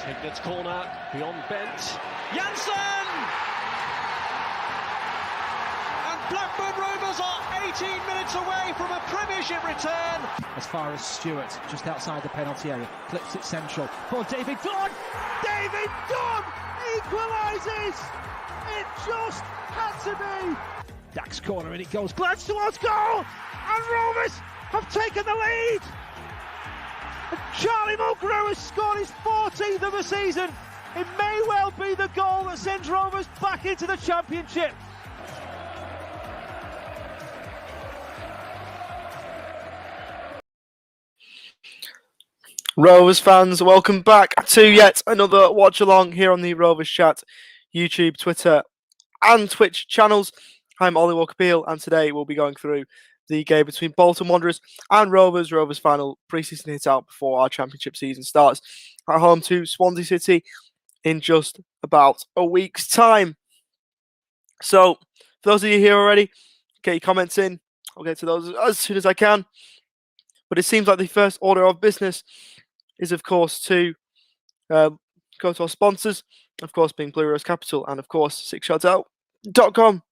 Hignet's corner, beyond Bent. Janssen! And Blackburn Rovers are 18 minutes away from a Premiership return. As far as Stewart, just outside the penalty area, flips it central for David Dunn. David Dunn equalises! It just had to be. Dax corner and it goes. Gladstone's goal! And Rovers have taken the lead! And Charlie Mulgrew has scored his 14th of the season. It may well be the goal that sends Rovers back into the Championship. Rovers fans, welcome back to yet another watch along here on the Rovers Chat YouTube, Twitter and Twitch channels. I'm Ollie Walker-Peel and today we'll be going through the game between Bolton Wanderers and Rovers. Rovers final pre-season hit out before our Championship season starts at home to Swansea City in just about a week's time. So, for those of you here already, get your comments in. I'll get to those as soon as I can. But it seems like the first order of business is, of course, to go to our sponsors, of course, being Blue Rose Capital and, of course, 6yardsout.com.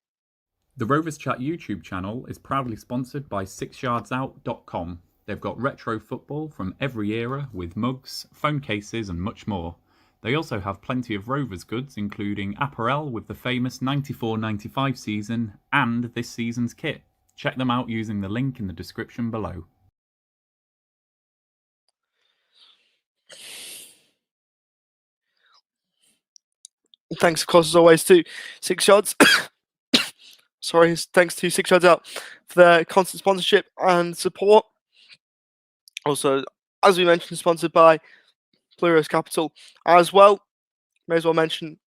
The Rovers Chat YouTube channel is proudly sponsored by 6yardsout.com. They've got retro football from every era with mugs, phone cases and much more. They also have plenty of Rovers goods including apparel with the famous 94-95 season and this season's kit. Check them out using the link in the description below. Thanks, of course, as always, to 6 Yards. Thanks to 6 Yards Out for their constant sponsorship and support. Also, as we mentioned, sponsored by Blue Rose Capital as well. May as well mention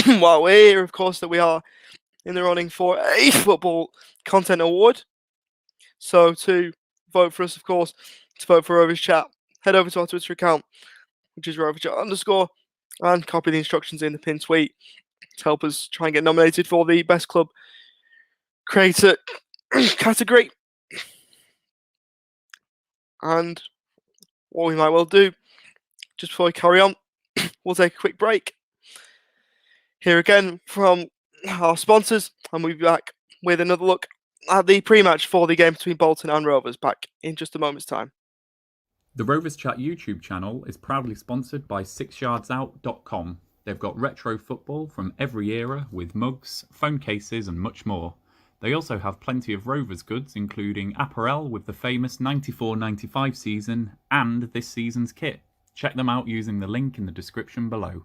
while we're here, of course, that we are in the running for a football content award. So to vote for us, of course, to vote for Rovers Chat, head over to our Twitter account, which is @RoversChat_, and copy the instructions in the pinned tweet to help us try and get nominated for the Best Club Creator category. And what we might well do, just before we carry on, we'll take a quick break. Here again from our sponsors, and we'll be back with another look at the pre-match for the game between Bolton and Rovers, back in just a moment's time. The Rovers Chat YouTube channel is proudly sponsored by 6yardsout.com. They've got retro football from every era with mugs, phone cases and much more. They also have plenty of Rovers goods including apparel with the famous 94-95 season and this season's kit. Check them out using the link in the description below.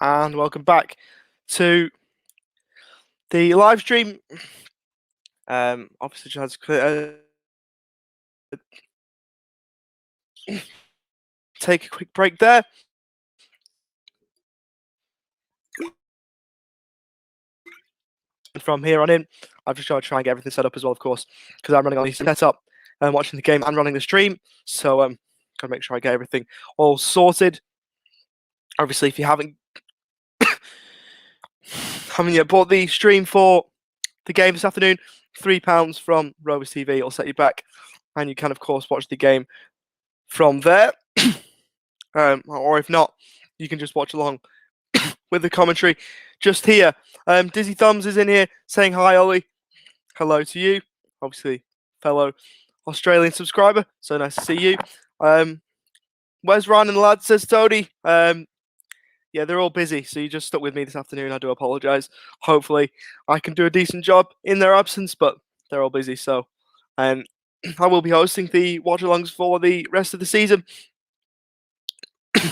And welcome back to the live stream. Obviously, just had to take a quick break there. And from here on in, I've just got to try and get everything set up as well, of course, because I'm running on the setup and watching the game and running the stream. So got to make sure I get everything all sorted. Obviously, if you haven't yet bought the stream for the game this afternoon, £3 from Rovers TV will set you back, and you can, of course, watch the game from there. Or if not, you can just watch along with the commentary just here. Dizzy Thumbs is in here saying hi, Ollie. Hello to you, obviously fellow Australian subscriber. So nice to see you. Where's Ryan and the lad, says Tony. yeah, they're all busy, so you just stuck with me this afternoon. I do apologise. Hopefully, I can do a decent job in their absence, but they're all busy, so I will be hosting the watch-alongs for the rest of the season.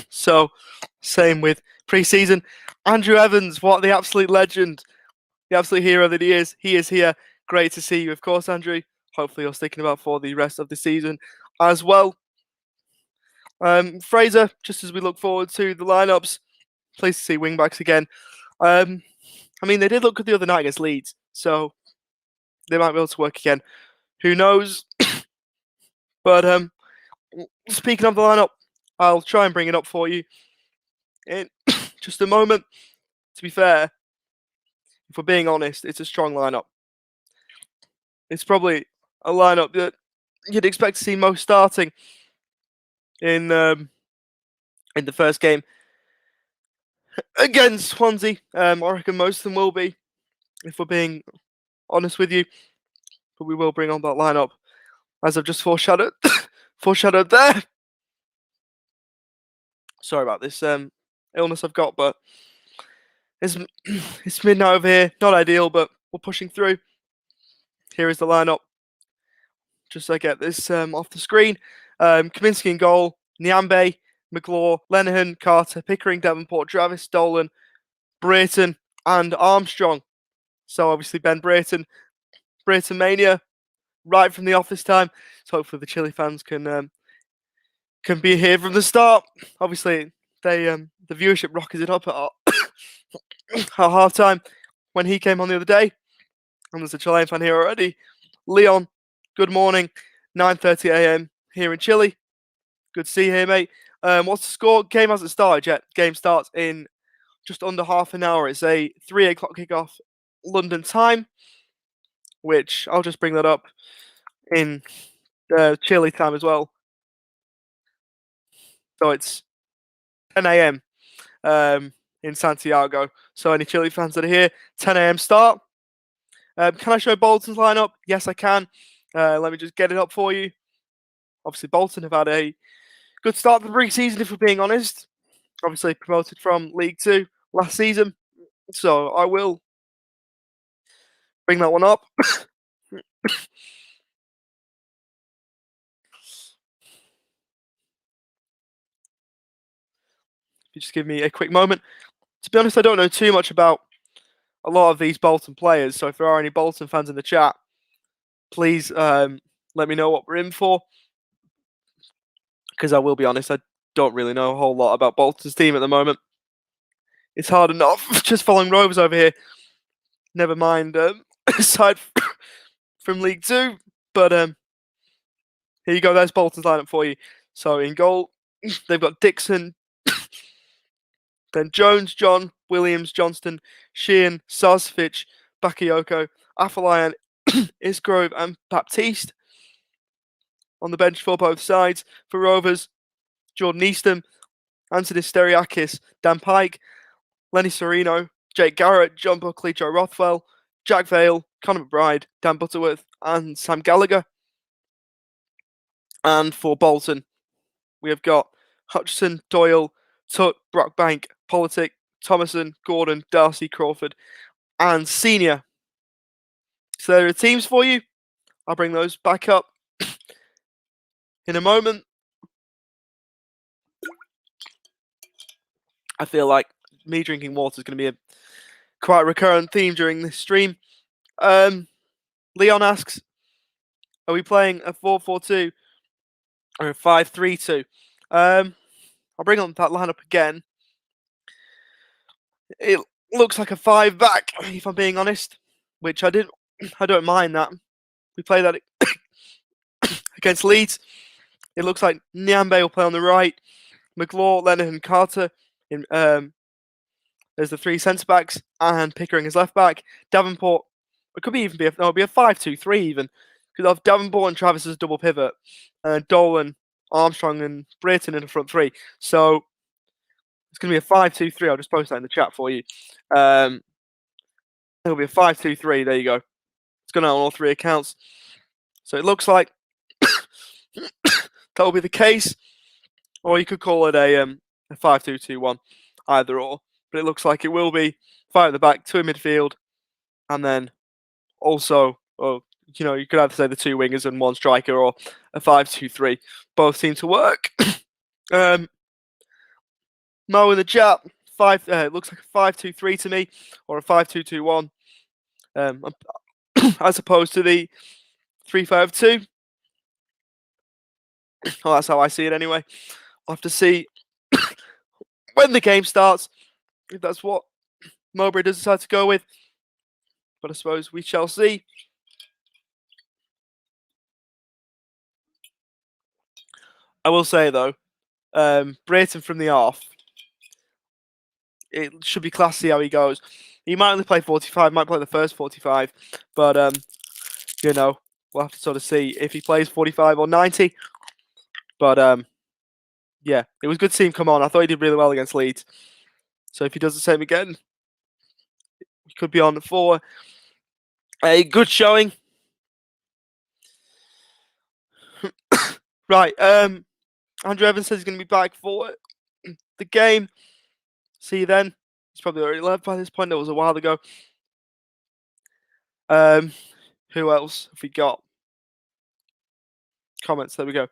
So, same with pre-season. Andrew Evans, what the absolute legend, the absolute hero that he is. He is here. Great to see you, of course, Andrew. Hopefully, you're sticking about for the rest of the season as well. Fraser, just as we look forward to the lineups, pleased to see wingbacks again. I mean, they did look good the other night against Leeds, so they might be able to work again. Who knows? But speaking of the lineup, I'll try and bring it up for you in just a moment. To be fair, if we're being honest, it's a strong lineup. It's probably a lineup that you'd expect to see most starting in the first game against Swansea. I reckon most of them will be, if we're being honest with you. But we will bring on that lineup, as I've just foreshadowed there. Sorry about this illness I've got, but it's midnight over here. Not ideal, but we're pushing through. Here is the lineup. Just so I get this off the screen. Kaminsky in goal. Nyambe, McLaw, Lenihan, Carter, Pickering, Devonport, Travis, Dolan, Brayton, and Armstrong. So obviously Ben Brayton mania, right from the off this time. So hopefully the Chile fans can be here from the start. Obviously the viewership rocketed up at half time when he came on the other day. And there's a Chilean fan here already. Leon, good morning. 9:30 a.m. here in Chile. Good to see you here, mate. What's the score? Game hasn't started yet. Game starts in just under half an hour. It's a 3 o'clock kickoff London time, which I'll just bring that up in Chile time as well. So it's 10 a.m. In Santiago. So any Chile fans that are here, 10 a.m. start. Can I show Bolton's lineup? Yes, I can. Let me just get it up for you. Obviously, Bolton have had a good start to the pre-season, if we're being honest. Obviously, promoted from League 2 last season. So I will bring that one up. If you just give me a quick moment. To be honest, I don't know too much about a lot of these Bolton players. So if there are any Bolton fans in the chat, please let me know what we're in for. Because I will be honest, I don't really know a whole lot about Bolton's team at the moment. It's hard enough just following Rovers over here. Never mind aside from League 2. But here you go. There's Bolton's lineup for you. So in goal, they've got Dixon, then Jones, John, Williams, Johnston, Sheehan, Sosfich, Bakayoko, Afolayan, Isgrove, and Baptiste. On the bench for both sides. For Rovers, Jordan Eastham, Anthony Steriakis, Dan Pike, Lenny Serino, Jake Garrett, John Buckley, Joe Rothwell, Jack Vale, Conor McBride, Dan Butterworth, and Sam Gallagher. And for Bolton, we have got Hutchison, Doyle, Tutt, Brockbank, Politic, Thomason, Gordon, Darcy, Crawford, and Senior. So there are teams for you. I'll bring those back up in a moment. I feel like me drinking water is going to be a quite recurrent theme during this stream. Leon asks, are we playing a 4-4-2 or a 5-3-2? I'll bring on that lineup again. It looks like a 5-back, if I'm being honest, which I don't mind that. We play that against Leeds. It looks like Nyambe will play on the right, McLaw, Leonard, and Carter. There's the three centre backs, and Pickering is left back. Davenport, it could be even be a 5-2-3 even, because I've Davenport and Travis as a double pivot, and Dolan, Armstrong, and Brayton in the front three. So it's going to be a 5-2-3. I'll just post that in the chat for you. It'll be a 5-2-3. There you go. It's going out on all three accounts. So it looks like that will be the case, or you could call it a 5-2-2-1. either or, but it looks like it will be 5 at the back, 2 in midfield, and then also, you could either say the 2 wingers and 1 striker, or a 5-2-3. Both seem to work. Mo in the chat, it looks like a 5-2-3 to me, or a 5-2-2-1, as opposed to the 3-5-2. Well, that's how I see it anyway. I'll have to see when the game starts if that's what Mowbray does decide to go with. But I suppose we shall see. I will say, though, Brayton from the off, it should be class to see how he goes. He might only play 45, might play the first 45, but, we'll have to sort of see if he plays 45 or 90. But, yeah, it was good to see him come on. I thought he did really well against Leeds. So if he does the same again, he could be on for a good showing. Right, Andrew Evans says he's going to be back for the game. See you then. He's probably already left by this point. That was a while ago. Who else have we got? Comments. There we go.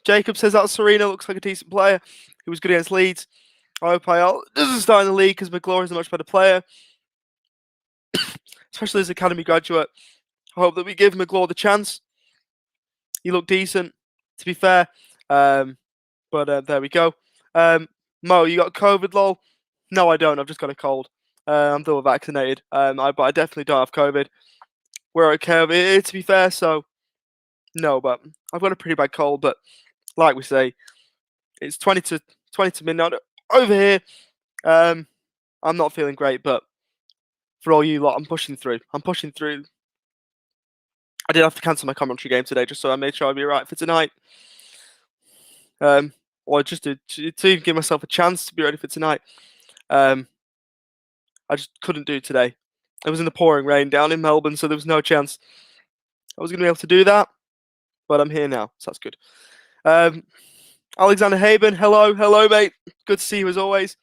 Jacob says that Serena looks like a decent player. He was good against Leeds. I hope Ayala doesn't start in the league because McGlory is a much better player, especially as an academy graduate. I hope that we give McGlaw the chance. He looked decent, to be fair. But there we go. Mo, you got COVID, lol? No, I don't. I've just got a cold. I'm double vaccinated. But I definitely don't have COVID. We're okay over here, to be fair. So, no, but I've got a pretty bad cold. But like we say, it's 20 to midnight over here. I'm not feeling great, but for all you lot, I'm pushing through. I did have to cancel my commentary game today just so I made sure I'd be right for tonight. Or just to even give myself a chance to be ready for tonight. I just couldn't do it today. It was in the pouring rain down in Melbourne, so there was no chance I was going to be able to do that. But I'm here now, so that's good. Alexander Haben, hello, mate. Good to see you as always.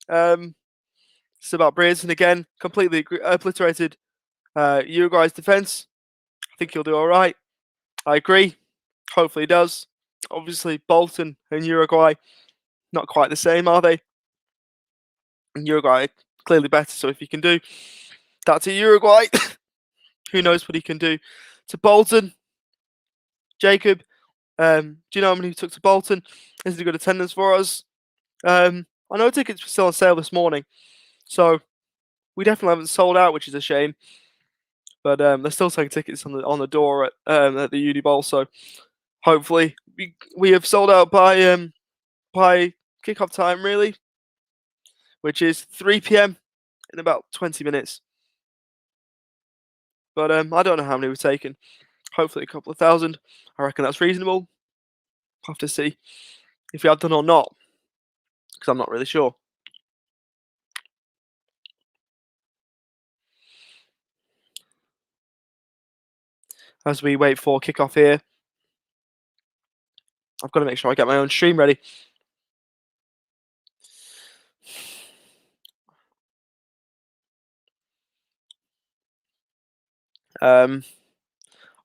It's about Brayson again. Completely obliterated Uruguay's defence. I think he'll do all right. I agree. Hopefully he does. Obviously, Bolton and Uruguay, not quite the same, are they? And Uruguay clearly better. So if he can do that to Uruguay, who knows what he can do to Bolton? Jacob, do you know how many he took to Bolton? Is it a good attendance for us? I know tickets were still on sale this morning, so we definitely haven't sold out, which is a shame. But they're still taking tickets on the door at the Uni Bowl, so hopefully we have sold out by kickoff time, really, which is 3 p.m. in about 20 minutes. But I don't know how many we've taken. Hopefully a couple of thousand. I reckon that's reasonable. Have to see if we have done or not, because I'm not really sure. As we wait for kickoff here, I've got to make sure I get my own stream ready.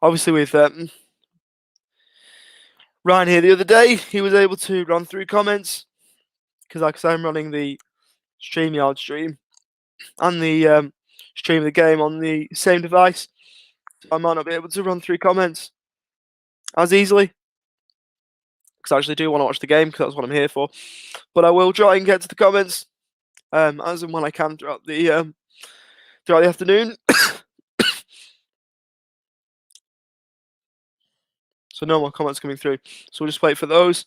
Obviously with Ryan here the other day, he was able to run through comments because I'm running the StreamYard stream and the stream of the game on the same device. So I might not be able to run through comments as easily because I actually do want to watch the game because that's what I'm here for. But I will try and get to the comments as and when I can throughout the afternoon. So no more comments coming through. So we'll just wait for those.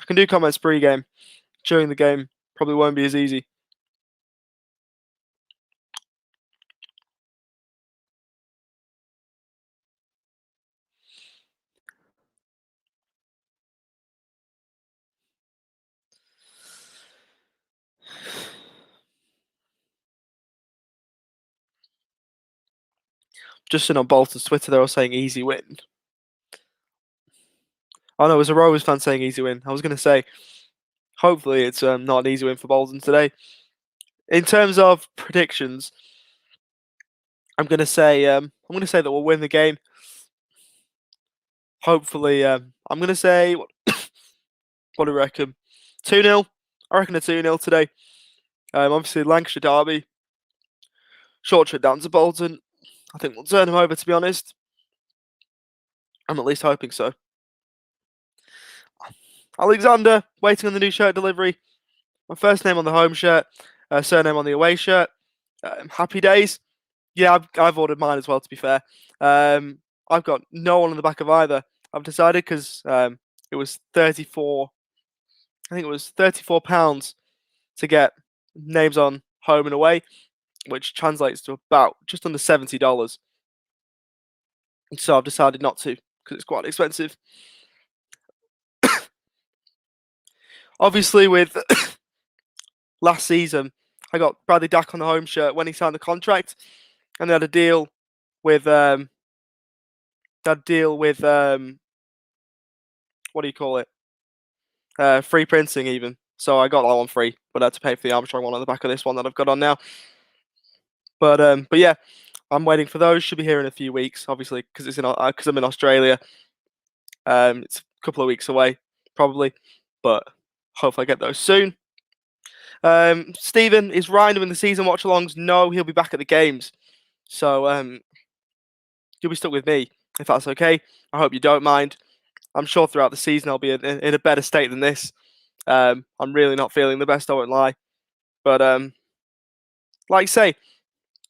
I can do comments pre-game. During the game, probably won't be as easy. Just on Bolton's Twitter, they're all saying easy win. Oh no, it was a Rovers fan saying easy win. I was going to say, hopefully it's not an easy win for Bolton today. In terms of predictions, I'm going to say that we'll win the game. Hopefully, I'm going to say what do you reckon? 2-0. I reckon a 2-0 today. Obviously Lancashire derby. Short trip down to Bolton. I think we'll turn them over, to be honest. I'm at least hoping so. Alexander, waiting on the new shirt delivery. My first name on the home shirt, surname on the away shirt. Happy days. Yeah, I've ordered mine as well, to be fair. I've got no one on the back of either. I've decided because it was 34. I think it was £34 to get names on home and away, which translates to about just under $70. So I've decided not to because it's quite expensive. Obviously, with last season, I got Bradley Dack on the home shirt when he signed the contract, and they had a deal with what do you call it? Free printing even. So I got that one free, but I had to pay for the Armstrong one on the back of this one that I've got on now. But yeah, I'm waiting for those. Should be here in a few weeks, obviously, because I'm in Australia. It's a couple of weeks away, probably, but hopefully I get those soon. Stephen, is Ryan doing the season watch-alongs? No, he'll be back at the games. So you'll be stuck with me, if that's okay. I hope you don't mind. I'm sure throughout the season I'll be in a better state than this. I'm really not feeling the best, I won't lie. But like I say,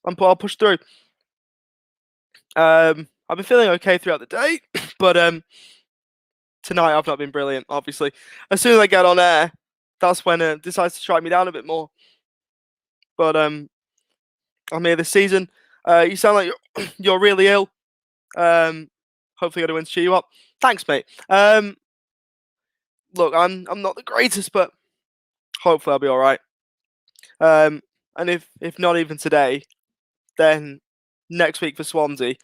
I'll push through. I've been feeling okay throughout the day, but tonight I've not been brilliant, obviously. As soon as I get on air, that's when it decides to strike me down a bit more. But I'm here this season. You sound like you're really ill. Hopefully I get a win to cheer you up. Thanks, mate. Look, I'm not the greatest, but hopefully I'll be all right. And if not even today, then next week for Swansea,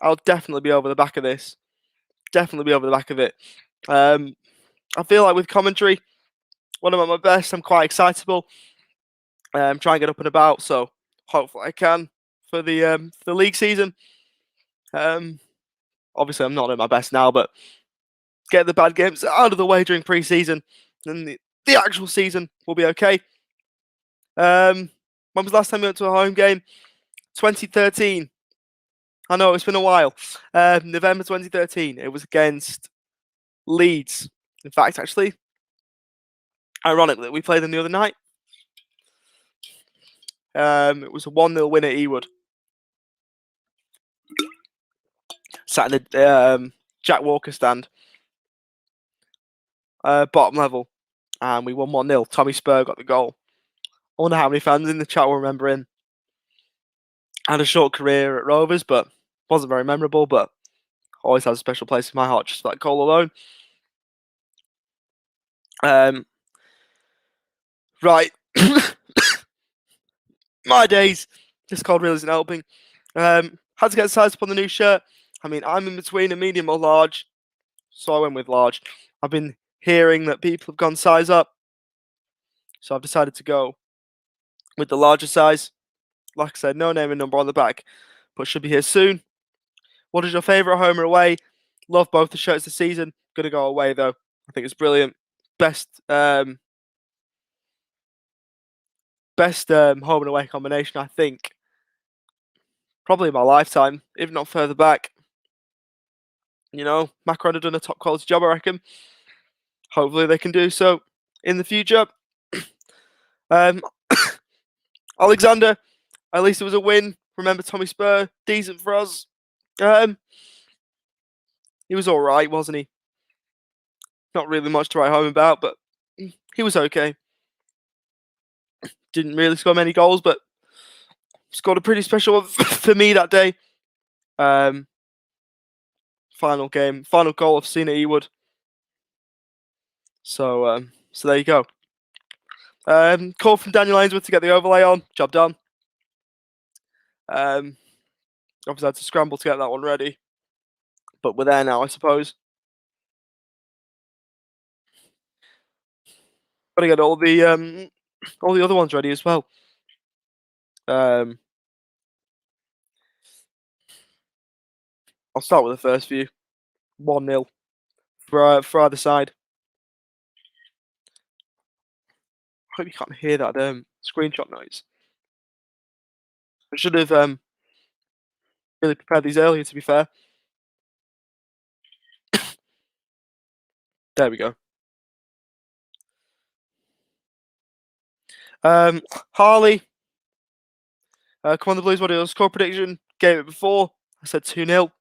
I'll definitely be over the back of this. Definitely be over the back of it. I feel like with commentary, when I'm at my best, I'm quite excitable. Try and get up and about, so hopefully I can for the league season. Obviously I'm not at my best now, but get the bad games out of the way during pre-season, and the actual season will be okay. When was the last time you went to a home game? 2013. I know, it's been a while. November 2013. It was against Leeds. In fact, actually, ironically, we played them the other night. It was a 1-0 win at Ewood. Sat in the Jack Walker stand. Bottom level. And we won 1-0. Tommy Spur got the goal. I wonder how many fans in the chat will remember him. Had a short career at Rovers, but wasn't very memorable, but always has a special place in my heart just for that goal alone. Right. My days. This cold really isn't helping. Had to get sized up on the new shirt. I mean, I'm in between a medium or large, so I went with large. I've been hearing that people have gone size up, so I've decided to go with the larger size. Like I said, no name and number on the back, but should be here soon. What is your favourite home or away? Love both the shirts this season. Gonna go away though. I think it's brilliant. Best home and away combination, I think. Probably in my lifetime, if not further back. You know, Macron have done a top quality job, I reckon. Hopefully they can do so in the future. Alexander, at least it was a win. Remember Tommy Spur, decent for us. He was all right, wasn't he? Not really much to write home about, but he was okay. Didn't really score many goals, but scored a pretty special one for me that day. Final goal I've seen at Ewood. So there you go. Call from Daniel Ainsworth to get the overlay on. Job done. Obviously I had to scramble to get that one ready, but we're there now, I suppose. Gotta get all the other ones ready as well. I'll start with the first few. 1-0 for either side. I hope you can't hear that screenshot noise. I should have really prepared these earlier, to be fair. There we go. Harley. Come on, the Blues. What is your score prediction? Gave it before. I said 2-0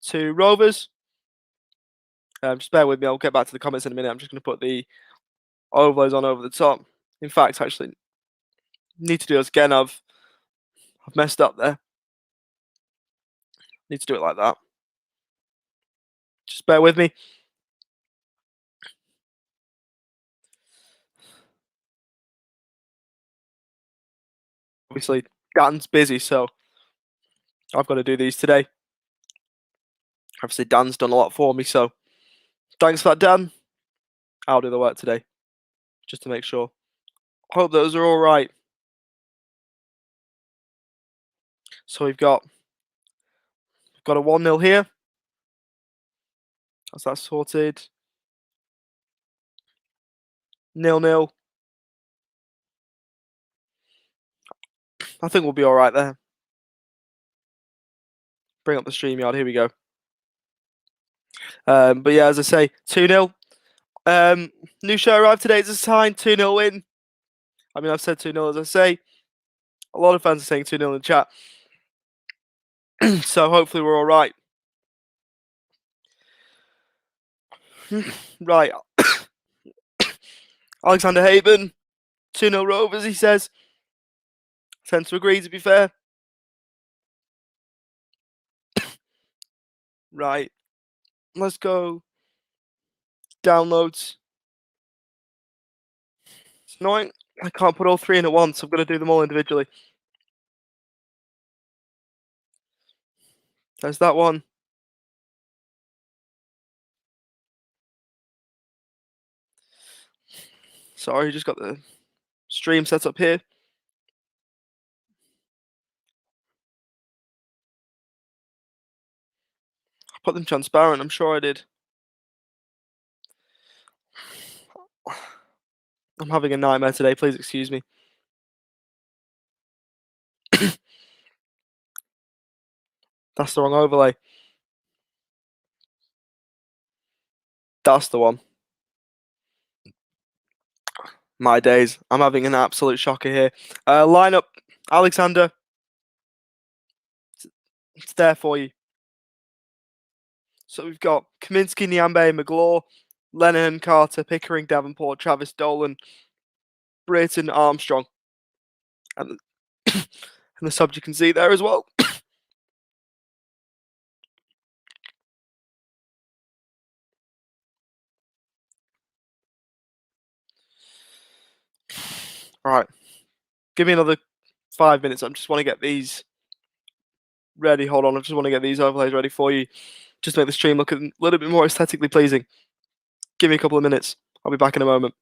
to Rovers. Just bear with me. I'll get back to the comments in a minute. I'm just going to put the overlays on over the top. In fact, actually, need to do this again. I've messed up there. Need to do it like that. Just bear with me. Obviously, Dan's busy, so I've got to do these today. Obviously, Dan's done a lot for me, so thanks for that, Dan. I'll do the work today, just to make sure. Hope those are all right. So we've got a 1-0 here. That's that sorted. 0-0. I think we'll be all right there. Bring up the StreamYard. Here we go. But yeah, as I say, 2-0. New show arrived today. It's a sign 2-0 win. I mean, I've said 2-0 as I say. A lot of fans are saying 2-0 in the chat. So hopefully we're all right. Right. Alexander Haven. 2-0 Rovers, he says. Tend to agree, to be fair. Right. Let's go. Downloads. It's annoying. I can't put all three in at once. I'm going to do them all individually. There's that one. Sorry, just got the stream set up here. I put them transparent, I'm sure I did. I'm having a nightmare today, please excuse me. That's the wrong overlay. That's the one. My days. I'm having an absolute shocker here. Lineup, Alexander. It's there for you. So we've got Kaminsky, Nyambe, McGlaw, Lennon, Carter, Pickering, Davenport, Travis, Dolan, Brayton, Armstrong. And the sub you can see there as well. All right. Give me another 5 minutes. I just want to get these ready. Hold on. I just want to get these overlays ready for you. Just make the stream look a little bit more aesthetically pleasing. Give me a couple of minutes. I'll be back in a moment.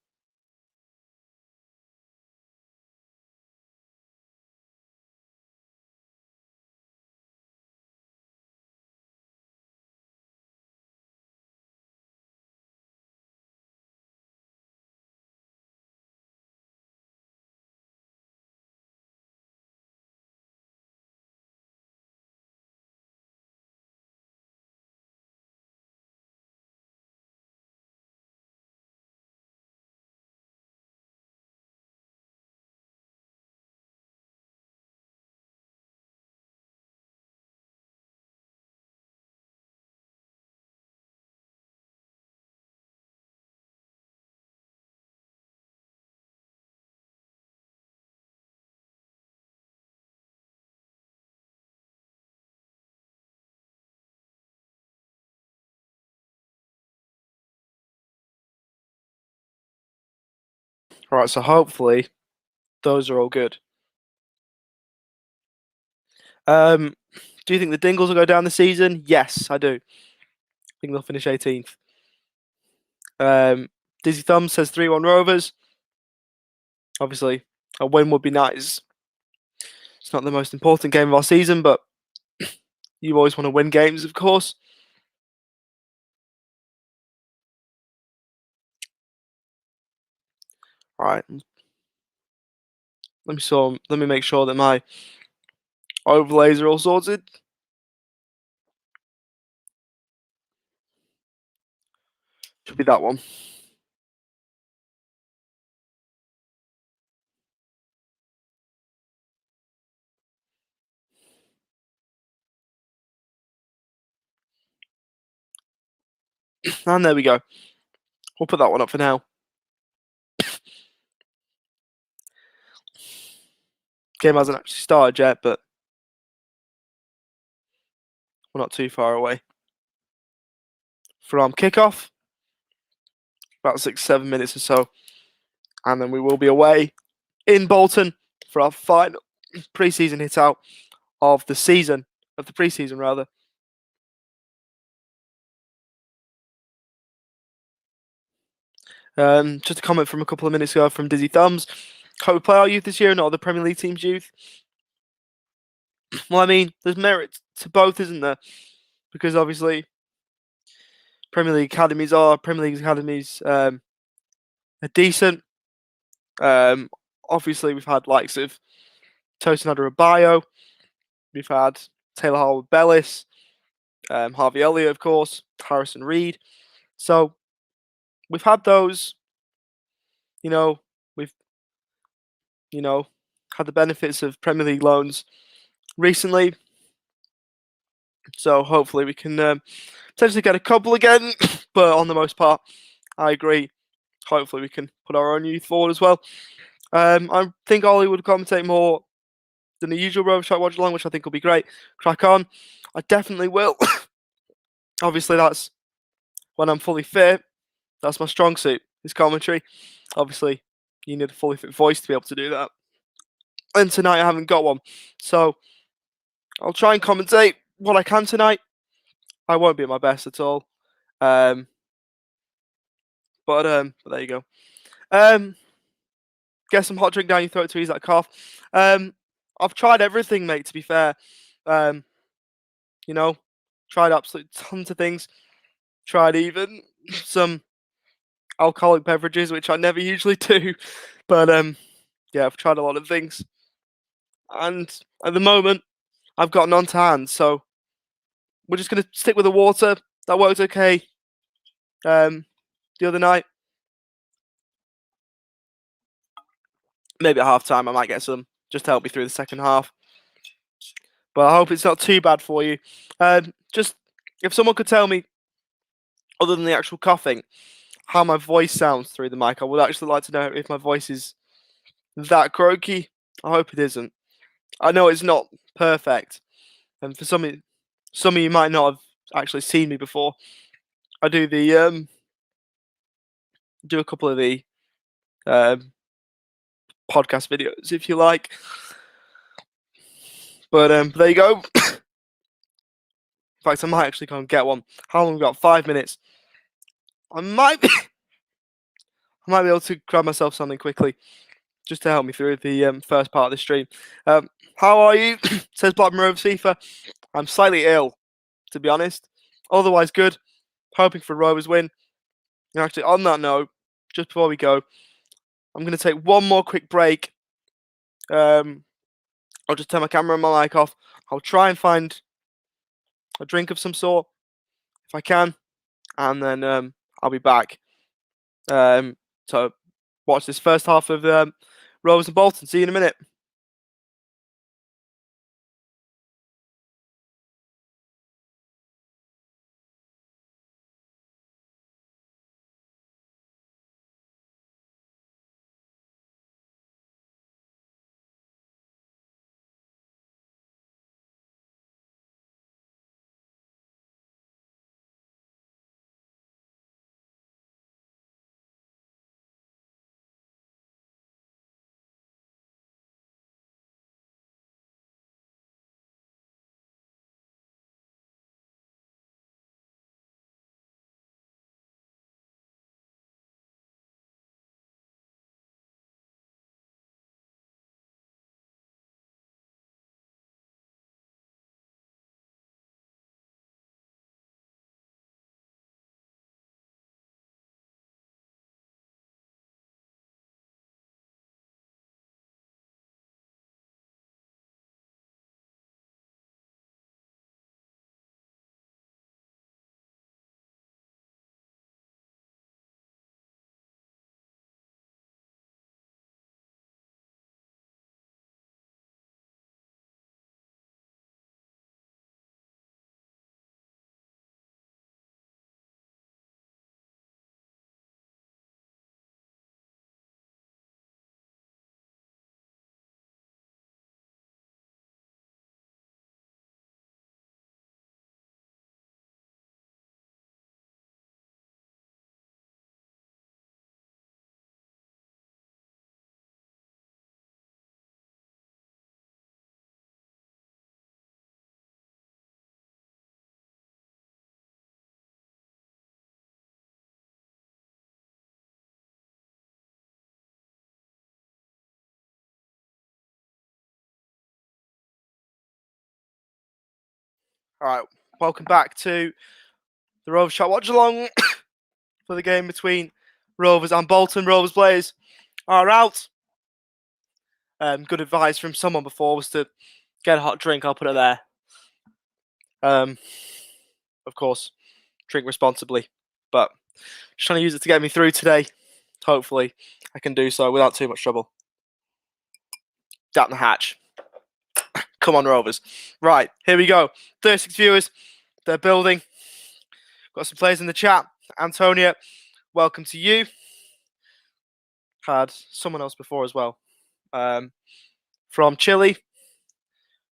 All right, so hopefully those are all good. Do you think the Dingles will go down the season? Yes, I do. I think they'll finish 18th. Dizzy Thumb says 3-1 Rovers. Obviously, a win would be nice. It's not the most important game of our season, but you always want to win games, of course. All right. Let me make sure that my overlays are all sorted. Should be that one. And there we go. We'll put that one up for now. Game hasn't actually started yet, but we're not too far away from kickoff. About 6-7 minutes or so. And then we will be away in Bolton for our final pre-season hit out of the season, of the pre-season rather. Just a comment from a couple of minutes ago from Dizzy Thumbs. Hope we play our youth this year, not the Premier League team's youth. Well, I mean, there's merit to both, isn't there? Because obviously, Premier League academies are decent. Obviously, we've had likes of Tosinada Abayo. We've had Taylor Harwood-Bellis, Harvey Elliott, of course, Harrison Reed. So we've had those. We've had the benefits of Premier League loans recently. So hopefully we can potentially get a couple again. But on the most part, I agree. Hopefully we can put our own youth forward as well. I think Ollie would commentate more than the usual Rovers Chat watch along, which I think will be great. Crack on. I definitely will. Obviously, that's when I'm fully fit. That's my strong suit, is commentary. Obviously, you need a fully fit voice to be able to do that. And tonight I haven't got one. So I'll try and commentate what I can tonight. I won't be at my best at all. But there you go. Get some hot drink down your throat to ease that cough. I've tried everything, mate, to be fair. Tried absolute tons of things. Tried even some alcoholic beverages, which I never usually do. But yeah, I've tried a lot of things. And at the moment, I've got none to hand. So we're just going to stick with the water. That worked okay the other night. Maybe at half time I might get some just to help me through the second half. But I hope it's not too bad for you. Just if someone could tell me, other than the actual coughing, how my voice sounds through the mic, I would actually like to know if my voice is that croaky. I hope it isn't. I know it's not perfect, and for some of you might not have actually seen me before. I do the do a couple of the podcast videos, if you like. But there you go. In fact, I might actually go and get one. How long have we got? 5 minutes. I might be able to grab myself something quickly, just to help me through the first part of the stream. How are you? Says Blackburn Rovers FIFA. I'm slightly ill, to be honest. Otherwise good. Hoping for a Rovers win. And actually, on that note, just before we go, I'm going to take one more quick break. I'll just turn my camera and my mic off. I'll try and find a drink of some sort, if I can, and then I'll be back. So watch this first half of Rovers and Bolton. See you in a minute. All right, welcome back to the Rovers Chat Watch Along for the game between Rovers and Bolton. Rovers players are out. Good advice from someone before was to get a hot drink. I'll put it there. Of course, drink responsibly, but just trying to use it to get me through today. Hopefully, I can do so without too much trouble. Down the hatch. Come on, Rovers. Right, here we go. 36 viewers. They're building. Got some players in the chat. Antonia, welcome to you. Had someone else before as well. From Chile.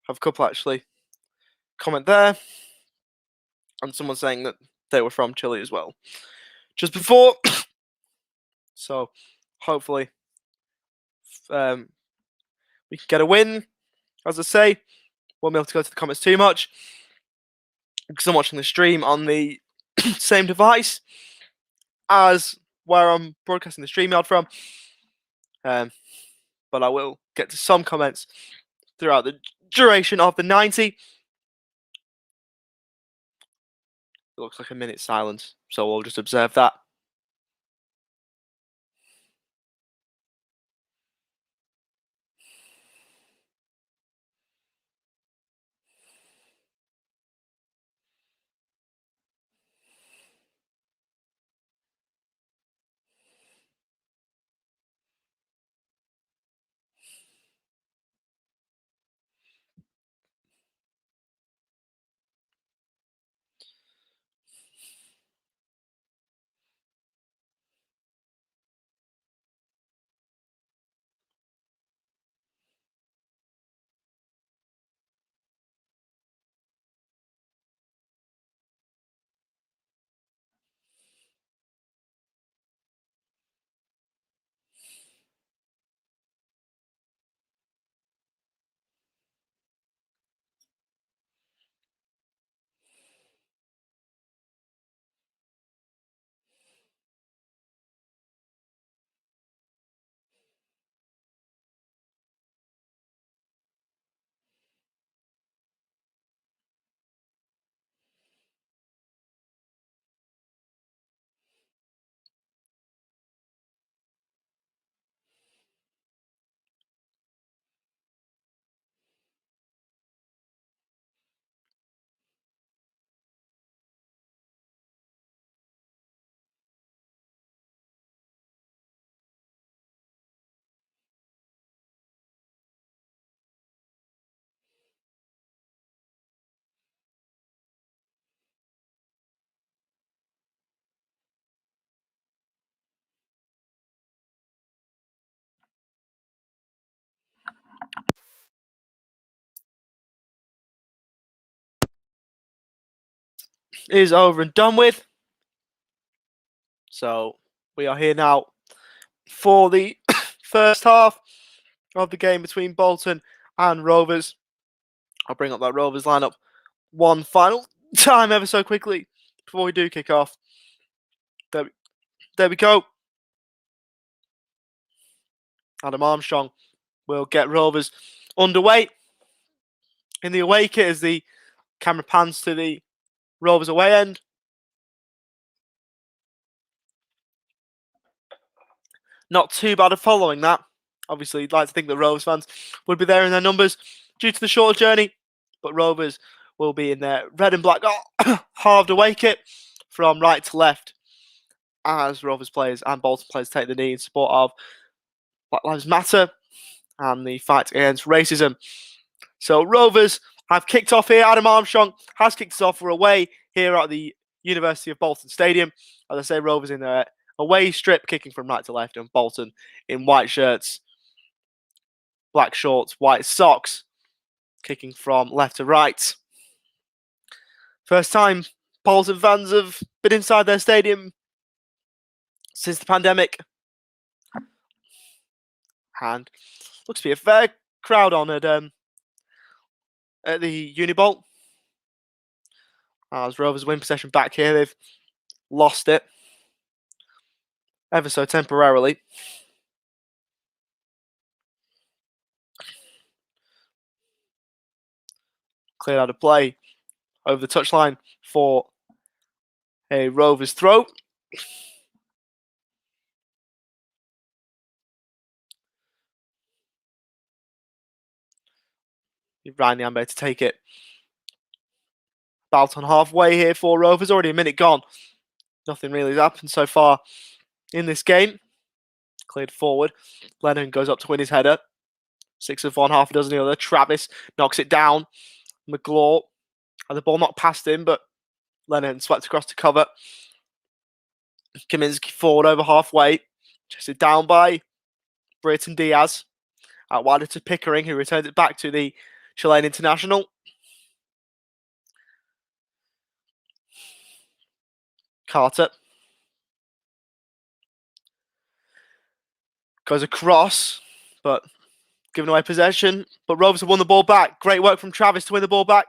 Have a couple actually. Comment there. And someone saying that they were from Chile as well. Just before. So, hopefully, we can get a win. As I say, won't be able to go to the comments too much because I'm watching the stream on the same device as where I'm broadcasting the StreamYard from. But I will get to some comments throughout the duration of the 90. It looks like a minute silence, so we'll just observe that. Is over and done with. So we are here now for the first half of the game between Bolton and Rovers. I'll bring up that Rovers lineup one final time ever so quickly before we do kick off. There we go. Adam Armstrong will get Rovers underway. In the away kit as the camera pans to the Rovers away end. Not too bad of following that. Obviously, you'd like to think that Rovers fans would be there in their numbers due to the shorter journey, but Rovers will be in their red and black halved away kit from right to left as Rovers players and Bolton players take the knee in support of Black Lives Matter and the fight against racism. So Rovers have kicked off here. Adam Armstrong has kicked us off. We're away here at the University of Bolton Stadium. As I say, Rovers in their away strip, kicking from right to left, and Bolton in white shirts, black shorts, white socks, kicking from left to right. First time Bolton fans have been inside their stadium since the pandemic. And looks to be a fair crowd on at the Unibolt. As Rovers win possession back here, they've lost it ever so temporarily. Cleared out of play over the touchline for a Rovers throw. Ryan Nyambe to take it. BOLTON halfway here for Rovers. Already a minute gone. Nothing really has happened so far in this game. Cleared forward. Lennon goes up to win his header. 6 of one, half a dozen the other. Travis knocks it down. McGlaw had the ball knocked past him, but Lennon swept across to cover. Kaminski forward over halfway. Chested down by Brayton Diaz. Out wider to Pickering, who returns it back to the Chilean international. Carter goes across, but giving away possession. But Rovers have won the ball back. Great work from Travis to win the ball back.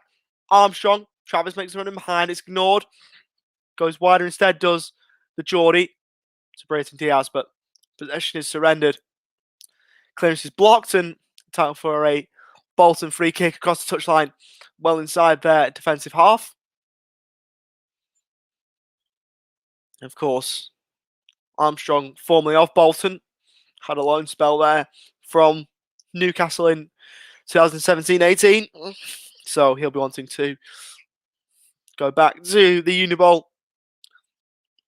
Armstrong. Travis makes a run in behind. It's ignored. Goes wider instead, does the Geordie to Brayton Diaz, but possession is surrendered. Clearance is blocked and time for a Bolton free kick across the touchline, well inside their defensive half. Of course, Armstrong, formerly of Bolton, had a loan spell there from Newcastle in 2017-18. So he'll be wanting to go back to the Unibowl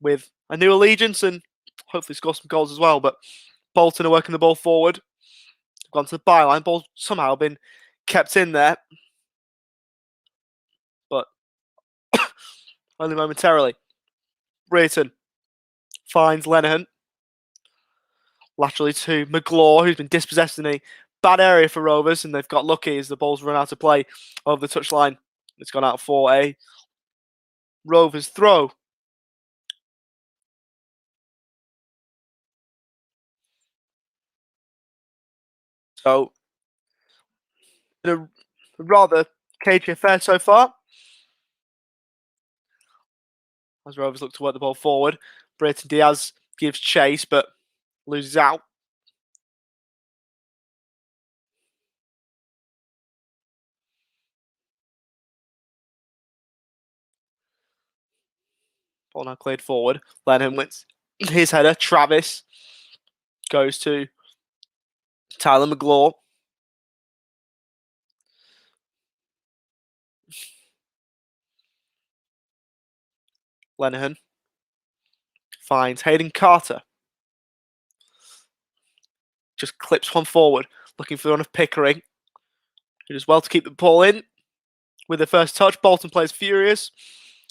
with a new allegiance and hopefully score some goals as well. But Bolton are working the ball forward. Gone to the byline. Ball somehow been kept in there. But only momentarily. Brayton finds Lenihan. Laterally to McGlaw, who's been dispossessed in a bad area for Rovers, and they've got lucky as the ball's run out of play over the touchline. It's gone out for a Rovers throw. So, a rather cagey affair so far. As Rovers look to work the ball forward, Brayton Diaz gives chase, but loses out. Ball now cleared forward. Lennon wins his header. Travis goes to Tyler McGlaw. Lenihan finds Hayden Carter. Just clips one forward, looking for the one of Pickering. He does well to keep the ball in. With the first touch, Bolton plays furious.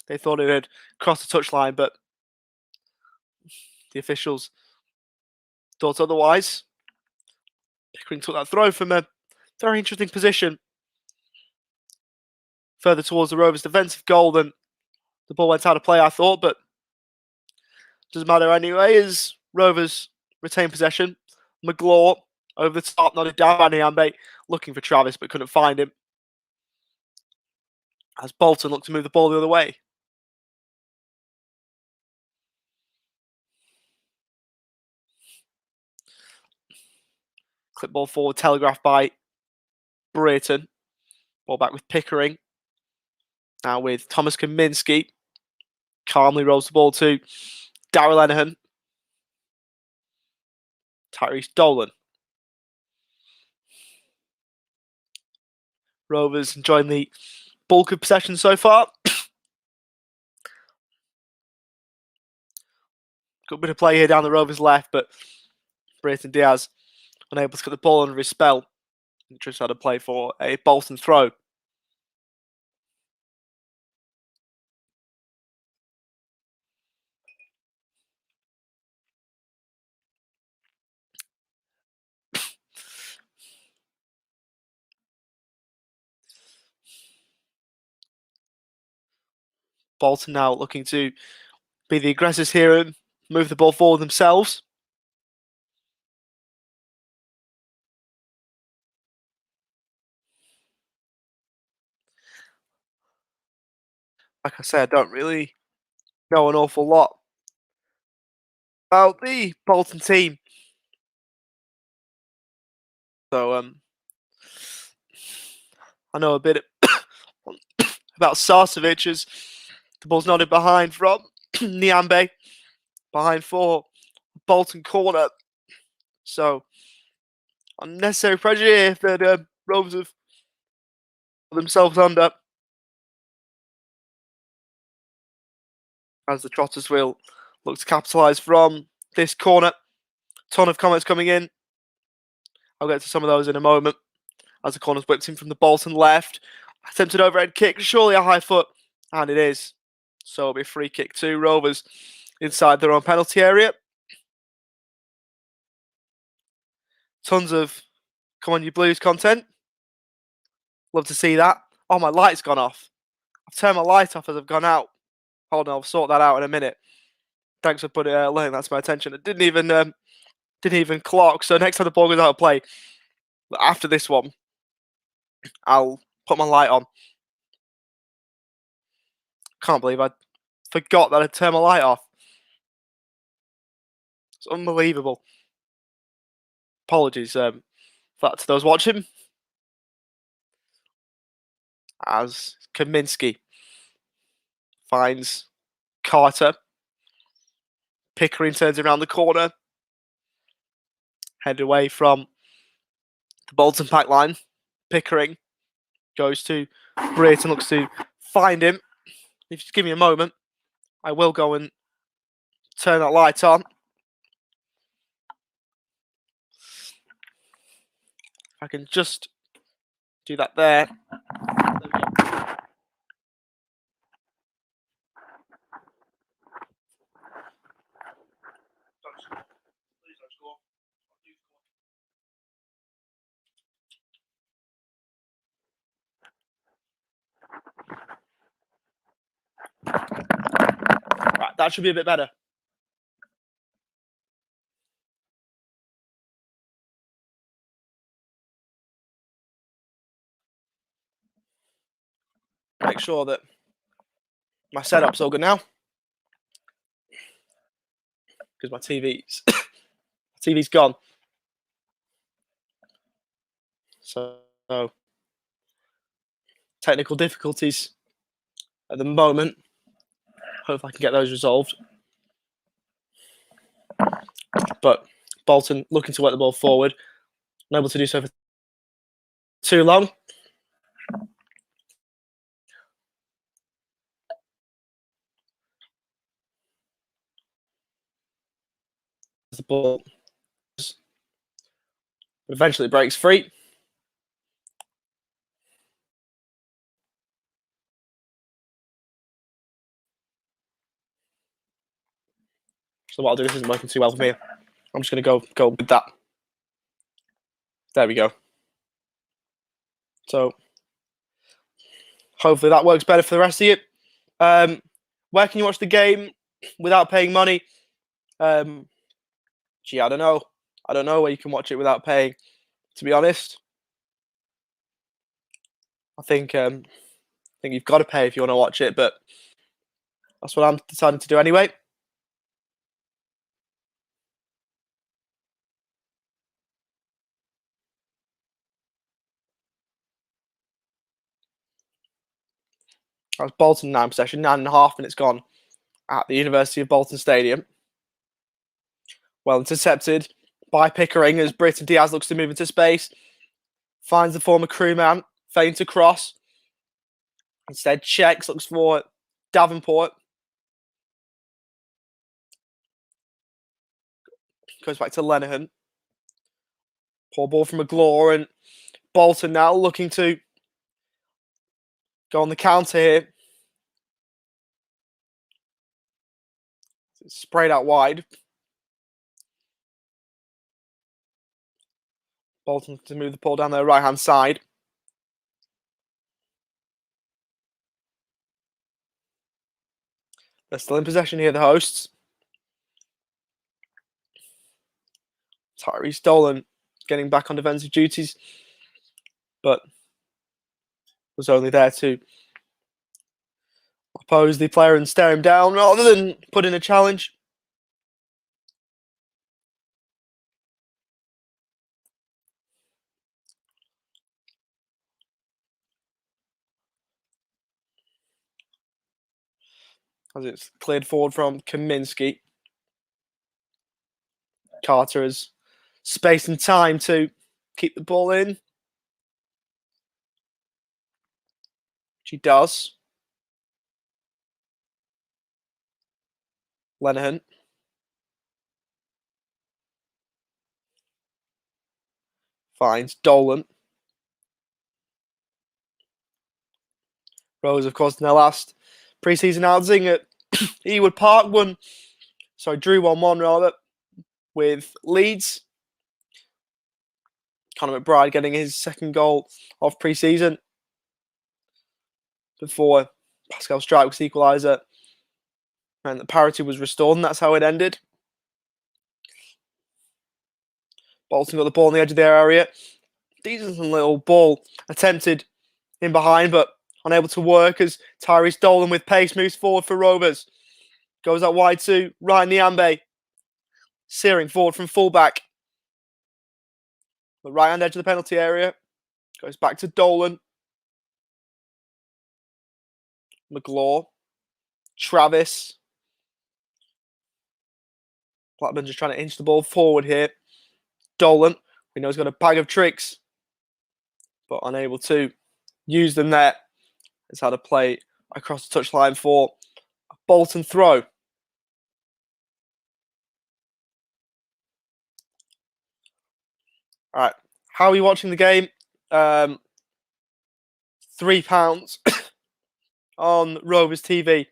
They thought it had crossed the touchline, but the officials thought otherwise. Pickering took that throw from a very interesting position. Further towards the Rovers' defensive goal than the ball went out of play, I thought, but doesn't matter anyway, as Rovers retain possession. McGlaw over the top, nodded down by Nyambe, looking for Travis, but couldn't find him. As Bolton looked to move the ball the other way. Clip ball forward, telegraphed by Brayton. Ball back with Pickering. Now with Thomas Kaminski. Calmly rolls the ball to Darryl Lenihan. Tyrese Dolan. Rovers enjoying the bulk of possession so far. Got a bit of play here down the Rovers left, but Brayton Diaz unable to get the ball under his spell. He just had to play for a Bolton throw. Bolton now looking to be the aggressors here and move the ball forward themselves. Like I said, I don't really know an awful lot about the Bolton team. So I know a bit about Sarcevic as the ball's nodded behind from Niambe. Behind for Bolton corner. So, unnecessary pressure here that Rovers have put themselves under. As the Trotters will look to capitalise from this corner. Ton of comments coming in. I'll get to some of those in a moment. As the corner's whipped in from the Bolton left. Attempted overhead kick, surely a high foot. And it is. So it'll be a free kick to Rovers inside their own penalty area. Tons of Come On You Blues content. Love to see that. Oh, my light's gone off. I've turned my light off as I've gone out. Hold on, I'll sort that out in a minute. Thanks for putting letting that to my attention. It didn't even clock. So next time the ball goes out of play, after this one, I'll put my light on. Can't believe I forgot that I turned my light off. It's unbelievable. Apologies for that to those watching. As Kaminsky finds Carter. Pickering turns around the corner. Headed away from the Bolton pack line. Pickering goes to Britt and looks to find him. If you just give me a moment, I will go and turn that light on. I can just do that there. Right, that should be a bit better. Make sure that my setup's all good now. Because my TV's gone. So technical difficulties at the moment. Hope I can get those resolved. But Bolton looking to work the ball forward. Unable to do so for too long. The ball eventually breaks free. So what I'll do, this isn't working too well for me. I'm just going to go with that. There we go. So hopefully that works better for the rest of you. Where can you watch the game without paying money? Gee, I don't know. I don't know where you can watch it without paying, to be honest. I think you've got to pay if you want to watch it, but that's what I'm deciding to do anyway. That was Bolton 9 possession, 9.5 minutes gone at the University of Bolton Stadium. Well intercepted by Pickering as Britton Diaz looks to move into space. Finds the former crewman, feigns across. Instead checks, looks for Davenport. Goes back to Lenihan. Poor ball from McGlaw, and Bolton now looking to go on the counter here. It's sprayed out wide. Bolton to move the ball down their right-hand side. They're still in possession here, the hosts. Tyrese Dolan getting back on defensive duties, but was only there to oppose the player and stare him down rather than put in a challenge. as it's cleared forward from Kaminsky. Carter has space and time to keep the ball in. Which he does. Lenihan. Finds Dolan. Rose, of course, in their last pre-season outing at Ewood Park drew 1-1 rather with Leeds. Conor McBride getting his second goal of pre-season before Pascal Strike's equaliser and the parity was restored, and that's how it ended. Bolton got the ball on the edge of their area. Decent little ball attempted in behind, but unable to work as Tyrese Dolan with pace moves forward for Rovers. Goes out wide to Ryan Niambe. Searing forward from fullback. The right-hand edge of the penalty area. Goes back to Dolan. McGlaw. Travis. Blackburn just trying to inch the ball forward here. Dolan, we know he's got a bag of tricks, but unable to use them there. Has had a play across the touchline for a Bolton throw. All right, how are you watching the game? £3 on Rovers TV.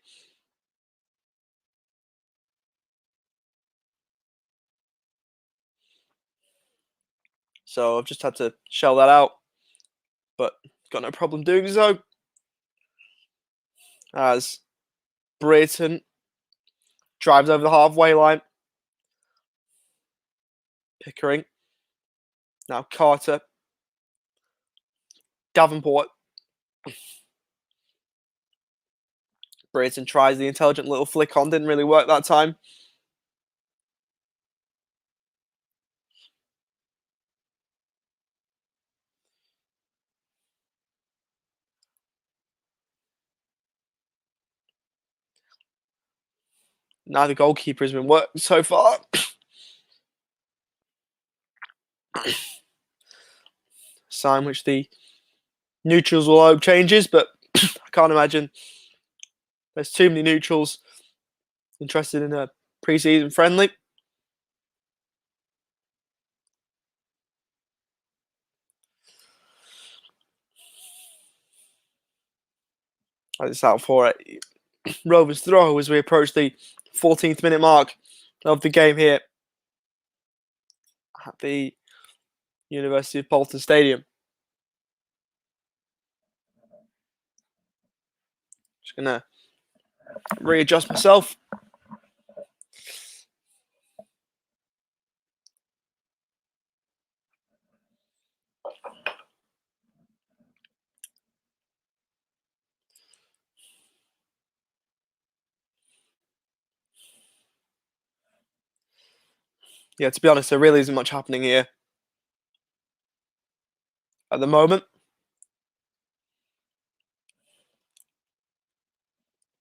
So I've just had to shell that out, but got no problem doing so. As Brayton drives over the halfway line. Pickering. Now Carter. Davenport. Brayton tries the intelligent little flick on. Didn't really work that time. Neither goalkeeper has been worked so far. Sign which the neutrals will hope changes, but I can't imagine there's too many neutrals interested in a pre-season friendly. It's out for it. Rovers throw as we approach the 14th minute mark of the game here at the University of Bolton Stadium. Just going to readjust myself. Yeah, to be honest, there really isn't much happening here at the moment.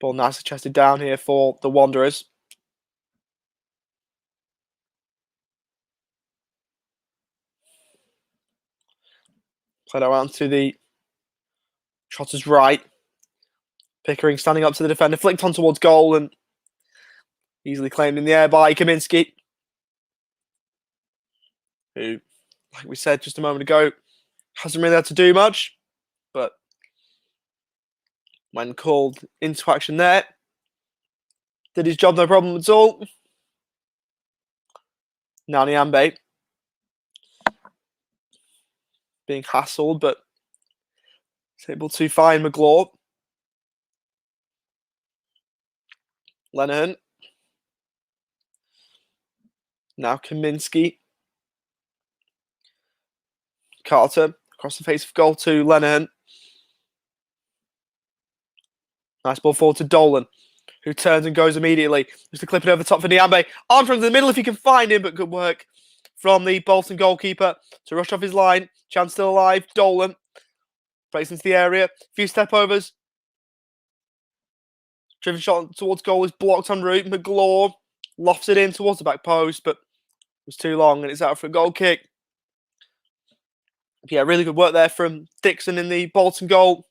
Ball nicely chested down here for the Wanderers. Played around to the Trotter's right. Pickering standing up to the defender, flicked on towards goal and easily claimed in the air by Kaminsky, who, like we said just a moment ago, hasn't really had to do much, but when called into action there, did his job no problem at all. Now Niambe being hassled, but is able to find McGlaw. Lenihan. Now Kaminsky. Carter across the face of goal to Lenihan. Nice ball forward to Dolan, who turns and goes immediately. Just to clip it over the top for Niambe. Arms from the middle if he can find him, but good work from the Bolton goalkeeper to rush off his line. Chance still alive. Dolan breaks into the area. A few step overs. Driven shot towards goal is blocked en route. McGlaw lofts it in towards the back post, but it was too long and it's out for a goal kick. Yeah, really good work there from Dixon in the Bolton goal.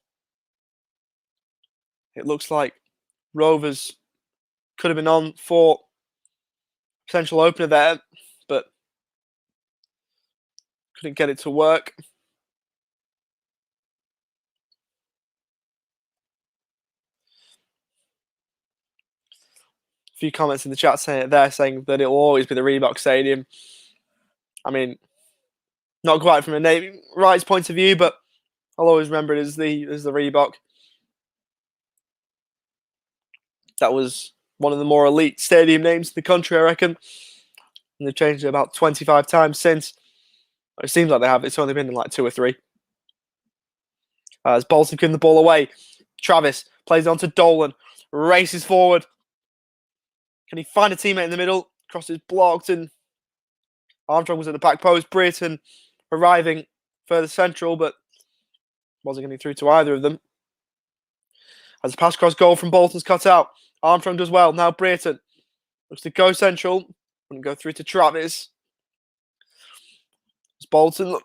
It looks like Rovers could have been on for potential opener there, but couldn't get it to work. A few comments in the chat saying that it will always be the Reebok Stadium. I mean, not quite from a naming rights point of view, but I'll always remember it as the Reebok. That was one of the more elite stadium names in the country, I reckon. And they've changed it about 25 times since. It seems like they have. It's only been in like 2 or 3. As Bolton giving the ball away. Travis plays on to Dolan. Races forward. Can he find a teammate in the middle? Cross is blocked and Armstrong was at the back post. Brereton arriving further central, but wasn't getting through to either of them. As a pass cross goal from Bolton's cut out. Armstrong does well. Now Brereton looks to go central. And go through to Travis. As Bolton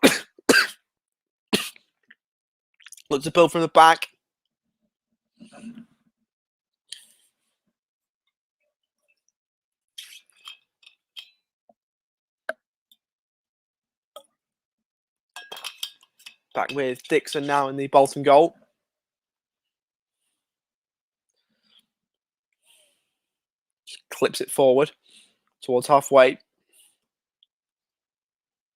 looks to build from the back. Back with Dixon now in the Bolton goal. Just clips it forward towards halfway.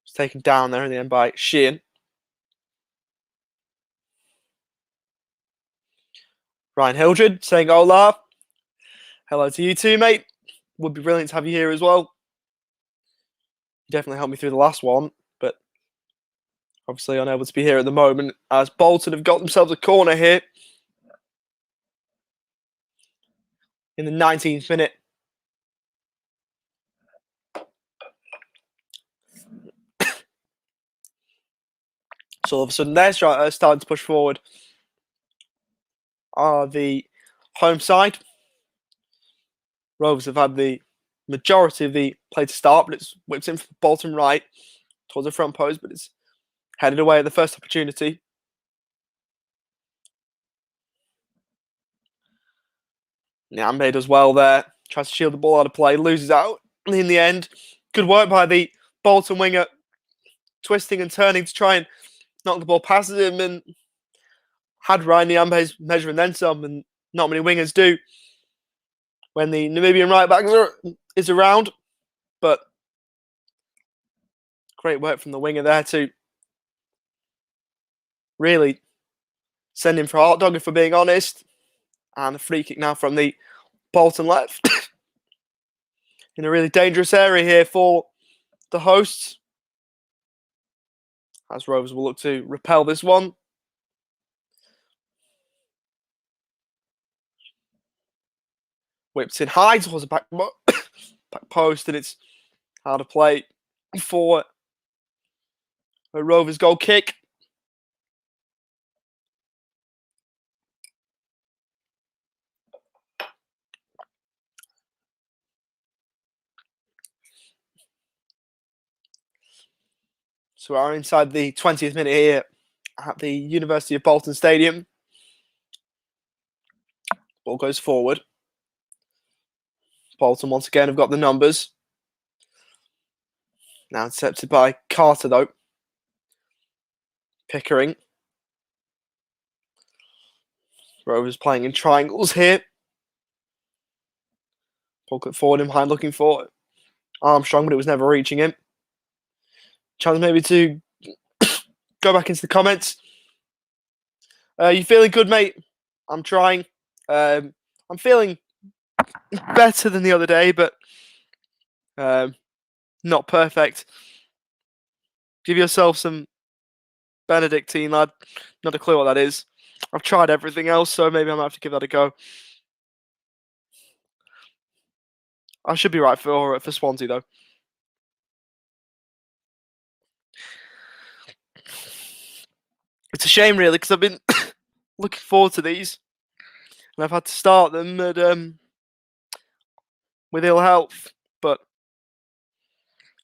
It's taken down there in the end by Sheehan. Ryan Hildred saying, "Hola. Hello to you too, mate. Would be brilliant to have you here as well. You definitely helped me through the last one, but obviously unable to be here at the moment as Bolton have got themselves a corner here in the 19th minute. So all of a sudden they're starting to push forward. Are the home side. Rovers have had the majority of the play to start, but it's whipped in from Bolton right towards the front post, but it's headed away at the first opportunity. Nyambe does well there. Tries to shield the ball out of play. Loses out in the end. Good work by the Bolton winger. Twisting and turning to try and knock the ball past him. And had Ryan Nyambe's measure and then some. And not many wingers do when the Namibian right back is around. But great work from the winger there to really send him for a hot dog, if we're being honest. And a free kick now from the Bolton left. In a really dangerous area here for the hosts. As Rovers will look to repel this one. Whips in high towards the back post, and it's hard to play for a Rovers goal kick. So we're inside the 20th minute here at the University of Bolton Stadium. Ball goes forward. Bolton once again have got the numbers. Now intercepted by Carter though. Pickering. Rovers playing in triangles here. Ball cut forward in behind looking for Armstrong, but it was never reaching him. Chance maybe to go back into the comments. You feeling good, mate? I'm trying. I'm feeling better than the other day, but not perfect. Give yourself some Benedictine, lad. Not a clue what that is. I've tried everything else, so maybe I might have to give that a go. I should be right for Swansea, though. It's a shame, really, because I've been looking forward to these. and I've had to start them with ill health. But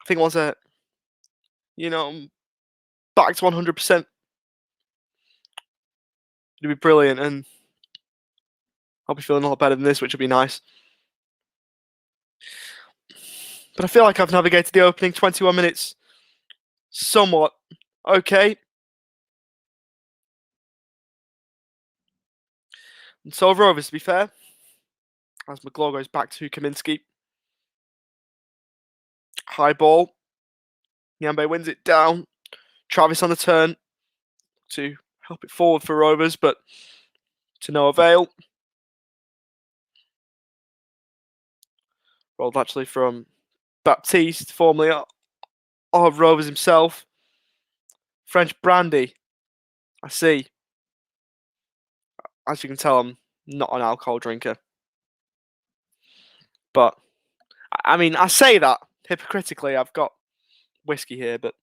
I think once I'm back to 100%, it'll be brilliant, and I'll be feeling a lot better than this, which will be nice. But I feel like I've navigated the opening 21 minutes somewhat okay. And so Rovers, to be fair, as McGlaw goes back to Kaminsky. High ball. Nyambe wins it down. Travis on the turn to help it forward for Rovers, but to no avail. Rolled actually from Baptiste, formerly of Rovers himself. French brandy. I see. As you can tell, I'm not an alcohol drinker. But, I mean, I say that hypocritically. I've got whiskey here, but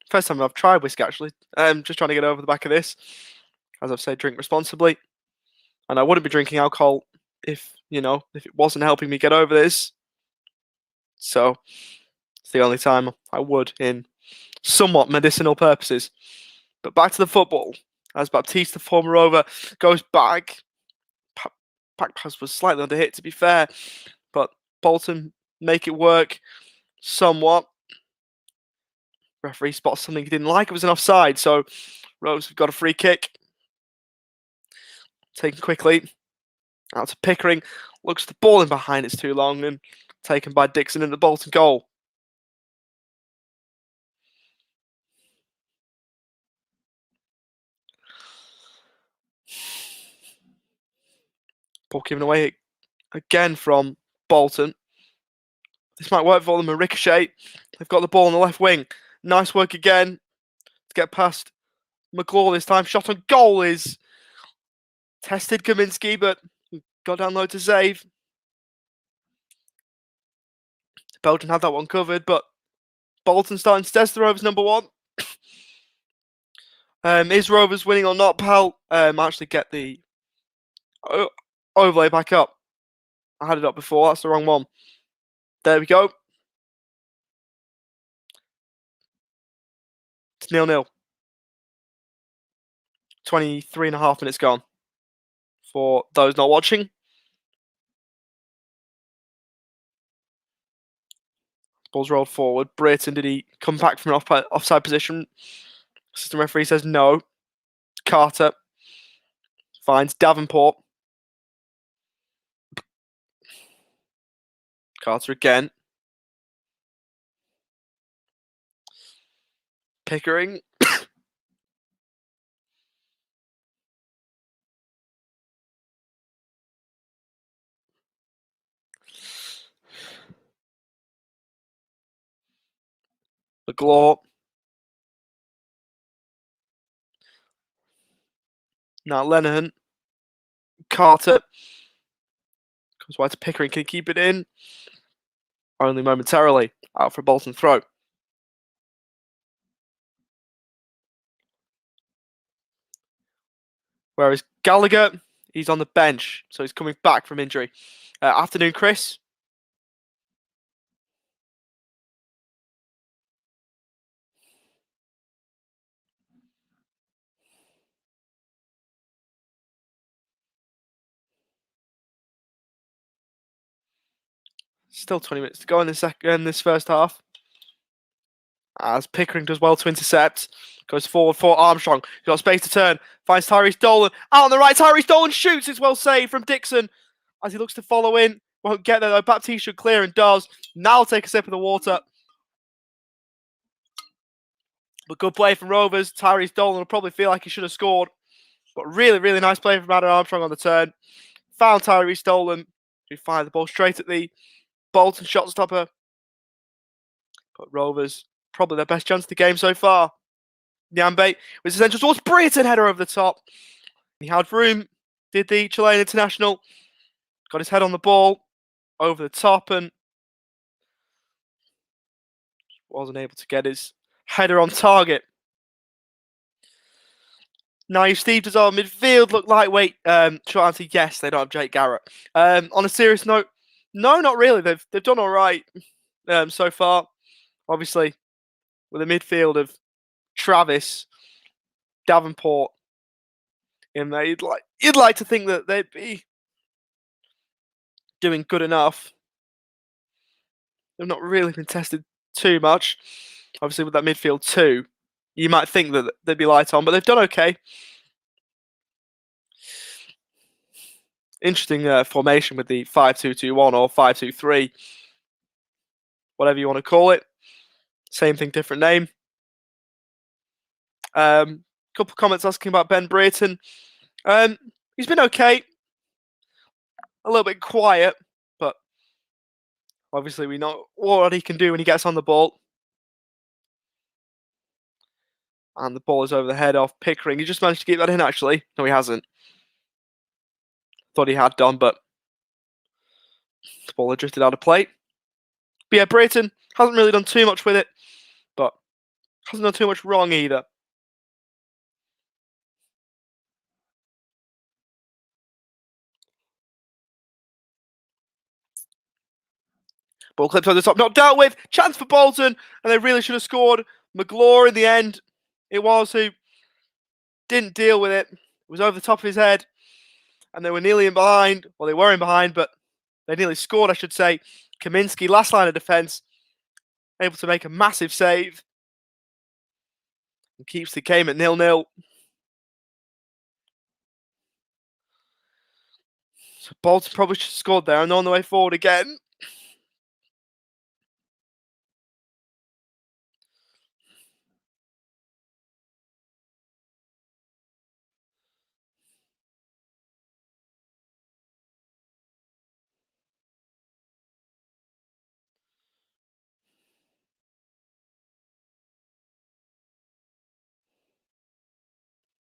first time I've tried whiskey, actually. Just trying to get over the back of this. As I've said, drink responsibly. And I wouldn't be drinking alcohol if it wasn't helping me get over this. So, it's the only time I would in somewhat medicinal purposes. But back to the football. As Baptiste, the former Rover, goes back. Back pass was slightly under hit, to be fair. But Bolton make it work somewhat. Referee spots something he didn't like. It was an offside. So, Rovers have got a free kick. Taken quickly. Out to Pickering. Looks the ball in behind. It's too long. And taken by Dixon in the Bolton goal. Ball given away again from Bolton. This might work for them. A ricochet. They've got the ball on the left wing. Nice work again to get past McGlaw this time. Shot on goal is tested Kaminsky, but got down low to save. Belgium had that one covered, but Bolton starting to test the Rovers number one. Is Rovers winning or not, pal? Actually get the overlay back up. I had it up before. That's the wrong one. There we go. It's 0-0. 23.5 minutes gone. For those not watching. Ball's rolled forward. Brayton, did he come back from an offside position? Assistant referee says no. Carter finds Davenport. Carter again. Pickering. McGlaw. Now Lenihan. Carter. Comes wide to Pickering. Can he keep it in? Only momentarily. Out for a Bolton throw. Whereas Gallagher, he's on the bench. So he's coming back from injury. Afternoon, Chris. Still 20 minutes to go in this first half. As Pickering does well to intercept. Goes forward for Armstrong. He's got space to turn. Finds Tyrese Dolan. Out on the right. Tyrese Dolan shoots. It's well saved from Dixon. As he looks to follow in. Won't get there though. Baptiste should clear and does. Now take a sip of the water. But good play from Rovers. Tyrese Dolan will probably feel like he should have scored. But really, really nice play from Adam Armstrong on the turn. Found Tyrese Dolan. He fired the ball straight at the Bolton shot stopper. But Rovers, probably their best chance of the game so far. Nyambe with essential towards Brayton, header over the top. He had room, did the Chilean international. Got his head on the ball, over the top, and wasn't able to get his header on target. Now, Steve does our midfield look lightweight? Short answer, yes, they don't have Jake Garrett. On a serious note, no, not really. They've done all right so far. Obviously, with a midfield of Travis, Davenport in there, you'd like to think that they'd be doing good enough. They've not really been tested too much. Obviously, with that midfield too, you might think that they'd be light on, but they've done okay. Interesting formation with the 5-2-2-1 or 5-2-3, whatever you want to call it. Same thing, different name. Couple comments asking about Ben Brayton. He's been okay. A little bit quiet, but obviously we know what he can do when he gets on the ball. And the ball is over the head of Pickering. He just managed to keep that in, actually. No, he hasn't. Thought he had done, but the ball had drifted out of play. But yeah, Brayton hasn't really done too much with it, but hasn't done too much wrong either. Ball clips over the top, not dealt with. Chance for Bolton, and they really should have scored. McGlaw in the end, it was, who didn't deal with it. It was over the top of his head, and they were nearly in behind. Well, they were in behind, but they nearly scored, I should say. Kaminsky, last line of defence, able to make a massive save. And keeps the game at 0-0. So Bolton probably should have scored there, and they're on the way forward again.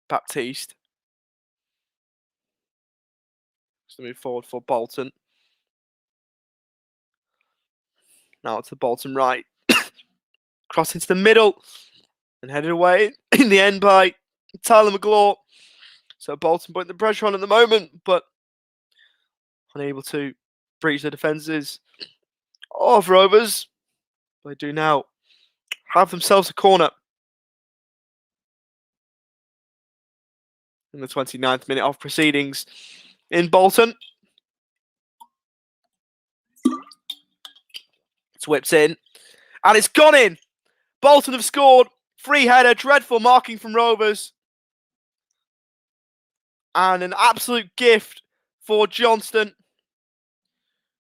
Baptiste. So move forward for Bolton. Now it's the Bolton right. Cross into the middle and headed away in the end by Tyler McGlaw. So Bolton putting the pressure on at the moment, but unable to breach the defences of Rovers. They do now have themselves a corner in the 29th minute of proceedings in Bolton. It's whipped in, and it's gone in. Bolton have scored. Free header, dreadful marking from Rovers. And an absolute gift for Johnston,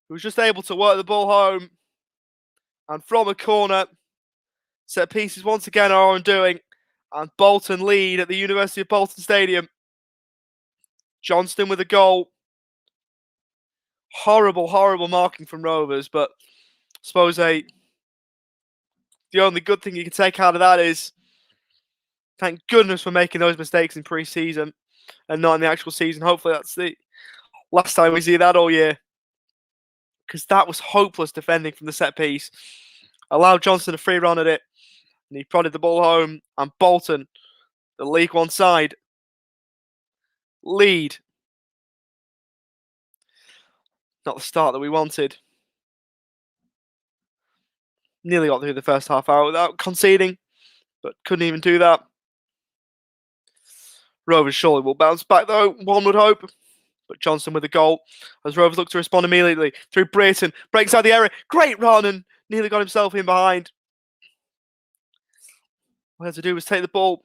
who was just able to work the ball home. And from a corner, set pieces once again are our undoing. And Bolton lead at the University of Bolton Stadium. Johnston with a goal. Horrible, horrible marking from Rovers, but I suppose the only good thing you can take out of that is thank goodness for making those mistakes in pre-season and not in the actual season. Hopefully that's the last time we see that all year, because that was hopeless defending from the set piece. Allowed Johnston a free run at it, and he prodded the ball home, and Bolton, the League One side, lead. Not the start that we wanted. Nearly got through the first half hour without conceding, but couldn't even do that. Rovers surely will bounce back though, one would hope. But Johnston with a goal as Rovers look to respond immediately through Brayton. Breaks out the area. Great run and nearly got himself in behind. What he had to do was take the ball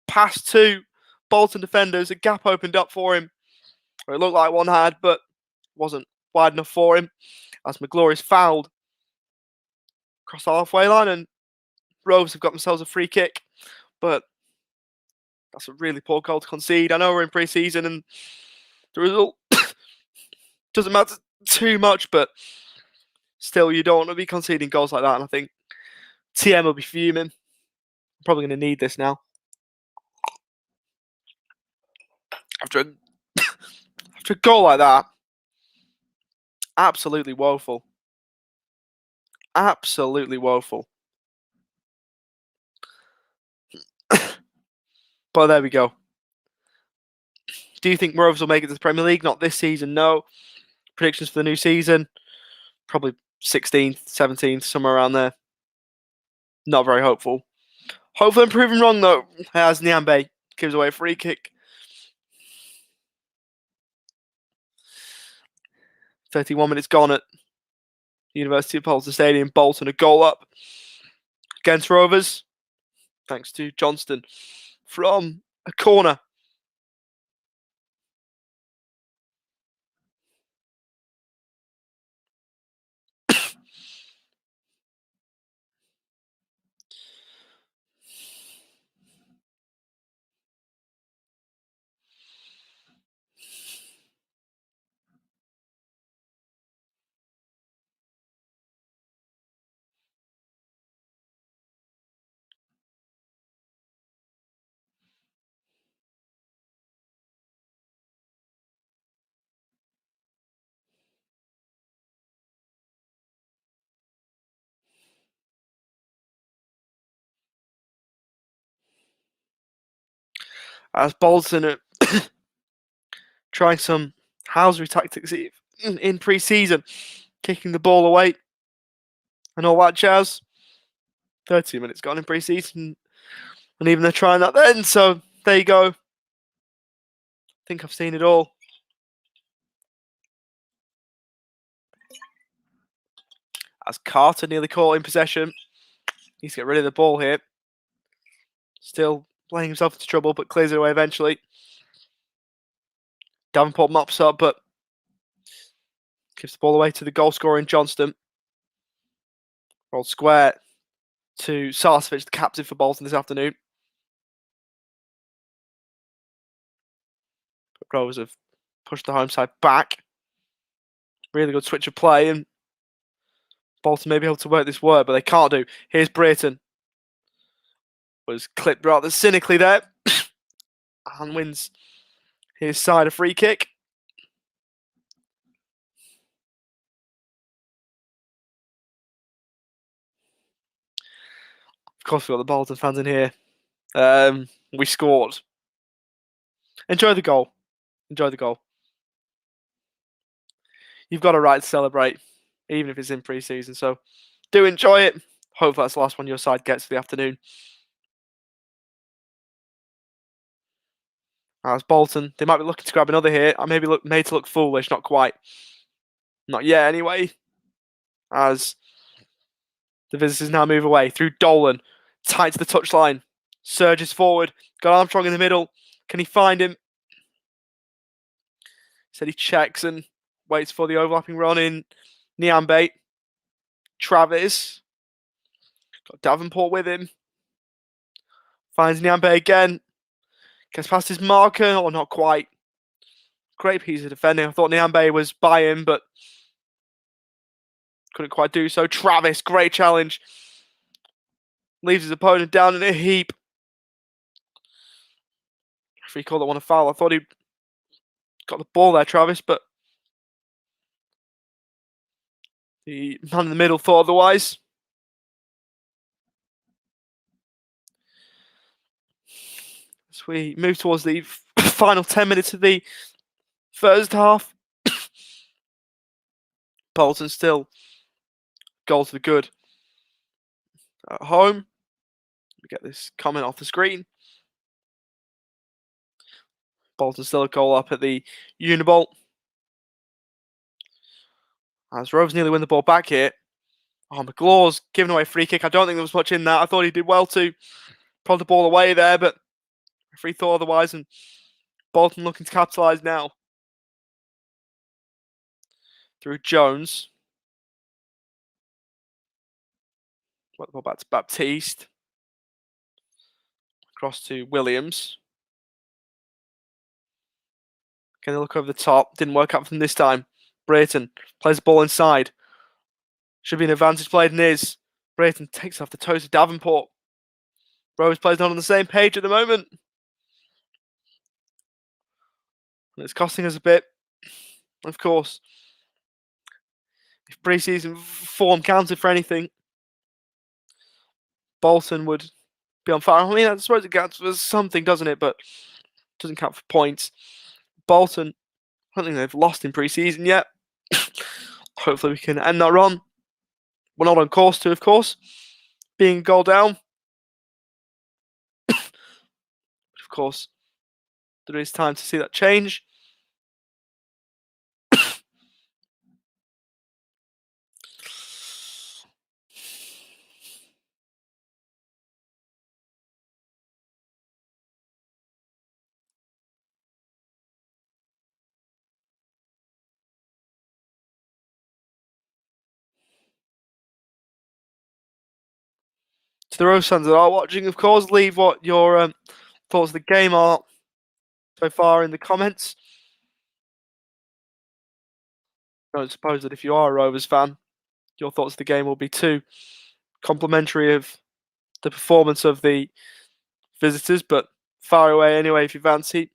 past two Bolton defenders. A gap opened up for him. Or it looked like one had, but wasn't wide enough for him. As McGlaw is fouled across the halfway line, and Rovers have got themselves a free kick. But that's a really poor goal to concede. I know we're in pre-season and the result doesn't matter too much, but still, you don't want to be conceding goals like that. And I think TM will be fuming. I'm probably going to need this now. After a goal like that, absolutely woeful. Absolutely woeful. But there we go. Do you think Rovers will make it to the Premier League? Not this season, no. Predictions for the new season? Probably 16th, 17th, somewhere around there. Not very hopeful. Hopefully I'm proven wrong, though, as Nyambe gives away a free kick. 31 minutes gone at University of Bolton Stadium. Bolton a goal up against Rovers, thanks to Johnston from a corner. As Bolton are trying some housery tactics in pre-season, kicking the ball away and all that jazz. 30 minutes gone in pre-season, and even they're trying that then, so there you go. I think I've seen it all. As Carter nearly caught in possession. Needs to get rid of the ball here. Still playing himself into trouble, but clears it away eventually. Davenport mops up, but gives the ball away to the goal scorer in Johnston. Rolled square to Sarcevic, the captain for Bolton this afternoon. But Rovers have pushed the home side back. Really good switch of play, and Bolton may be able to work this work, but they can't do. Here's Brayton. Was clipped rather cynically there. And wins his side a free kick. Of course, we've got the Bolton fans in here. We scored. Enjoy the goal. Enjoy the goal. You've got a right to celebrate, even if it's in pre-season. So do enjoy it. Hopefully that's the last one your side gets for the afternoon. As Bolton, they might be looking to grab another here. I maybe made to look foolish, not quite. Not yet, anyway. As the visitors now move away through Dolan, tight to the touchline. Surges forward, got Armstrong in the middle. Can he find him? Said he checks and waits for the overlapping run in Nyambe. Travis. Got Davenport with him. Finds Nyambe again. Gets past his marker, or not quite. Great piece of defending. I thought Nyambe was by him, but couldn't quite do so. Travis, great challenge. Leaves his opponent down in a heap. If he called that one a foul, I thought he got the ball there, Travis, but the man in the middle thought otherwise. As we move towards the final 10 minutes of the first half. Bolton still goal to the good at home. We get this comment off the screen. Bolton still a goal up at the Unibolt. As Rovers nearly win the ball back here. Oh, McLaw's giving away a free kick. I don't think there was much in that. I thought he did well to prod the ball away there, but referee thought otherwise, and Bolton looking to capitalise now. Through Jones. Got the ball back to Baptiste. Across to Williams. Can they look over the top? Didn't work out for them this time. Brayton plays the ball inside. Should be an advantage played and is. Brayton takes off the toes of Davenport. Rovers plays not on the same page at the moment. And it's costing us a bit. Of course. If pre-season form counted for anything, Bolton would be on fire. I mean, I suppose it counts for something, doesn't it? But it doesn't count for points. Bolton. I don't think they've lost in pre-season yet. Hopefully we can end that run. We're not on course to, of course, being a goal down. Of course, there is time to see that change. To the Rovers fans that are watching, of course, leave what your thoughts of the game are so far in the comments. I don't suppose that if you are a Rovers fan, your thoughts of the game will be too complimentary of the performance of the visitors, but far away anyway if you fancy.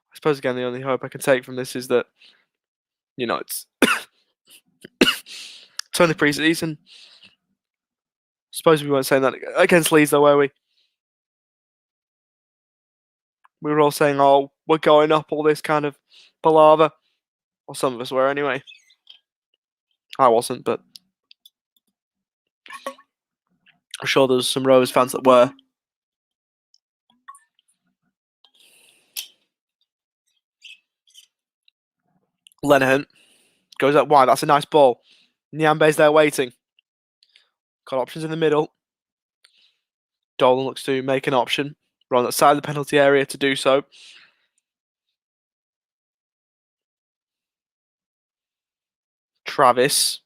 I suppose again the only hope I can take from this is that, it's it's only pre-season. Suppose we weren't saying that against Leeds though, were we? We were all saying, oh, we're going up, all this kind of palaver. Or some of us were anyway. I wasn't, but I'm sure there's some Rovers fans that were. Lenihan goes up wide. That's a nice ball. Nyambe's there waiting. Got options in the middle. Dolan looks to make an option. We're on that side of the penalty area to do so. Travis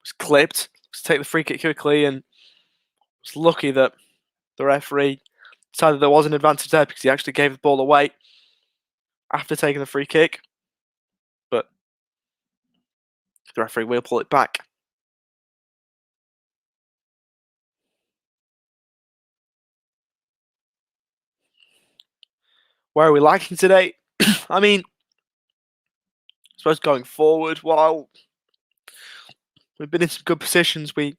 was clipped. Let's take the free kick quickly, and was lucky that the referee decided there was an advantage there because he actually gave the ball away after taking the free kick. But the referee will pull it back. Where are we lacking today? I mean, I suppose going forward, while we've been in some good positions, we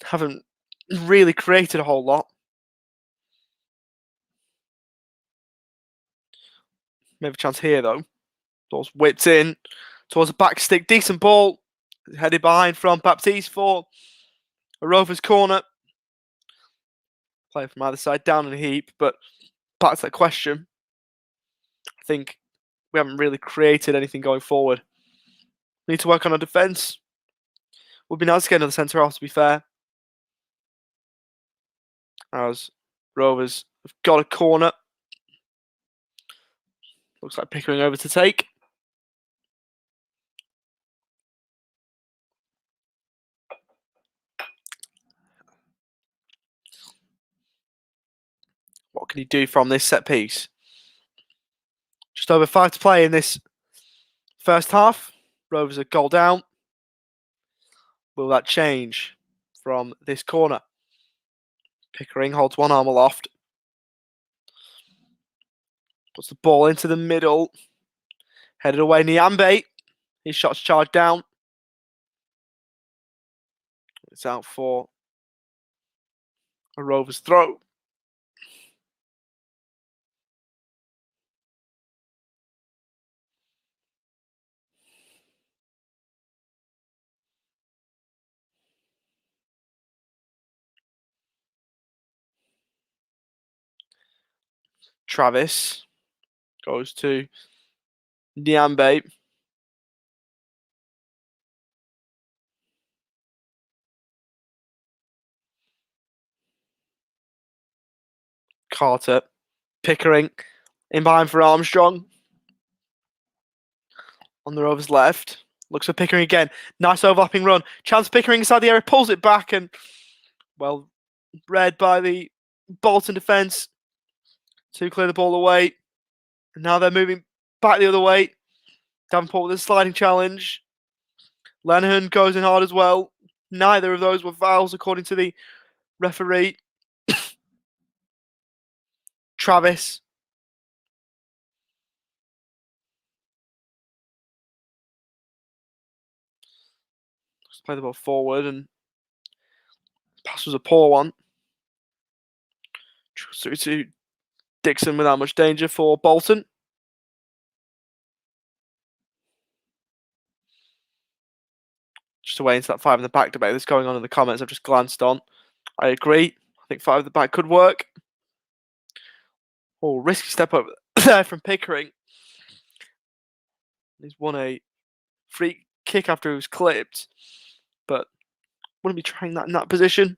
haven't really created a whole lot. May have a chance here, though. Ball's whipped in towards the back stick. Decent ball. Headed behind from Baptiste for a Rovers corner. Player from either side down in a heap, but back to that question. I think we haven't really created anything going forward. We need to work on our defence. Would be nice to get another centre half, to be fair. As Rovers have got a corner. Looks like Pickering over to take. What can he do from this set piece? Just over 5 to play in this first half. Rovers are goal down. Will that change from this corner? Pickering holds one arm aloft. Puts the ball into the middle. Headed away, Nyambe. His shot's charged down. It's out for a Rovers throw. Travis goes to Nyambe. Carter. Pickering in behind for Armstrong. On the Rovers left. Looks for Pickering again. Nice overlapping run. Chance Pickering inside the area. Pulls it back and, well, read by the Bolton defence to clear the ball away. And now they're moving back the other way. Davenport with a sliding challenge. Lenihan goes in hard as well. Neither of those were fouls according to the referee. Travis. Just play the ball forward, and pass was a poor one. Through to Dixon without much danger for Bolton. Just away into that 5 in the back debate that's going on in the comments. I've just glanced on. I agree. I think 5 in the back could work. Oh, risky step over there from Pickering. He's won a free kick after he was clipped, but wouldn't be trying that in that position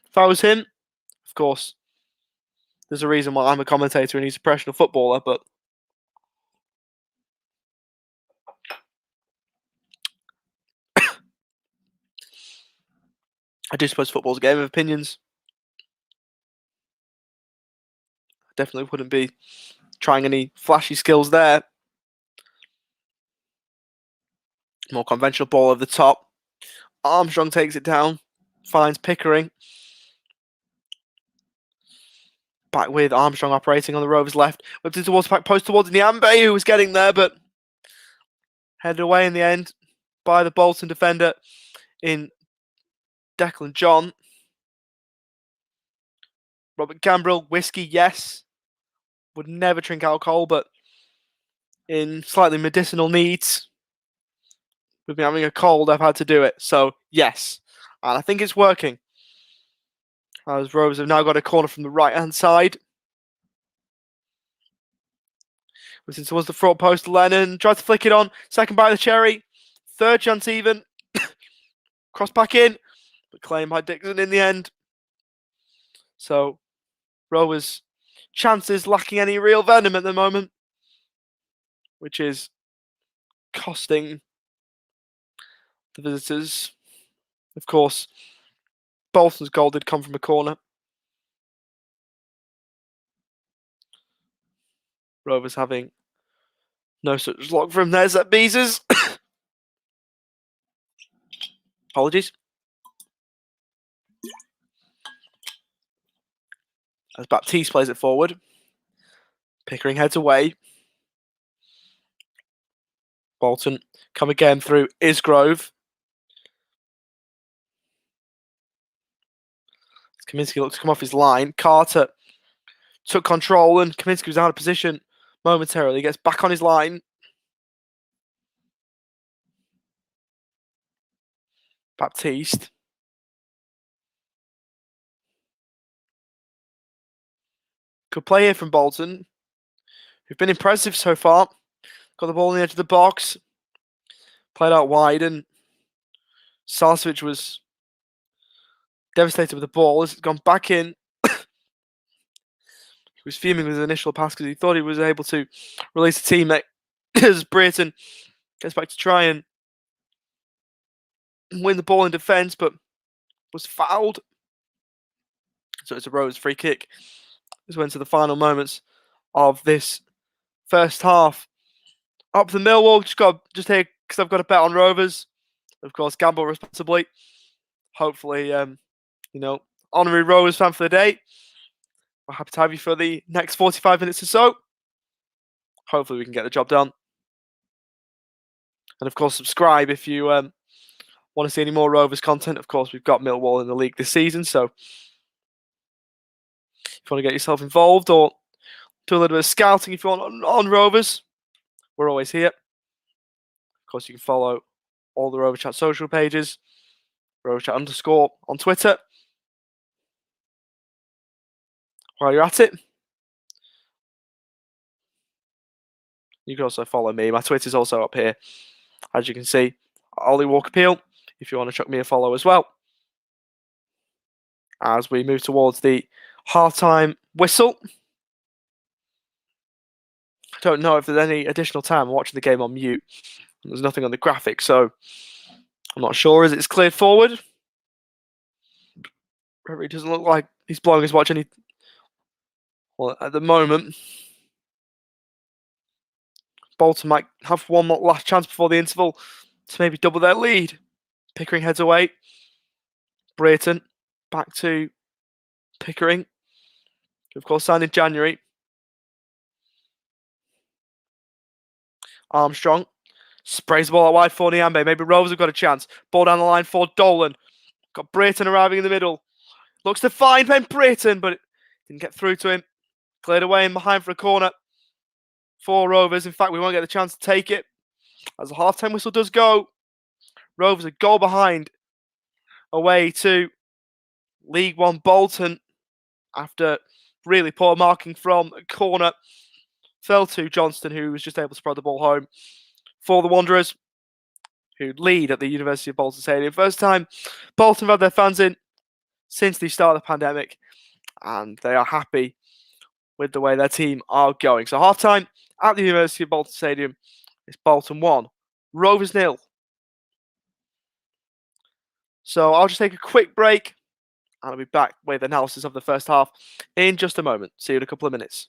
if I was him. Of course, there's a reason why I'm a commentator and he's a professional footballer, but I do suppose football's a game of opinions. I definitely wouldn't be trying any flashy skills there. More conventional ball over the top. Armstrong takes it down, finds Pickering. Back with Armstrong operating on the Rovers left. Whipped it towards the back post towards Nyambe, who was getting there, but headed away in the end by the Bolton defender in Declan John. Robert Gambrill, whiskey, yes. Would never drink alcohol, but in slightly medicinal needs, with me having a cold, I've had to do it. So, yes. And I think it's working. As Rovers have now got a corner from the right-hand side. Which towards the front post, Lennon tries to flick it on. Second bite of the cherry. Third chance even. Cross back in. But claimed by Dixon in the end. So, Rovers' chances lacking any real venom at the moment. Which is costing the visitors. Of course, Bolton's goal did come from a corner. Rovers having no such luck from there. Zet Beezers. Apologies. As Baptiste plays it forward. Pickering heads away. Bolton come again through Isgrove. Kaminsky looks to come off his line. Carter took control and Kaminsky was out of position momentarily. He gets back on his line. Baptiste. Good play here from Bolton, who've been impressive so far. Got the ball on the edge of the box. Played out wide, and Sarcevic was devastated with the ball. It's gone back in. He was fuming with his initial pass because he thought he was able to release a teammate as Brayton gets back to try and win the ball in defence, but was fouled. So it's a Rovers free kick. This went to the final moments of this first half. Up the Millwall, just here because I've got a bet on Rovers. Of course, gamble responsibly. Hopefully, honorary Rovers fan for the day. We're happy to have you for the next 45 minutes or so. Hopefully, we can get the job done. And of course, subscribe if you want to see any more Rovers content. Of course, we've got Millwall in the league this season, so if you want to get yourself involved or do a little bit of scouting if you want on Rovers, we're always here. Of course, you can follow all the Rovers Chat social pages, Rovers Chat _ on Twitter. While you're at it, you can also follow me. My Twitter's also up here, as you can see. Ollie Walker Peel, if you want to chuck me a follow as well. As we move towards the half-time whistle. I don't know if there's any additional time. I'm watching the game on mute. There's nothing on the graphic, so I'm not sure as it's cleared forward. It doesn't look like he's blowing his watch well, at the moment. Bolton might have one more last chance before the interval to maybe double their lead. Pickering heads away. Brayton back to Pickering. Of course, signed in January. Armstrong sprays the ball out wide for Niambe. Maybe Rovers have got a chance. Ball down the line for Dolan. Got Brayton arriving in the middle. Looks to find Ben Brayton, but it didn't get through to him. Cleared away in behind for a corner for Rovers. In fact, we won't get the chance to take it as the half-time whistle does go. Rovers a goal behind away to League One Bolton after really poor marking from a corner. Fell to Johnston, who was just able to spread the ball home for the Wanderers, who lead at the University of Bolton Stadium. First time Bolton have had their fans in since the start of the pandemic, and they are happy with the way their team are going. So half-time at the University of Bolton Stadium is Bolton 1, Rovers 0. So I'll just take a quick break, and I'll be back with analysis of the first half in just a moment. See you in a couple of minutes.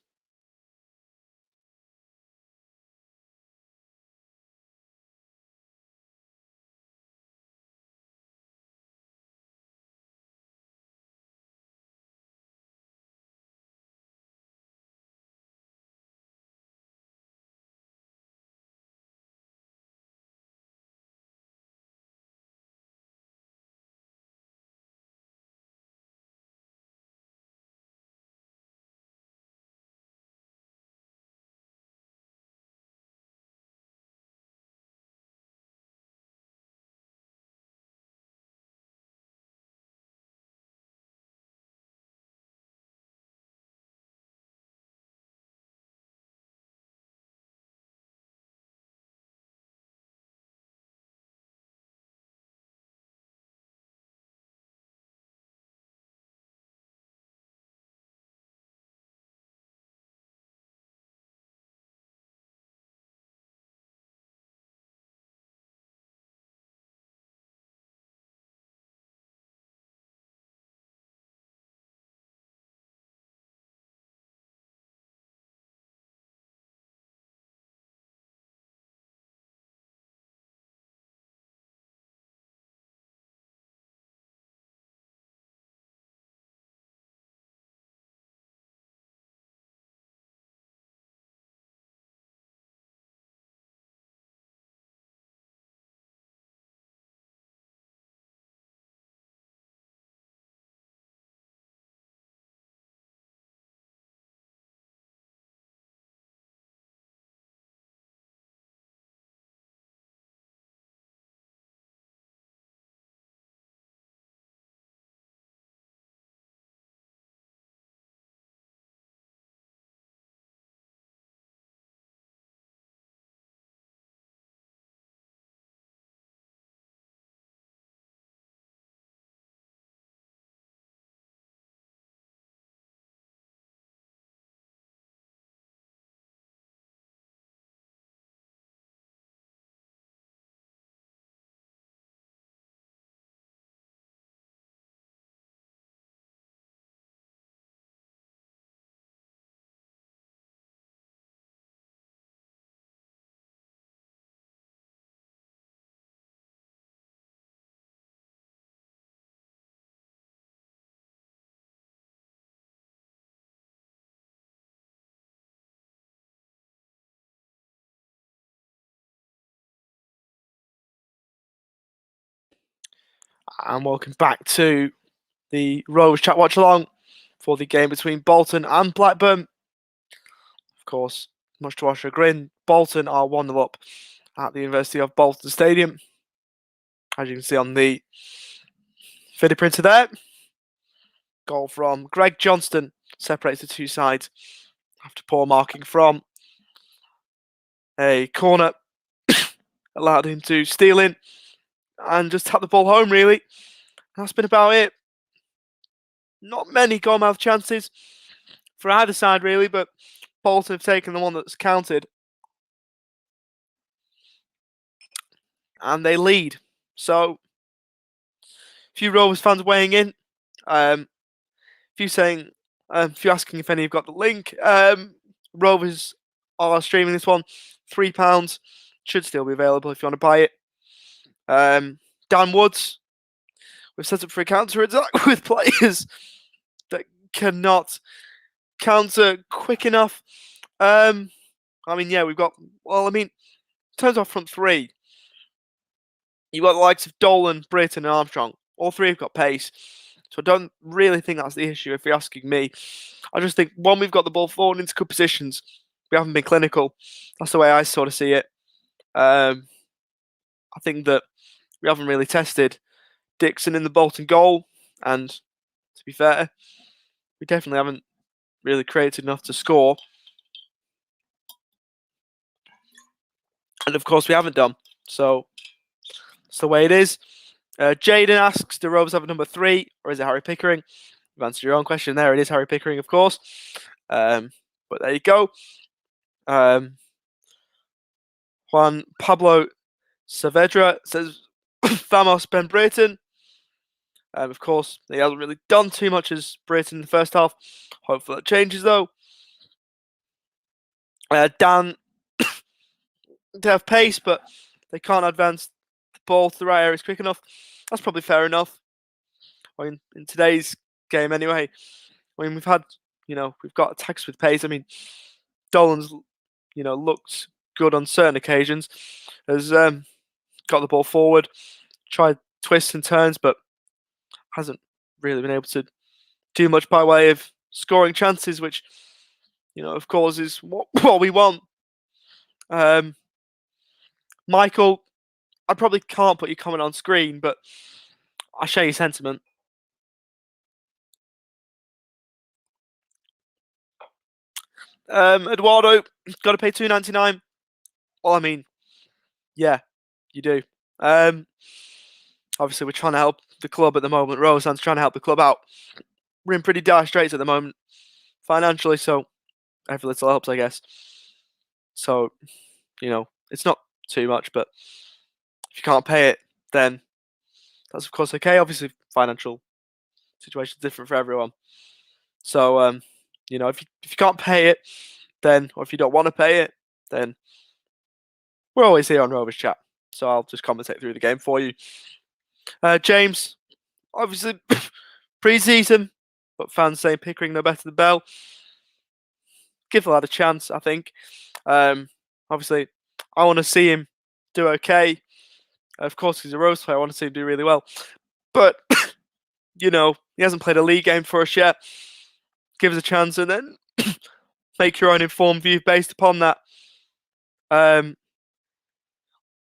And welcome back to the Rovers Chat Watch Along for the game between Bolton and Blackburn. Of course, much to our chagrin, Bolton are 1-0 up at the University of Bolton Stadium. As you can see on the video printer there. Goal from Greg Johnston separates the two sides after poor marking from a corner. Allowed him to steal in and just tap the ball home, really. That's been about it. Not many goal-mouth chances for either side, really, but Bolton have taken the one that's counted. And they lead. So, a few Rovers fans weighing in. If you're asking if any have got the link, Rovers are streaming this one. £3 should still be available if you want to buy it. Dan Woods, we've set up for a counter attack with players that cannot counter quick enough. We've got. terms of our front three, you've got the likes of Dolan, Britton, and Armstrong. All three have got pace. So I don't really think that's the issue, if you're asking me. I just think, one, we've got the ball forward into good positions. We haven't been clinical. That's the way I sort of see it. I think that we haven't really tested Dixon in the Bolton goal. And to be fair, we definitely haven't really created enough to score. And of course, we haven't done. So it's the way it is. Jaden asks, do Rovers have a number 3 or is it Harry Pickering? You've answered your own question there. It is Harry Pickering, of course. But there you go. Juan Pablo Saavedra says, Vamos Ben Brayton. Of course, he hasn't really done too much as Brayton in the first half. Hopefully that changes, though. Dan, they have pace, but they can't advance the ball to the right areas quick enough. That's probably fair enough. I mean, in today's game, anyway. I mean, we've got attacks with pace. I mean, Dolan's, looked good on certain occasions. Has got the ball forward, tried twists and turns, but hasn't really been able to do much by way of scoring chances, which, of course, is what we want. Michael, I probably can't put your comment on screen, but I share your sentiment. Eduardo, got to pay $2.99. Well, I mean, yeah, you do. Obviously, we're trying to help the club at the moment. Roseland's trying to help the club out. We're in pretty dire straits at the moment, financially, so every little helps, I guess. So, it's not too much, but if you can't pay it, then that's of course okay. Obviously, financial situation is different for everyone. So, if you can't pay it, then, or if you don't want to pay it, then we're always here on Rovers Chat. So I'll just commentate through the game for you. James, obviously pre-season, but fans say Pickering no better than Bell. Give the lad a chance, I think. Obviously, I want to see him do okay. Of course, he's a Rose player. I want to see him do really well. But, he hasn't played a league game for us yet. Give us a chance and then make your own informed view based upon that.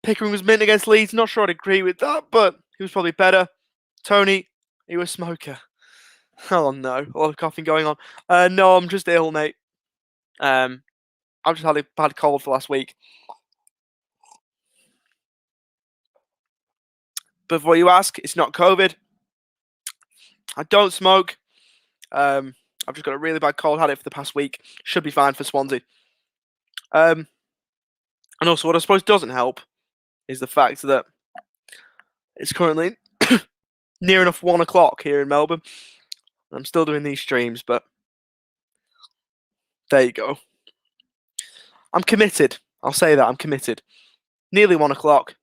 Pickering was mint against Leeds. Not sure I'd agree with that, but he was probably better. Tony, he was a smoker. Oh, no. A lot of coughing going on. No, I'm just ill, mate. I've just had a bad cold for last week. Before you ask, it's not COVID. I don't smoke. I've just got a really bad cold. Had it for the past week. Should be fine for Swansea. And also, what I suppose doesn't help is the fact that it's currently near enough 1 o'clock here in Melbourne. I'm still doing these streams, but there you go. I'm committed. I'll say that. I'm committed. Nearly 1 o'clock,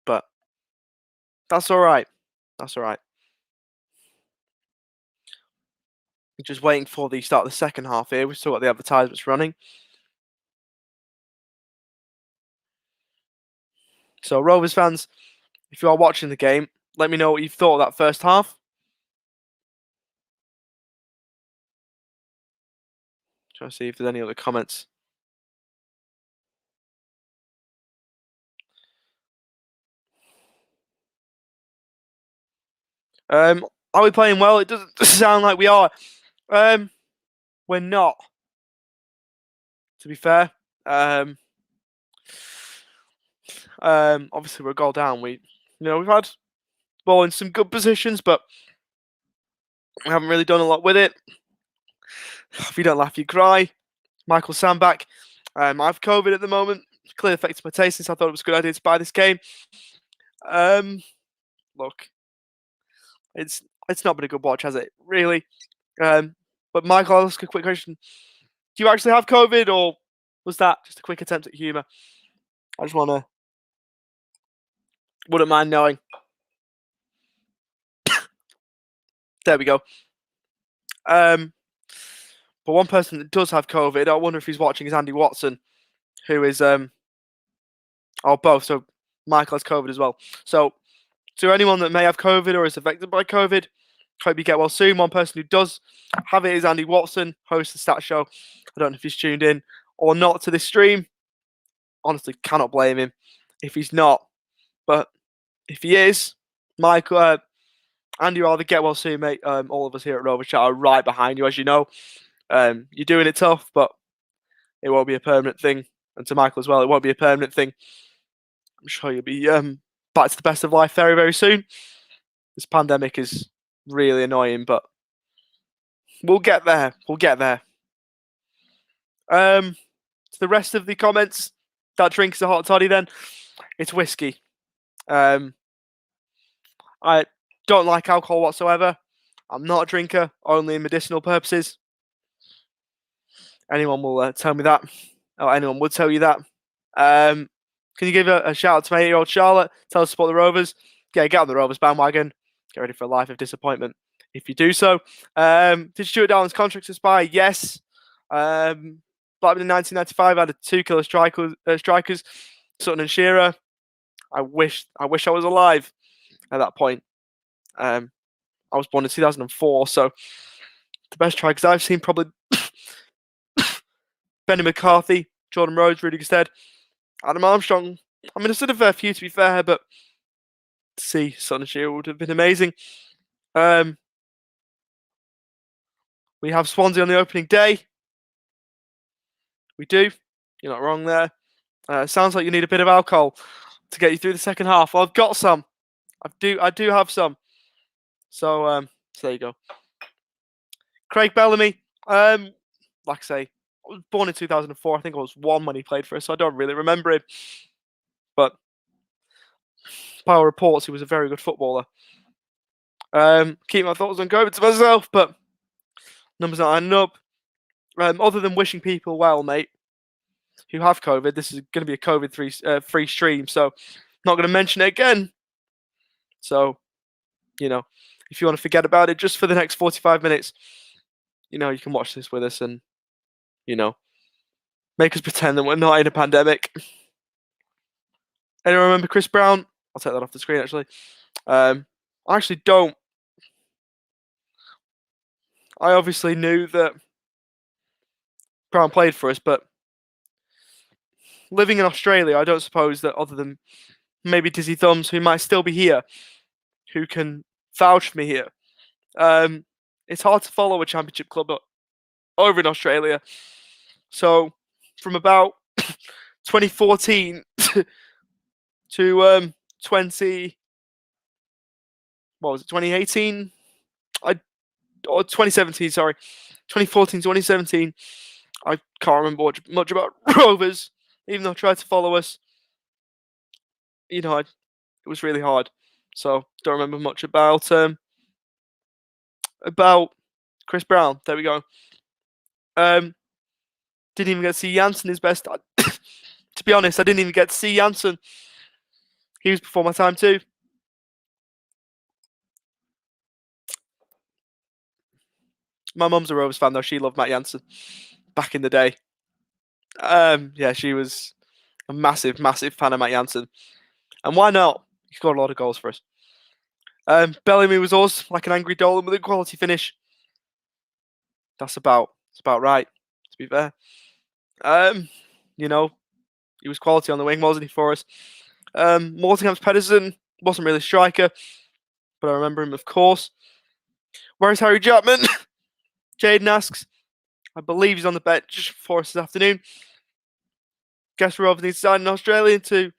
but that's all right. That's all right. Just waiting for the start of the second half here. We've still got the advertisements running. So, Rovers fans, if you are watching the game, let me know what you thought of that first half. Trying to see if there's any other comments. Are we playing well? It doesn't sound like we are. We're not. To be fair. Obviously we're a goal down. We've had the ball in some good positions, but we haven't really done a lot with it. If you don't laugh, you cry. Michael Sandback. I have COVID at the moment. Clearly affected my taste, since I thought it was a good idea to buy this game. Look, it's not been a good watch, has it? Really. But Michael, I'll ask a quick question. Do you actually have COVID, or was that just a quick attempt at humour? I just wouldn't mind knowing. There we go. But one person that does have COVID, I wonder if he's watching, is Andy Watson, who is or both. So Michael has COVID as well. So to anyone that may have COVID or is affected by COVID, hope you get well soon. One person who does have it is Andy Watson, host of the Stat Show. I don't know if he's tuned in or not to this stream. Honestly, cannot blame him if he's not. But if he is, Michael, Andy, rather get well soon, mate. All of us here at Rovers Chat are right behind you, as you know. You're doing it tough, but it won't be a permanent thing. And to Michael as well, it won't be a permanent thing. I'm sure you'll be back to the best of life very, very soon. This pandemic is really annoying, but we'll get there. We'll get there. To the rest of the comments, that drink is a hot toddy then. It's whiskey. I don't like alcohol whatsoever. I'm not a drinker, only in medicinal purposes. Anyone will tell me that. Or anyone would tell you that. Can you give a shout out to my 8-year-old Charlotte? Tell her to support the Rovers. Yeah, get on the Rovers bandwagon. Get ready for a life of disappointment if you do so. Did Stuart Darling's contract expire? Yes. Blackburn in 1995 had 2 killer strikers, Sutton and Shearer. I wish I was alive at that point. I was born in 2004, so the best strikers I've seen probably Benny McCarthy, Jordan Rhodes, Rudy Gestead, Adam Armstrong. I mean, there's sort of a few to be fair, but to see Sutton and Shearer would have been amazing. We have Swansea on the opening day. We do. You're not wrong there. Sounds like you need a bit of alcohol to get you through the second half. Well, I've got some. I do have some. So there you go. Craig Bellamy. Like I say, I was born in 2004. I think I was 1 when he played for us, so I don't really remember him. But by all reports, he was a very good footballer. Keep my thoughts on COVID to myself, but numbers aren't adding up. Other than wishing people well, mate, who have COVID, this is going to be a COVID-free stream, so I'm not going to mention it again. So, you know, if you want to forget about it just for the next 45 minutes, you know, you can watch this with us and, you know, make us pretend that we're not in a pandemic. Anyone remember Chris Brown? I'll take that off the screen, actually. I actually don't. I obviously knew that Brown played for us, but living in Australia, I don't suppose that other than maybe Dizzy Thumbs, who might still be here, who can vouch for me here. It's hard to follow a championship club over in Australia. So from about 2014 to 2018? Or 2017, sorry. 2014, 2017. I can't remember much about Rovers, even though I tried to follow us. You know, it was really hard. So don't remember much about Chris Brown. There we go. Didn't even get to see Janssen his best. To be honest, I didn't even get to see Janssen. He was before my time too. My mum's a Rovers fan though. She loved Matt Janssen back in the day. Yeah, she was a massive, massive fan of Matt Janssen. And why not? He scored a lot of goals for us. Bellamy was us, like an angry Dolan with a quality finish. That's about right, to be fair. You know, he was quality on the wing, wasn't he, for us? Mortingham's Pedersen wasn't really a striker, but I remember him, of course. Where's Harry Chapman? Jaden asks. I believe he's on the bench for us this afternoon. Guess Rovers need to sign an Australian to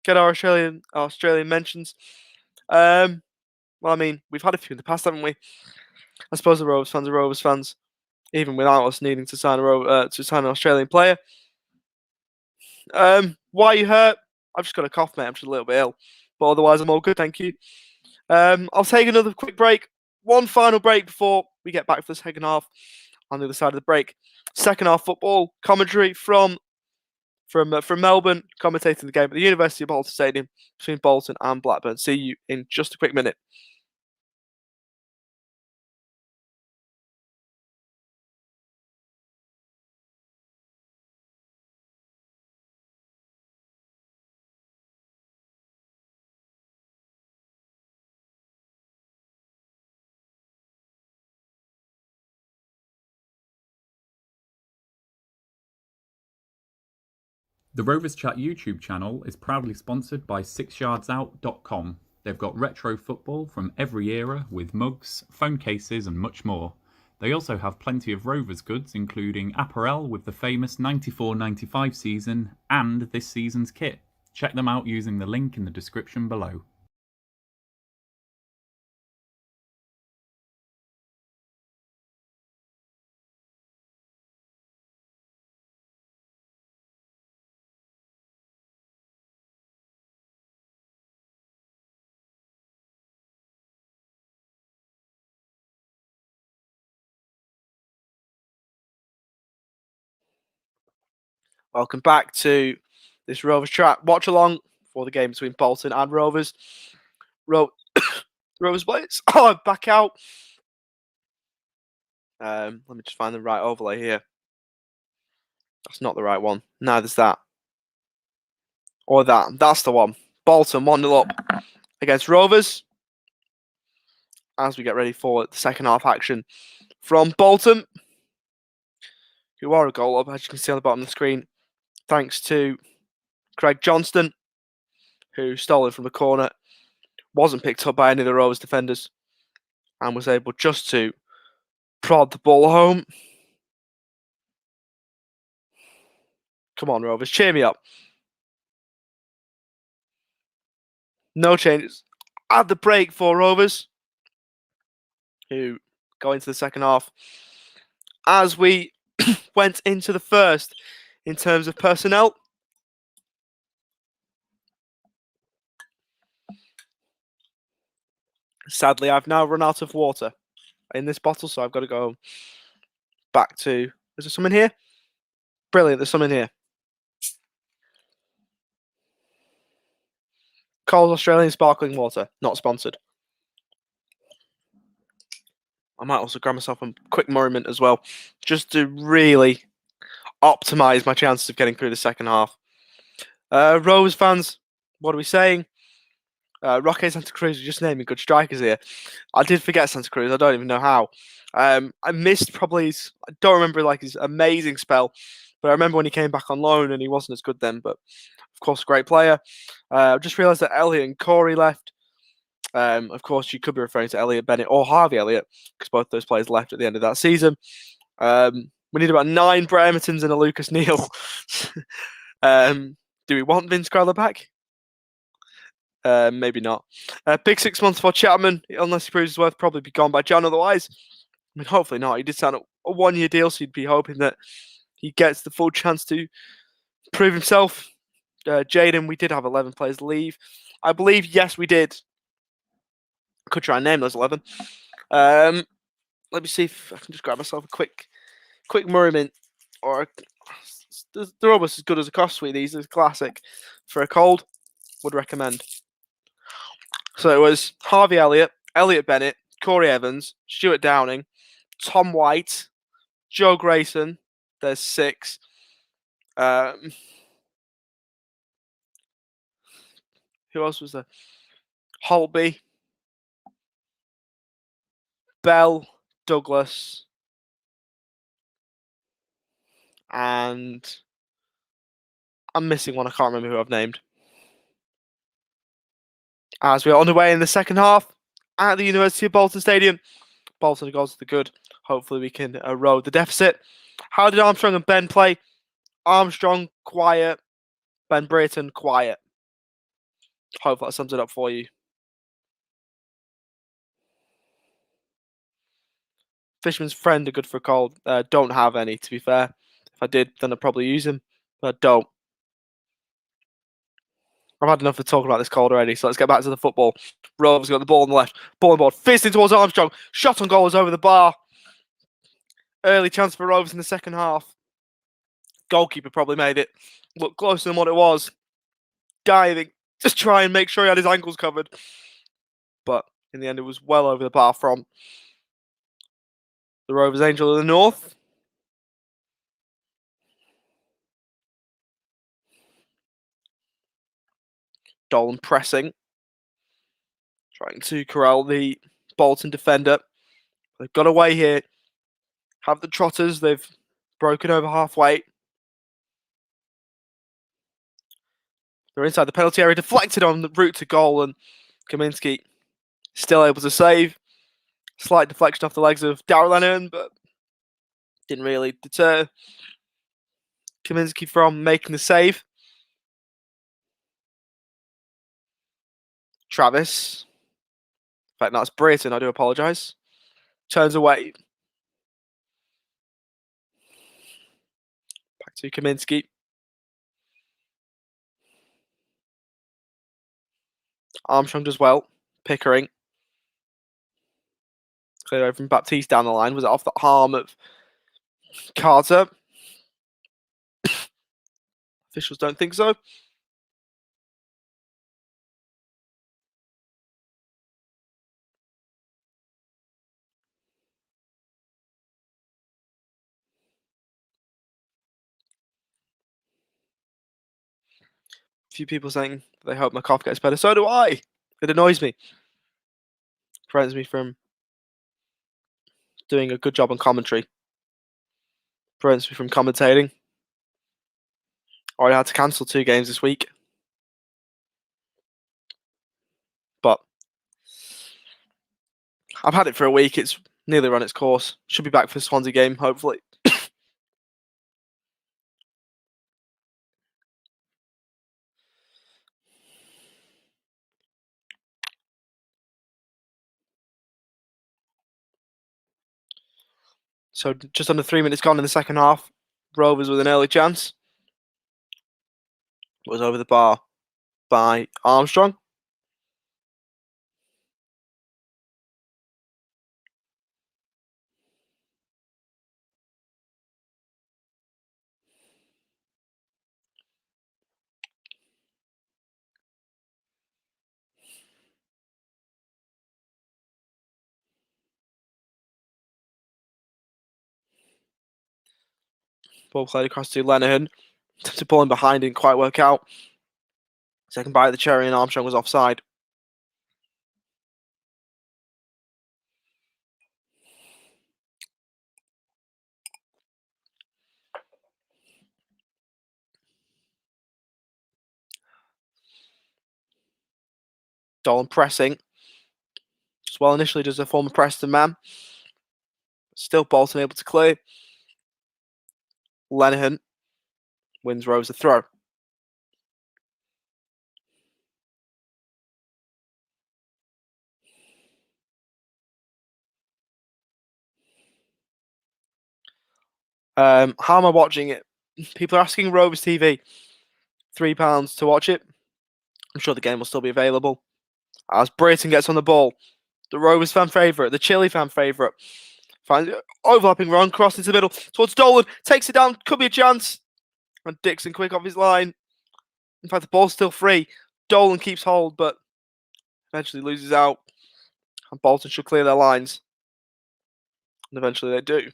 get our Australian mentions. Well, I mean, we've had a few in the past, haven't we? I suppose the Rovers fans are Rovers fans, even without us needing to sign an Australian player. Why are you hurt? I've just got a cough, mate. I'm just a little bit ill, but otherwise I'm all good, thank you. I'll take another quick break. One final break before we get back for the second half. On the other side of the break, second half football commentary from Melbourne, commentating the game at the University of Bolton Stadium between Bolton and Blackburn. See you in just a quick minute. The Rovers Chat YouTube channel is proudly sponsored by 6yardsout.com. They've got retro football from every era with mugs, phone cases and much more. They also have plenty of Rovers goods including apparel with the famous 94-95 season and this season's kit. Check them out using the link in the description below. Welcome back to this Rovers Chat watch along for the game between Bolton and Rovers. Rovers players back out. Let me just find the right overlay here. That's not the right one. Neither's that. Or that. That's the one. Bolton 1-0 up against Rovers. As we get ready for the second half action from Bolton, who are a goal up, as you can see on the bottom of the screen, thanks to Craig Johnston, who stole it from the corner, wasn't picked up by any of the Rovers defenders, and was able just to prod the ball home. Come on, Rovers, cheer me up. No changes at the break for Rovers, who go into the second half. As we went into the first in terms of personnel, sadly, I've now run out of water in this bottle, so I've got to go back to... Is there some in here? Brilliant, there's some in here. Coles Australian Sparkling Water, not sponsored. I might also grab myself a quick Murray as well, just to really optimise my chances of getting through the second half. Rovers fans, what are we saying? Roque Santa Cruz, just naming good strikers here. I did forget Santa Cruz, I don't even know how. I missed I don't remember his amazing spell, but I remember when he came back on loan and he wasn't as good then, but of course, a great player. I just realised that Elliott and Corey left. Of course, you could be referring to Elliott Bennett or Harvey Elliott, because both those players left at the end of that season. We need about 9 Bremertons and a Lucas Neal. Do we want Vince Crowler back? Maybe not. Big 6 months for Chapman, unless he proves his worth, probably be gone by Jan otherwise. I mean, hopefully not. He did sign a 1-year deal, so you'd be hoping that he gets the full chance to prove himself. Jaden, we did have 11 players leave. I believe, yes, we did. I could try and name those 11. Let me see if I can just grab myself a quick Murray Mint. Or they're almost as good as a Cross Sweet. These are classic for a cold. Would recommend. So it was Harvey Elliott, Elliott Bennett, Corey Evans, Stuart Downing, Tom White, Joe Grayson. There's 6. Who else was there? Holby, Bell, Douglas, and I'm missing one. I can't remember who I've named. As we are underway in the second half at the University of Bolton Stadium. Bolton goes to the good. Hopefully we can erode the deficit. How did Armstrong and Ben play? Armstrong, quiet. Ben Brayton, quiet. Hopefully that sums it up for you. Fisherman's Friend are good for a cold. Don't have any, to be fair. If I did, then I'd probably use them, but I don't. I've had enough of talking about this cold already, so let's get back to the football. Rovers got the ball on the left. Ball on board. Fisting towards Armstrong. Shot on goal is over the bar. Early chance for Rovers in the second half. Goalkeeper probably made it look closer than what it was. Diving. Just try and make sure he had his ankles covered. But in the end, it was well over the bar from the Rovers Angel of the North. Dolan pressing. Trying to corral the Bolton defender. They've got away here. Have the Trotters. They've broken over halfway. They're inside the penalty area, deflected on the route to goal, and Kaminski still able to save. Slight deflection off the legs of Darrell Lennon, but didn't really deter Kaminski from making the save. Travis. In fact, that's Brayton, I do apologise. Turns away. Back to Kaminski. Armstrong does well. Pickering. Clear over from Baptiste down the line. Was it off the arm of Carter? Officials don't think so. A few people saying they hope McCoff gets better. So do I. It annoys me. Prevents me from doing a good job on commentary. Prevents me from commentating. Already had to cancel 2 games this week. But I've had it for a week. It's nearly run its course. Should be back for the Swansea game, hopefully. So just under 3 minutes gone in the second half. Rovers with an early chance. Was over the bar by Armstrong. Ball played across to Lenihan. To pull him behind didn't quite work out. Second bite of the cherry and Armstrong was offside. Dolan pressing. Just well initially does a former Preston man. Still Bolton able to clear. Lenihan wins Rovers a throw. How am I watching it? People are asking Rovers TV £3 to watch it. I'm sure the game will still be available. As Brayton gets on the ball, the Rovers fan favourite, the Chile fan favourite, finds overlapping run, cross into the middle towards Dolan, takes it down, could be a chance. And Dixon quick off his line. In fact, the ball's still free. Dolan keeps hold, but eventually loses out. And Bolton should clear their lines. And eventually they do.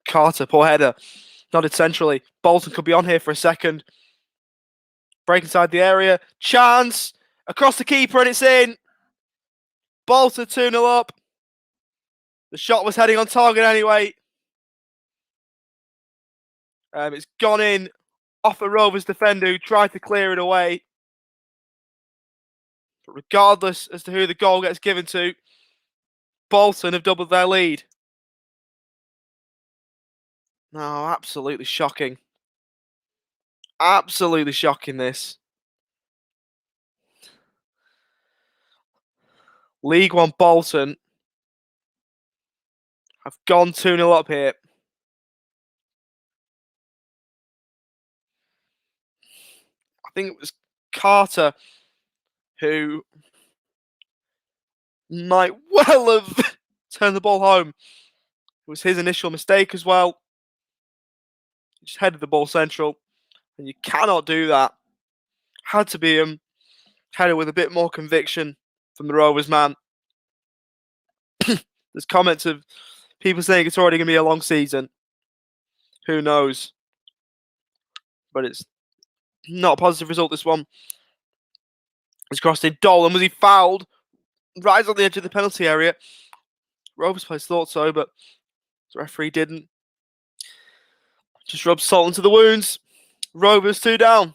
Carter, poor header. Nodded centrally. Bolton could be on here for a second. Break inside the area. Chance! Across the keeper and it's in. Bolton 2-0 up. The shot was heading on target anyway. It's gone in off a Rovers defender who tried to clear it away. But regardless as to who the goal gets given to, Bolton have doubled their lead. No, absolutely shocking. Absolutely shocking, this. League One Bolton have gone 2-0 up here. I think it was Carter who might well have turned the ball home. It was his initial mistake as well. He just headed the ball central. And you cannot do that. Had to be him. Headed with a bit more conviction from the Rovers man. There's comments of people saying it's already going to be a long season. Who knows? But it's not a positive result, this one. It's crossed in. Dolan, was he fouled? Right on the edge of the penalty area. Rovers players thought so, but the referee didn't. Just rubbed salt into the wounds. Rovers 2 down.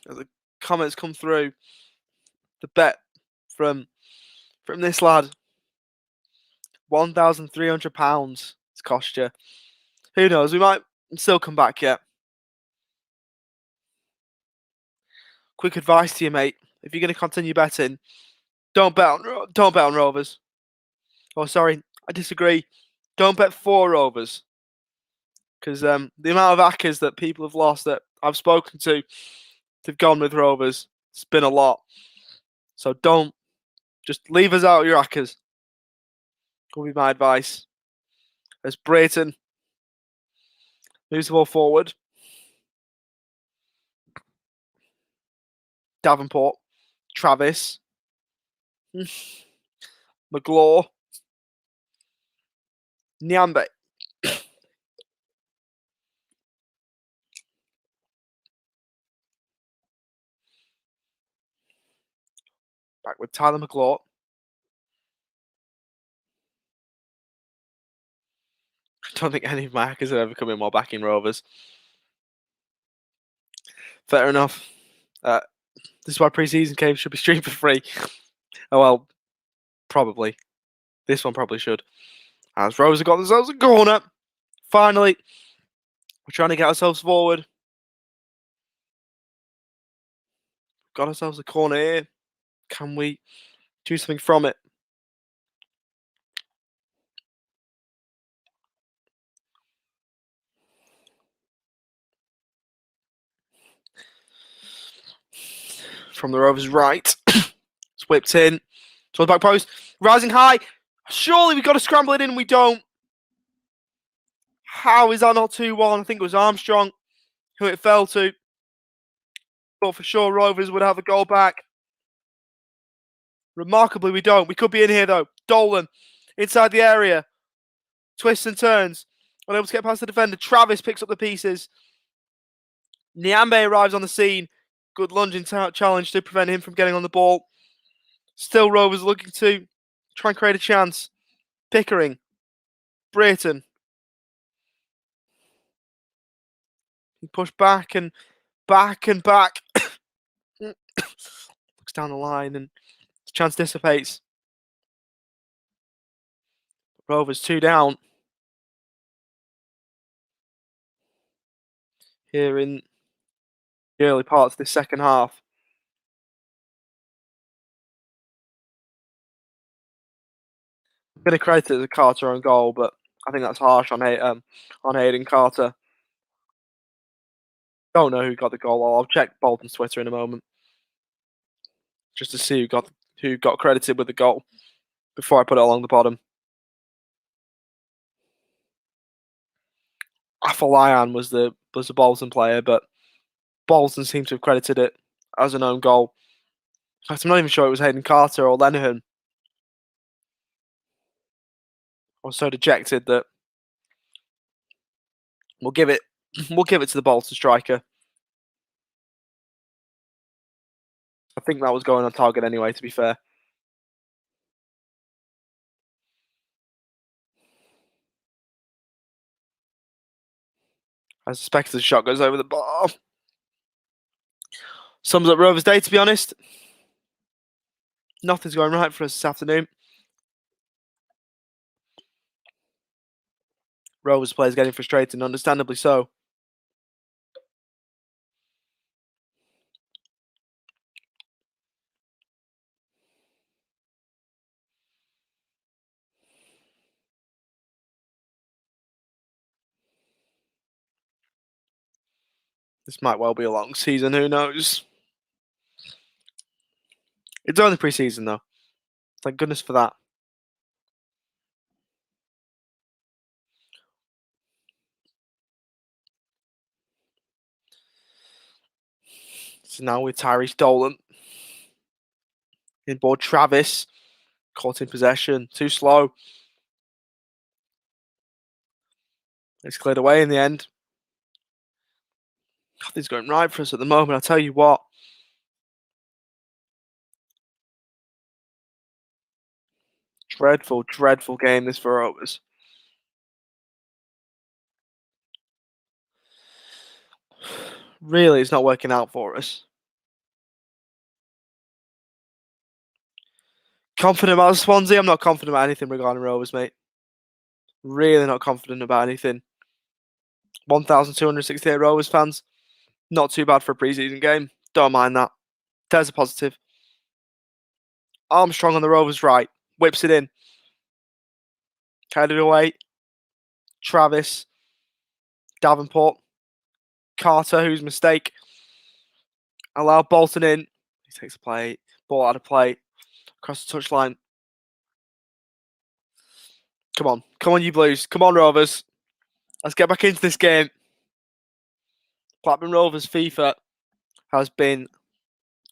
As the comments come through, the bet from this lad, £1,300 it's cost you. Who knows? We might still come back yet. Quick advice to you, mate. If you're going to continue betting, don't bet on Rovers. Oh, sorry, I disagree. Don't bet for Rovers, because the amount of hackers that people have lost that I've spoken to, have gone with Rovers. It's been a lot. So don't just leave us out of your hackers. Will be my advice. As Brayton moves the ball forward, Davenport, Travis, McGlaw, Nyambe. Back with Tyler McGlaw. I don't think any of my hackers have ever come in while backing Rovers. Fair enough. This is why pre-season games should be streamed for free. Oh well, probably. This one probably should. As Rovers have got themselves a corner. Finally, we're trying to get ourselves forward. Got ourselves a corner here. Can we do something from it? From the Rovers' right. It's whipped in. Towards the back post. Rising high. Surely we've got to scramble it in and we don't. How is that not 2-1? I think it was Armstrong who it fell to. Thought for sure Rovers would have a goal back. Remarkably, we don't. We could be in here, though. Dolan inside the area. Twists and turns. Unable to get past the defender. Travis picks up the pieces. Nyambe arrives on the scene. Good lunging challenge to prevent him from getting on the ball. Still Rovers looking to try and create a chance. Pickering. Brayton. He pushed back and back and back. Looks down the line and the chance dissipates. Rovers 2 down. Here in the early parts of the second half. I'm going to credit it to Carter on goal, but I think that's harsh on Hayden Carter. Don't know who got the goal. I'll check Bolton's Twitter in a moment, just to see who got credited with the goal before I put it along the bottom. Afolayan was the Bolton player, but Bolton seemed to have credited it as an own goal. In fact, I'm not even sure it was Hayden Carter or Lenihan. I was so dejected that we'll give it to the Bolton striker. I think that was going on target anyway, to be fair. I suspect the shot goes over the bar. Sums up Rovers' day, to be honest. Nothing's going right for us this afternoon. Rovers players getting frustrated, and understandably so. This might well be a long season, who knows? It's only pre-season, though. Thank goodness for that. So now with Tyrese Dolan. Inboard Travis. Caught in possession. Too slow. It's cleared away in the end. Nothing's going right for us at the moment, I'll tell you what. Dreadful, dreadful game this for Rovers. Really, it's not working out for us. Confident about Swansea? I'm not confident about anything regarding Rovers, mate. Really not confident about anything. 1,268 Rovers fans. Not too bad for a pre-season game. Don't mind that. There's a positive. Armstrong on the Rovers right. Whips it in. Headed away. Travis. Davenport. Carter, whose mistake. Allow Bolton in. He takes a play. Ball out of play. Across the touchline. Come on. Come on, you Blues. Come on, Rovers. Let's get back into this game. Blackburn Rovers FIFA has been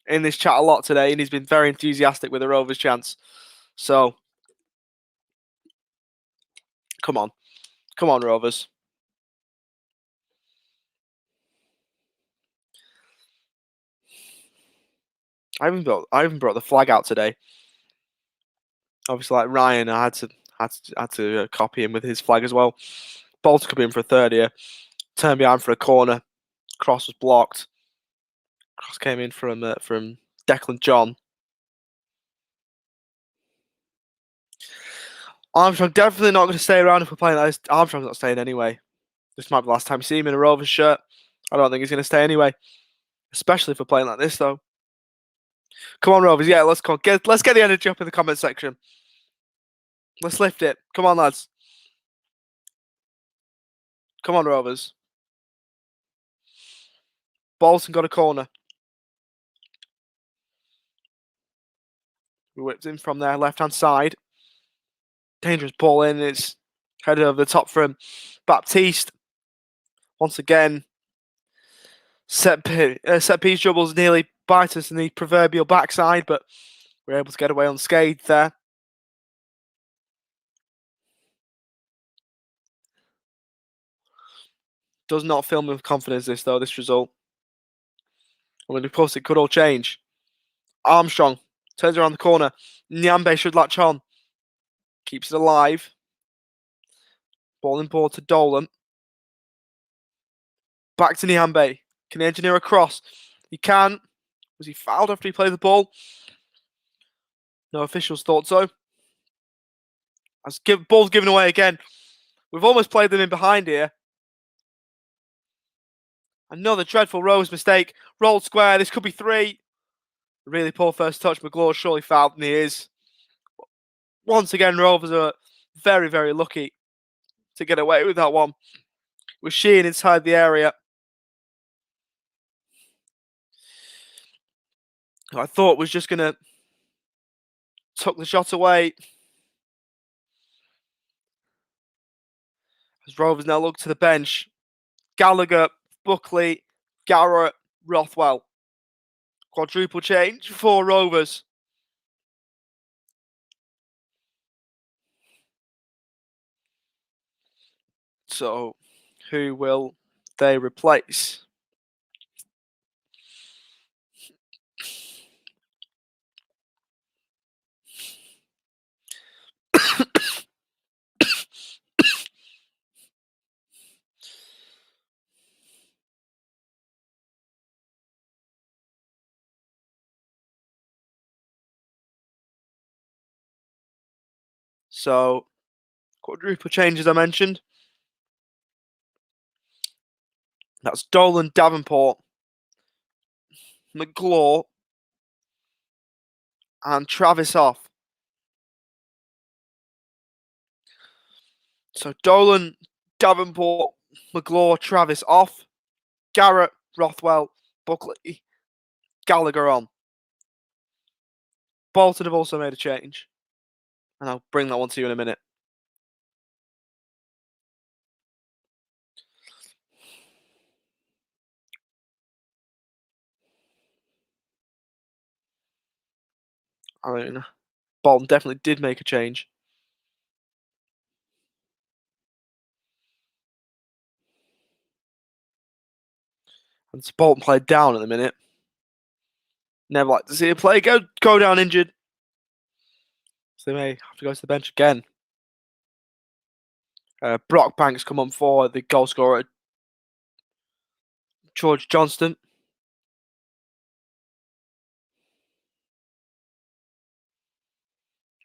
in this chat a lot today, and he's been very enthusiastic with the Rovers chance. So, come on. Come on, Rovers. I even brought the flag out today. Obviously, like Ryan, I had to copy him with his flag as well. Bolton could be in for a third here. Turned behind for a corner. Cross was blocked. Cross came in from Declan John. Armstrong definitely not going to stay around if we're playing like this. Armstrong's not staying anyway. This might be the last time you see him in a Rovers shirt. I don't think he's going to stay anyway. Especially if we're playing like this, though. Come on, Rovers. Yeah, let's get the energy up in the comment section. Let's lift it. Come on, lads. Come on, Rovers. Bolton got a corner. We whipped in from their left-hand side. Dangerous ball in. It's headed over the top from Baptiste. Once again, set piece dribbles nearly bite us in the proverbial backside, but we're able to get away unscathed there. Does not fill me with confidence, this result. I mean, of course, it could all change. Armstrong turns around the corner. Nyambe should latch on. Keeps it alive. Ball in ball to Dolan. Back to Nyambe. Can he engineer a cross? He can. Was he fouled after he played the ball? No officials thought so. Ball's given away again. We've almost played them in behind here. Another dreadful Rose mistake. Rolled square. This could be 3. Really poor first touch. McGlaw surely fouled, and he is. Once again, Rovers are very, very lucky to get away with that one. With Sheehan inside the area. I thought was just going to tuck the shot away. As Rovers now look to the bench. Gallagher, Buckley, Garrett, Rothwell. Quadruple change for Rovers. So, who will they replace? So, quadruple change as I mentioned. That's Dolan, Davenport, McGlaw, and Travis off. So Dolan, Davenport, McGlaw, Travis off. Garrett, Rothwell, Buckley, Gallagher on. Bolton have also made a change. And I'll bring that one to you in a minute. I mean, Bolton definitely did make a change. And Bolton played down at the minute. Never like to see a player go down injured. So they may have to go to the bench again. Brock Banks come on for the goal scorer, George Johnston.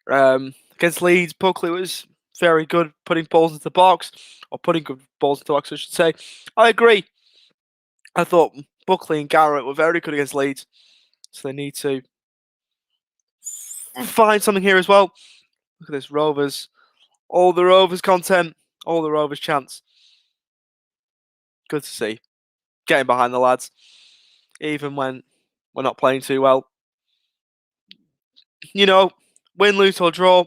Against Leeds, Buckley was very good putting balls into the box, or putting good balls into the box, I should say. I agree. I thought Buckley and Garrett were very good against Leeds, so they need to find something here as well. Look at this, Rovers. All the Rovers content, all the Rovers chants. Good to see. Getting behind the lads, even when we're not playing too well. You know, win, lose or draw,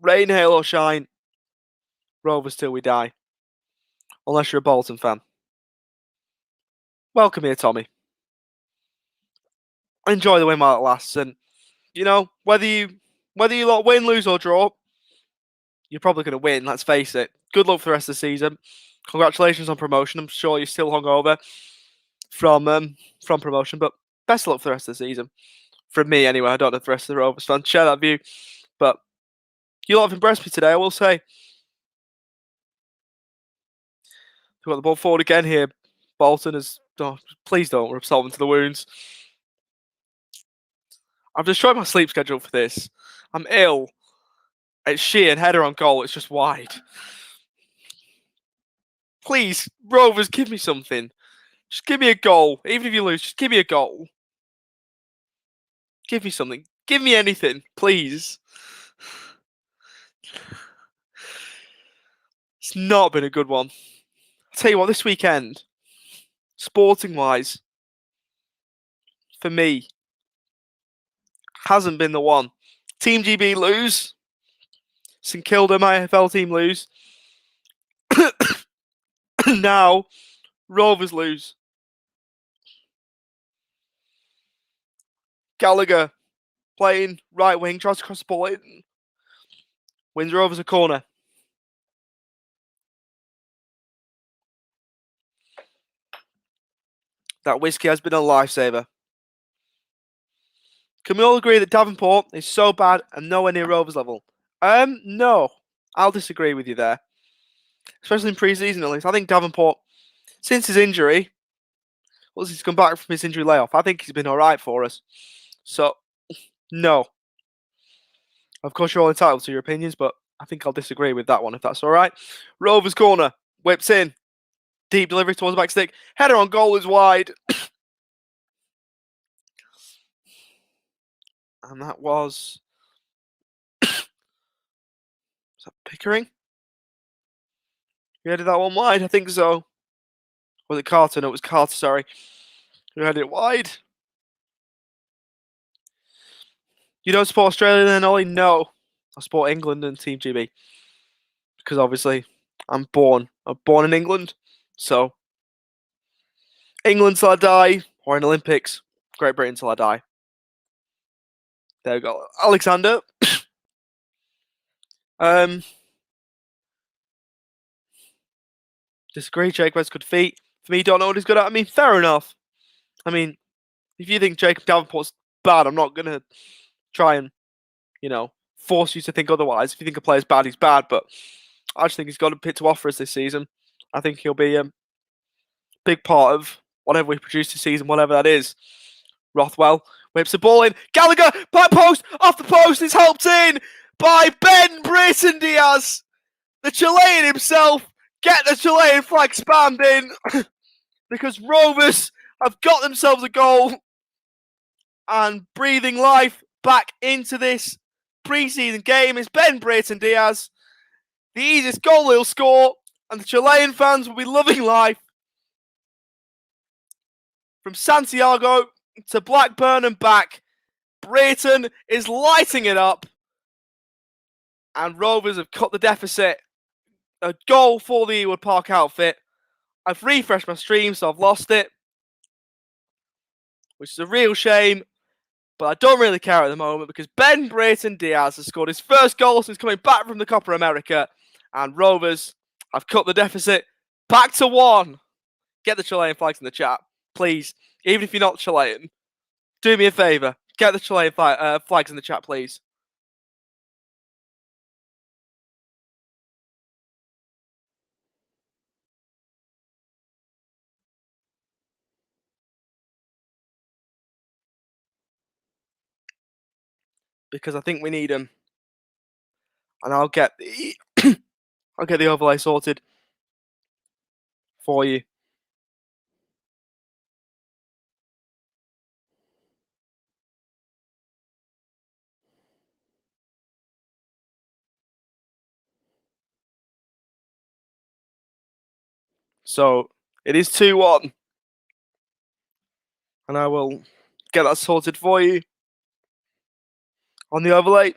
rain, hail or shine, Rovers till we die. Unless you're a Bolton fan. Welcome here, Tommy. Enjoy the win while it lasts, and you know, whether you lot win, lose or draw, you're probably going to win. Let's face it. Good luck for the rest of the season. Congratulations on promotion. I'm sure you're still hungover from promotion, but best of luck for the rest of the season. From me, anyway. I don't know if the rest of the Rovers fans share that view, but you lot have impressed me today, I will say. We've got the ball forward again here. Bolton is... Oh, please don't rub salt into the wounds. I've destroyed my sleep schedule for this. I'm ill. It's Sheehan, header on goal. It's just wide. Please, Rovers, give me something. Just give me a goal. Even if you lose, just give me a goal. Give me something. Give me anything, please. It's not been a good one. I'll tell you what, this weekend, sporting-wise, for me, hasn't been the one. Team GB lose. St Kilda, my AFL team, lose. Now, Rovers lose. Gallagher playing right wing, tries to cross the ball in. Wins Rovers a corner. That whiskey has been a lifesaver. Can we all agree that Davenport is so bad and nowhere near Rovers level? No. I'll disagree with you there. Especially in pre-season, at least. I think Davenport, since his injury, once he's come back from his injury layoff, I think he's been alright for us. So, no. Of course, you're all entitled to your opinions, but I think I'll disagree with that one, if that's alright. Rovers corner. Whips in. Deep delivery towards the back stick. Header on goal is wide. And that was... Was that Pickering? Who headed that one wide? I think so. Was it Carter? No, it was Carter, sorry. Who headed it wide? You don't support Australia then, Ollie? No. I support England and Team GB. Because obviously, I'm born in England. So, England till I die, or in Olympics, Great Britain till I die. There we go. Alexander. Disagree. Jake has good feet. For me, don't know what he's good at. I mean, fair enough. I mean, if you think Jacob Davenport's bad, I'm not going to try and, you know, force you to think otherwise. If you think a player's bad, he's bad. But I just think he's got a bit to offer us this season. I think he'll be a big part of whatever we produce this season, whatever that is. Rothwell whips the ball in. Gallagher, back post, off the post. It's helped in by Ben Brayton Diaz. The Chilean himself. Get the Chilean flag spammed in because Rovers have got themselves a goal and breathing life back into this pre-season game is Ben Brayton Diaz. The easiest goal he'll score, and the Chilean fans will be loving life. From Santiago to Blackburn and back, Brayton is lighting it up, and Rovers have cut the deficit. A goal for the Ewood Park outfit. I've refreshed my stream, so I've lost it, which is a real shame, but I don't really care at the moment because Ben Brayton Diaz has scored his first goal since coming back from the Copa America, and Rovers have cut the deficit back to 1. Get the Chilean flags in the chat, please. Even if you're not Chilean, do me a favour. Get the Chilean flags in the chat, please. because I think we need them. And I'll get the I'll get the overlay sorted for you. So it is 2-1. And I will get that sorted for you on the overlay.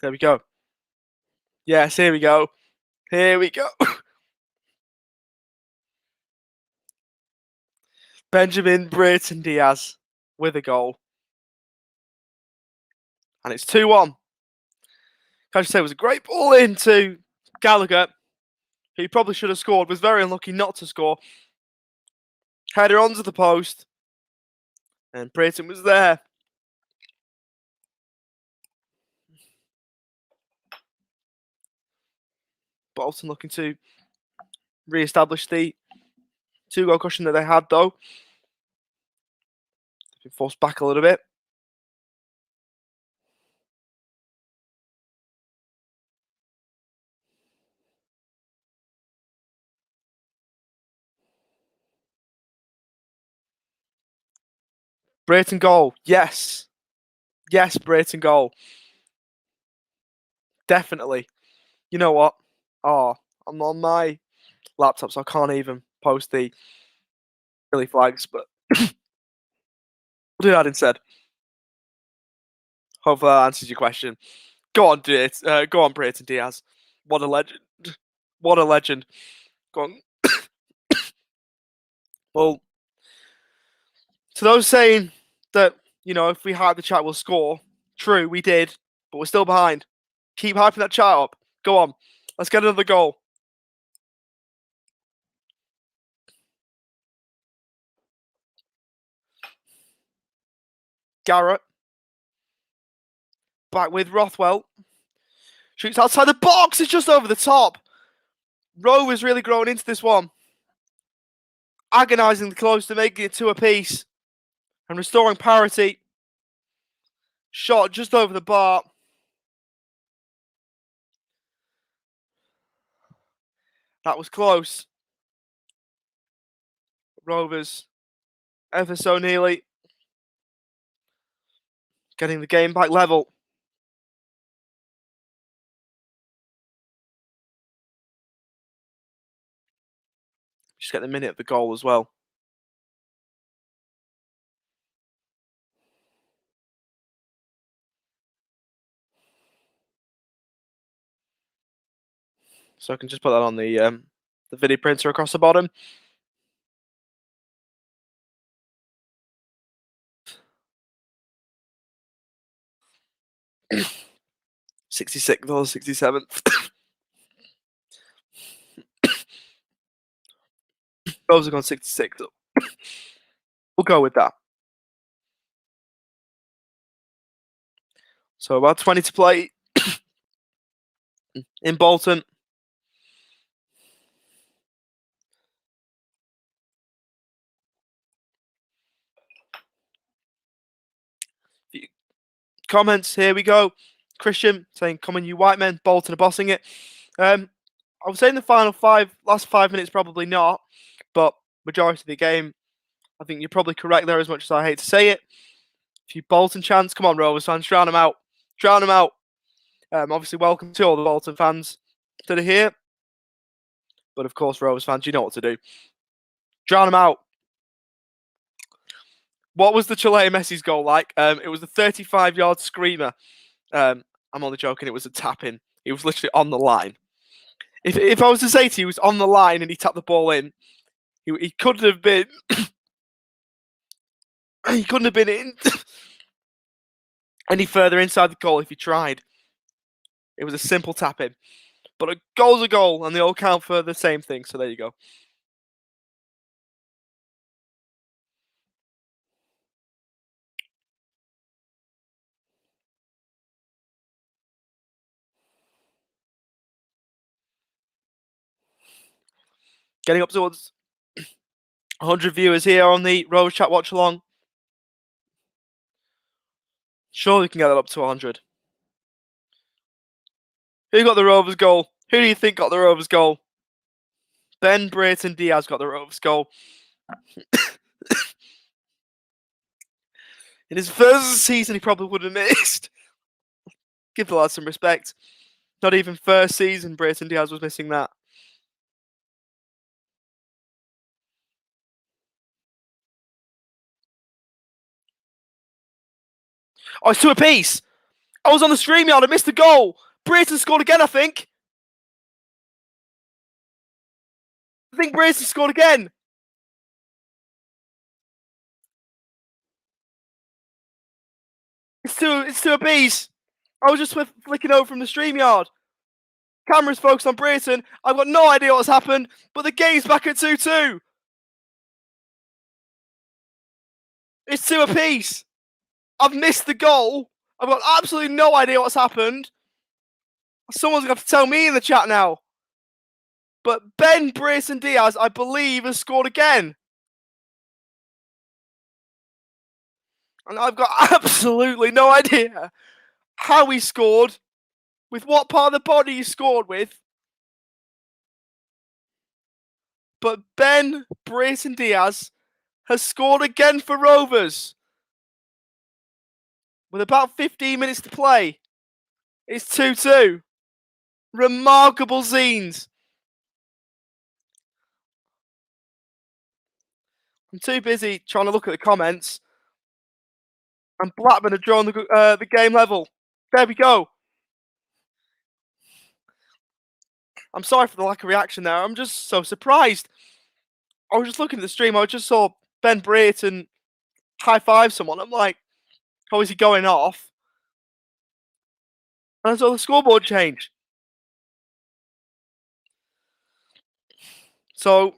There we go. Yes, here we go. Here we go. Benjamin Brayton Diaz with a goal. And it's 2-1. Can I just say it was a great ball into Gallagher, who probably should have scored, was very unlucky not to score. Header onto the post. And Brayton was there. Bolton looking to re-establish the 2-goal cushion that they had, though. Been forced back a little bit. Brayton goal. Yes. Yes, Brayton goal. Definitely. You know what? Oh, I'm on my laptop, so I can't even post the Billy flags, but we'll do that instead. Hopefully that answers your question. Go on, go on, Brayton Diaz. What a legend. What a legend. Go on. Well, to those saying that, if we hype the chat, we'll score. True, we did, but we're still behind. Keep hyping that chat up. Go on. Let's get another goal. Garrett. Back with Rothwell. Shoots outside the box. It's just over the top. Rovers really growing into this one. Agonisingly close to making it 2 apiece. And restoring parity. Shot just over the bar. That was close. Rovers ever so nearly getting the game back level. Just get the minute of the goal as well. So I can just put that on the video printer across the bottom. $66 or 67. Those have gone 66. We'll go with that. So about 20 to play in Bolton. Comments, here we go. Christian saying, "Come on, you white men, Bolton are bossing it." I would say in the last 5 minutes, probably not, but majority of the game, I think you're probably correct there, as much as I hate to say it. A few Bolton chants, come on, Rovers fans, drown them out. Drown them out. Obviously, welcome to all the Bolton fans that are here. But of course, Rovers fans, you know what to do. Drown them out. What was the Chile Messi's goal like? It was a 35-yard screamer. I'm only joking. It was a tap-in. He was literally on the line. If I was to say to you, he was on the line and he tapped the ball in, he couldn't have been. He couldn't have been in any further inside the goal if he tried. It was a simple tap-in. But a goal's a goal, and they all count for the same thing. So there you go. Getting up towards 100 viewers here on the Rovers Chat Watch Along. Surely we can get that up to 100. Who got the Rovers goal? Who do you think got the Rovers goal? Ben Brayton Diaz got the Rovers goal. In his first season, he probably would have missed. Give the lad some respect. Not even first season, Brayton Diaz was missing that. Oh, it's 2 apiece. I was on the stream yard. I missed the goal. Brayton scored again, I think. I think Brayton scored again. It's two apiece. I was just flicking over from the stream yard. Camera's focused on Brayton. I've got no idea what's happened, but the game's back at 2-2. It's 2 apiece. I've missed the goal. I've got absolutely no idea what's happened. Someone's going to have to tell me in the chat now. But Ben Brayton Diaz, I believe, has scored again. And I've got absolutely no idea how he scored, with what part of the body he scored with. But Ben Brayton Diaz has scored again for Rovers. With about 15 minutes to play. It's 2-2. Remarkable scenes. I'm too busy trying to look at the comments. And Blackburn have drawn the game level. There we go. I'm sorry for the lack of reaction there. I'm just so surprised. I was just looking at the stream. I just saw Ben Brayton high-five someone. I'm like, how is he going off? And I saw the scoreboard change. So,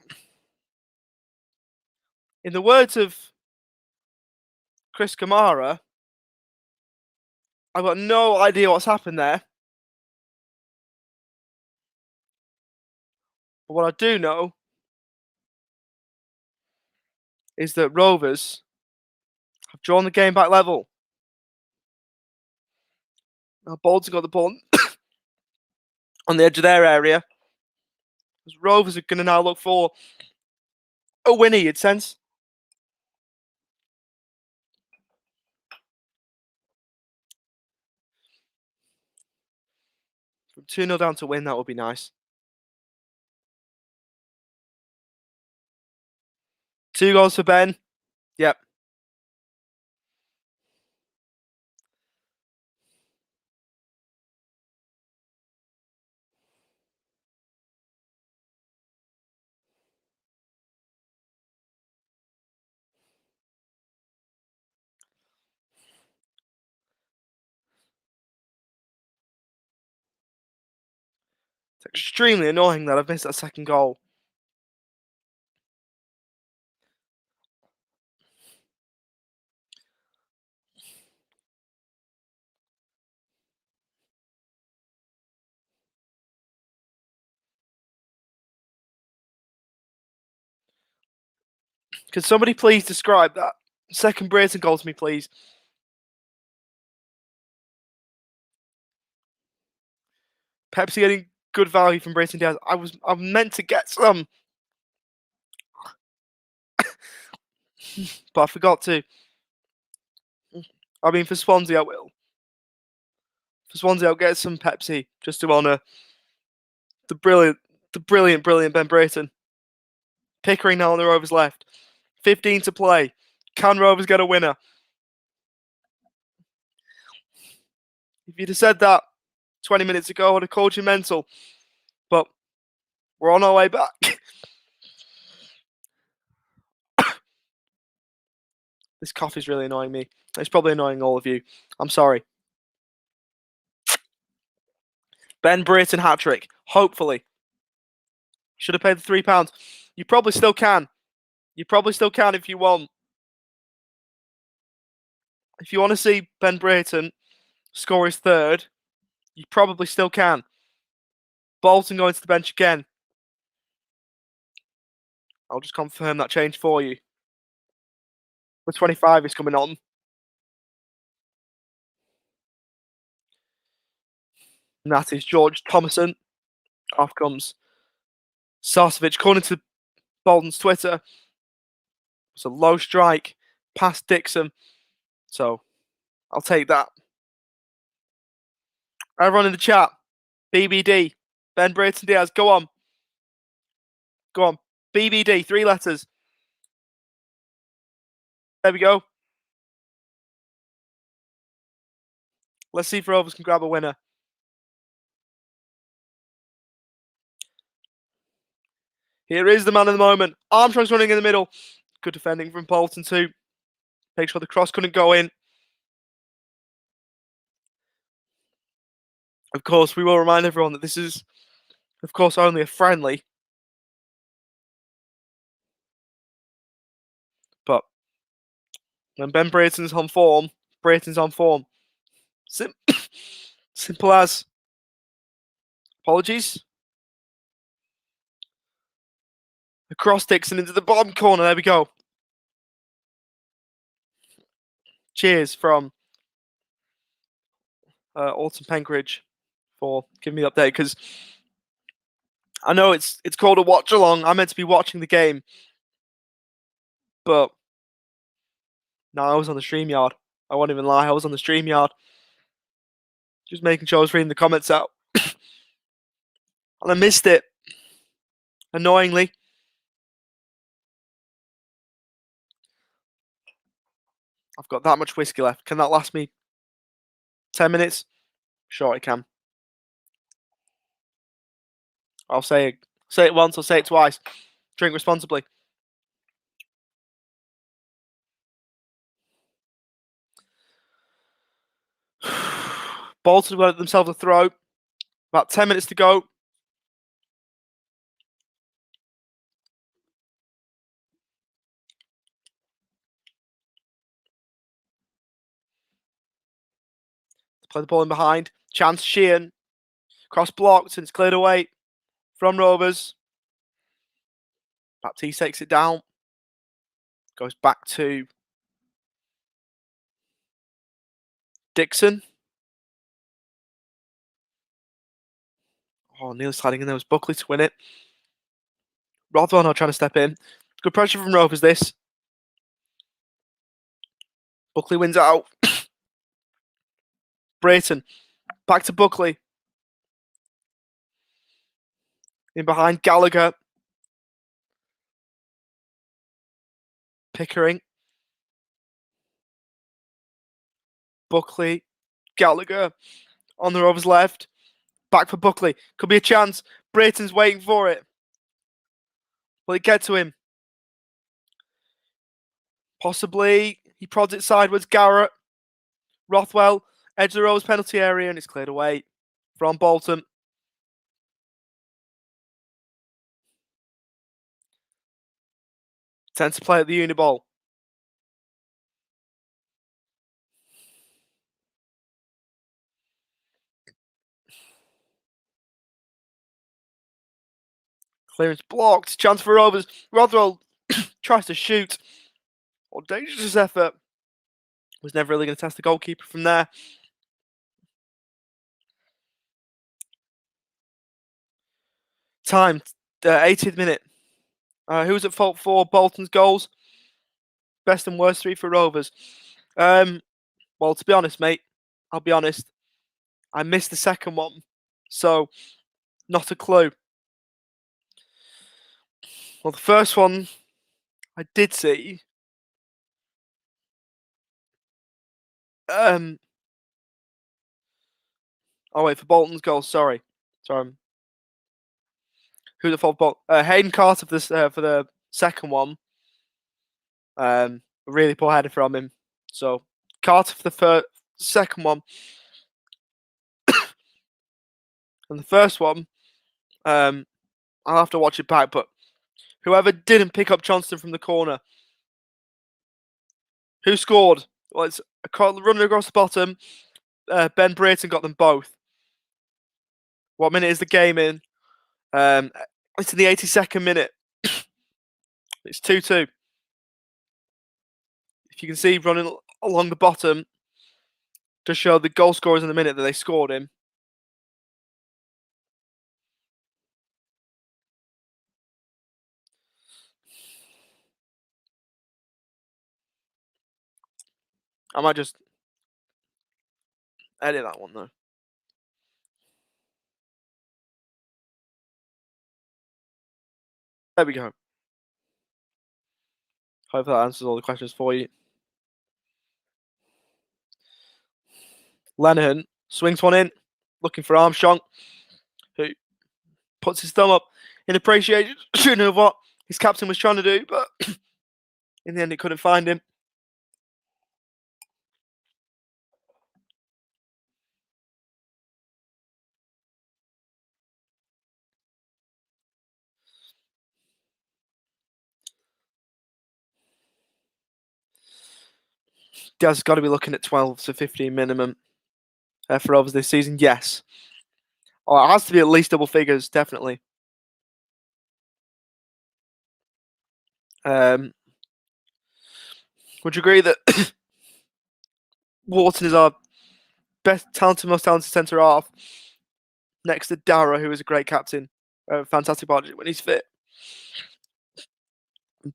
in the words of Chris Kamara, I've got no idea what's happened there. But what I do know is that Rovers have drawn the game back level. Now Bolton got the ball on the edge of their area. Rovers are going to now look for a winner, you'd sense. From 2-0 down to win, that would be nice. 2 goals for Ben. Yep. It's extremely annoying that I've missed that second goal. Can somebody please describe that second Brayton goal to me, please? Pepsi getting good value from Brayton Diaz. I'm meant to get some, but I forgot to. I mean, for Swansea, I will. For Swansea, I'll get some Pepsi just to honour the brilliant Ben Brayton. Pickering now on the Rovers left. 15 to play. Can Rovers get a winner? If you'd have said that 20 minutes ago, I would have called you mental. But we're on our way back. This cough is really annoying me. It's probably annoying all of you. I'm sorry. Ben Brayton hat-trick. Hopefully. Should have paid the £3. You probably still can. You probably still can if you want. If you want to see Ben Brayton score his third, you probably still can. Bolton going to the bench again. I'll just confirm that change for you. The 25 is coming on. And that is George Thomason. Off comes Sarcevic. According to Bolton's Twitter, it's a low strike past Dixon. So I'll take that. Everyone in the chat, BBD, Ben Brayton Diaz, go on. Go on. BBD, 3 letters. There we go. Let's see if Rovers can grab a winner. Here is the man of the moment. Armstrong's running in the middle. Good defending from Bolton too. Make sure the cross couldn't go in. Of course, we will remind everyone that this is, of course, only a friendly. But when Ben Brayton's on form, Brayton's on form. Simple as. Apologies. Across Dixon into the bottom corner. There we go. Cheers from Alton Penkridge for giving me the update, because I know it's called a watch along. I'm meant to be watching the game, but no, I was on the StreamYard. I won't even lie, I was on the StreamYard, just making sure I was reading the comments out, and I missed it. Annoyingly. I've got that much whiskey left. Can that last me 10 minutes? Sure, it can. I'll say it once, I'll say it twice. Drink responsibly. Bolton got themselves a throw. About 10 minutes to go. Play the ball in behind. Chance Sheehan. Cross blocked and it's cleared away from Rovers. Baptiste takes it down. Goes back to Dixon. Oh, nearly sliding in there was Buckley to win it. Rothwell now trying to step in. Good pressure from Rovers this. Buckley wins out. Brayton. Back to Buckley. In behind Gallagher. Pickering. Buckley. Gallagher. On the Rovers left. Back for Buckley. Could be a chance. Brayton's waiting for it. Will it get to him? Possibly. He prods it sideways. Garrett. Rothwell. Edge of the Rovers penalty area, and it's cleared away from Bolton. Tends to play at the Uniball. Clearance blocked. Chance for Rovers. Rothwell tries to shoot. Audacious effort. Was never really going to test the goalkeeper from there. Time, 80th minute. Who's at fault for Bolton's goals? Best and worst 3 for Rovers. Well, to be honest, mate, I'll be honest. I missed the second one, so not a clue. Well, the first one I did see. Oh wait, for Bolton's goal. Sorry. Who's at fault for Bolton? Hayden Carter for this for the second one. Really poor header from him. So Carter for the second one. And the first one, I'll have to watch it back, but whoever didn't pick up Johnston from the corner. Who scored? Well, it's running across the bottom. Ben Brayton got them both. What minute is the game in? It's in the 82nd minute. It's 2-2. If you can see running along the bottom to show the goal scorers in the minute that they scored him. I might just edit that one though. There we go. Hopefully that answers all the questions for you. Lenihan swings one in, looking for Armstrong, who puts his thumb up in appreciation of what his captain was trying to do, but in the end it couldn't find him. Diaz has got to be looking at 12 to 15 minimum for Rovers this season. Yes. Oh, it has to be at least double figures, definitely. Would you agree that Wharton is our most talented centre half, next to Dara, who is a great captain, fantastic partnership when he's fit?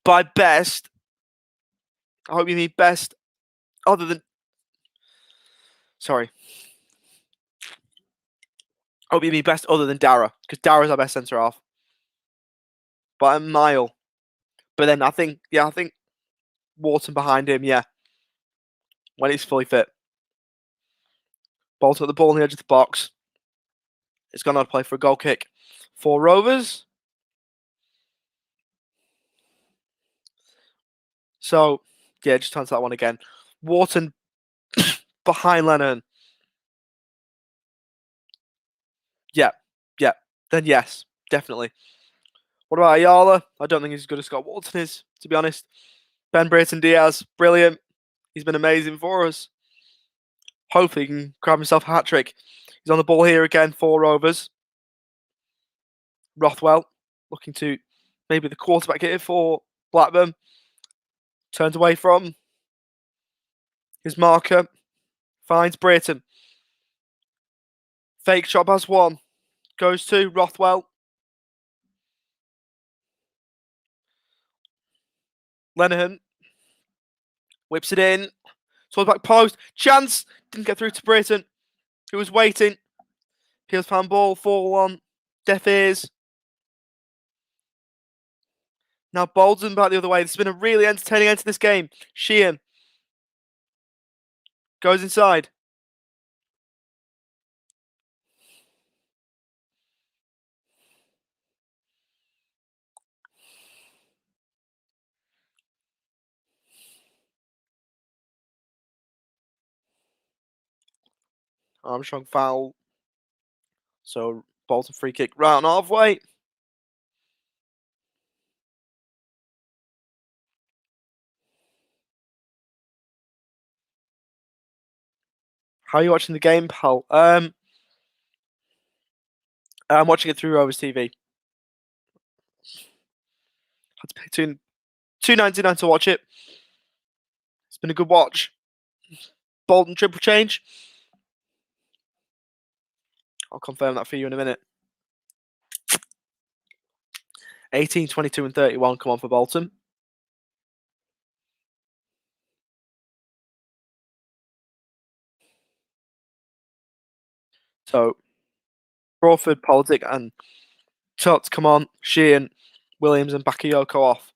By best, I hope you mean best other than... Sorry. I hope you mean best other than Dara, because Dara's our best centre half. By a mile. But then I think Wharton behind him, yeah. When he's fully fit. Bolton at the ball on the edge of the box. It's gone on to play for a goal kick for Rovers. So, yeah, just answer that one again. Wharton behind Lennon. Yeah. Then yes, definitely. What about Ayala? I don't think he's as good as Scott Wharton is, to be honest. Ben Brayton Diaz, brilliant. He's been amazing for us. Hopefully he can grab himself a hat-trick. He's on the ball here again for Rovers. Rothwell looking to maybe the quarterback here for Blackburn. Turns away from his marker. Finds Brayton. Fake shot has one. Goes to Rothwell. Lenihan whips it in. Towards back post. Chance. Didn't get through to Brayton, who was waiting. Peels found ball. 4-1. Deaf ears. Now Bolton back the other way. This has been a really entertaining end to this game. Sheehan goes inside. Armstrong foul. So Bolton free kick round halfway. How are you watching the game, pal? I'm watching it through Rovers TV. Had to pay $2.99 to watch it. It's been a good watch. Bolton triple change. I'll confirm that for you in a minute. 18, 22 and 31 come on for Bolton. So, Crawford, Politic and Tutts come on. Sheehan, Williams and Bakayoko off.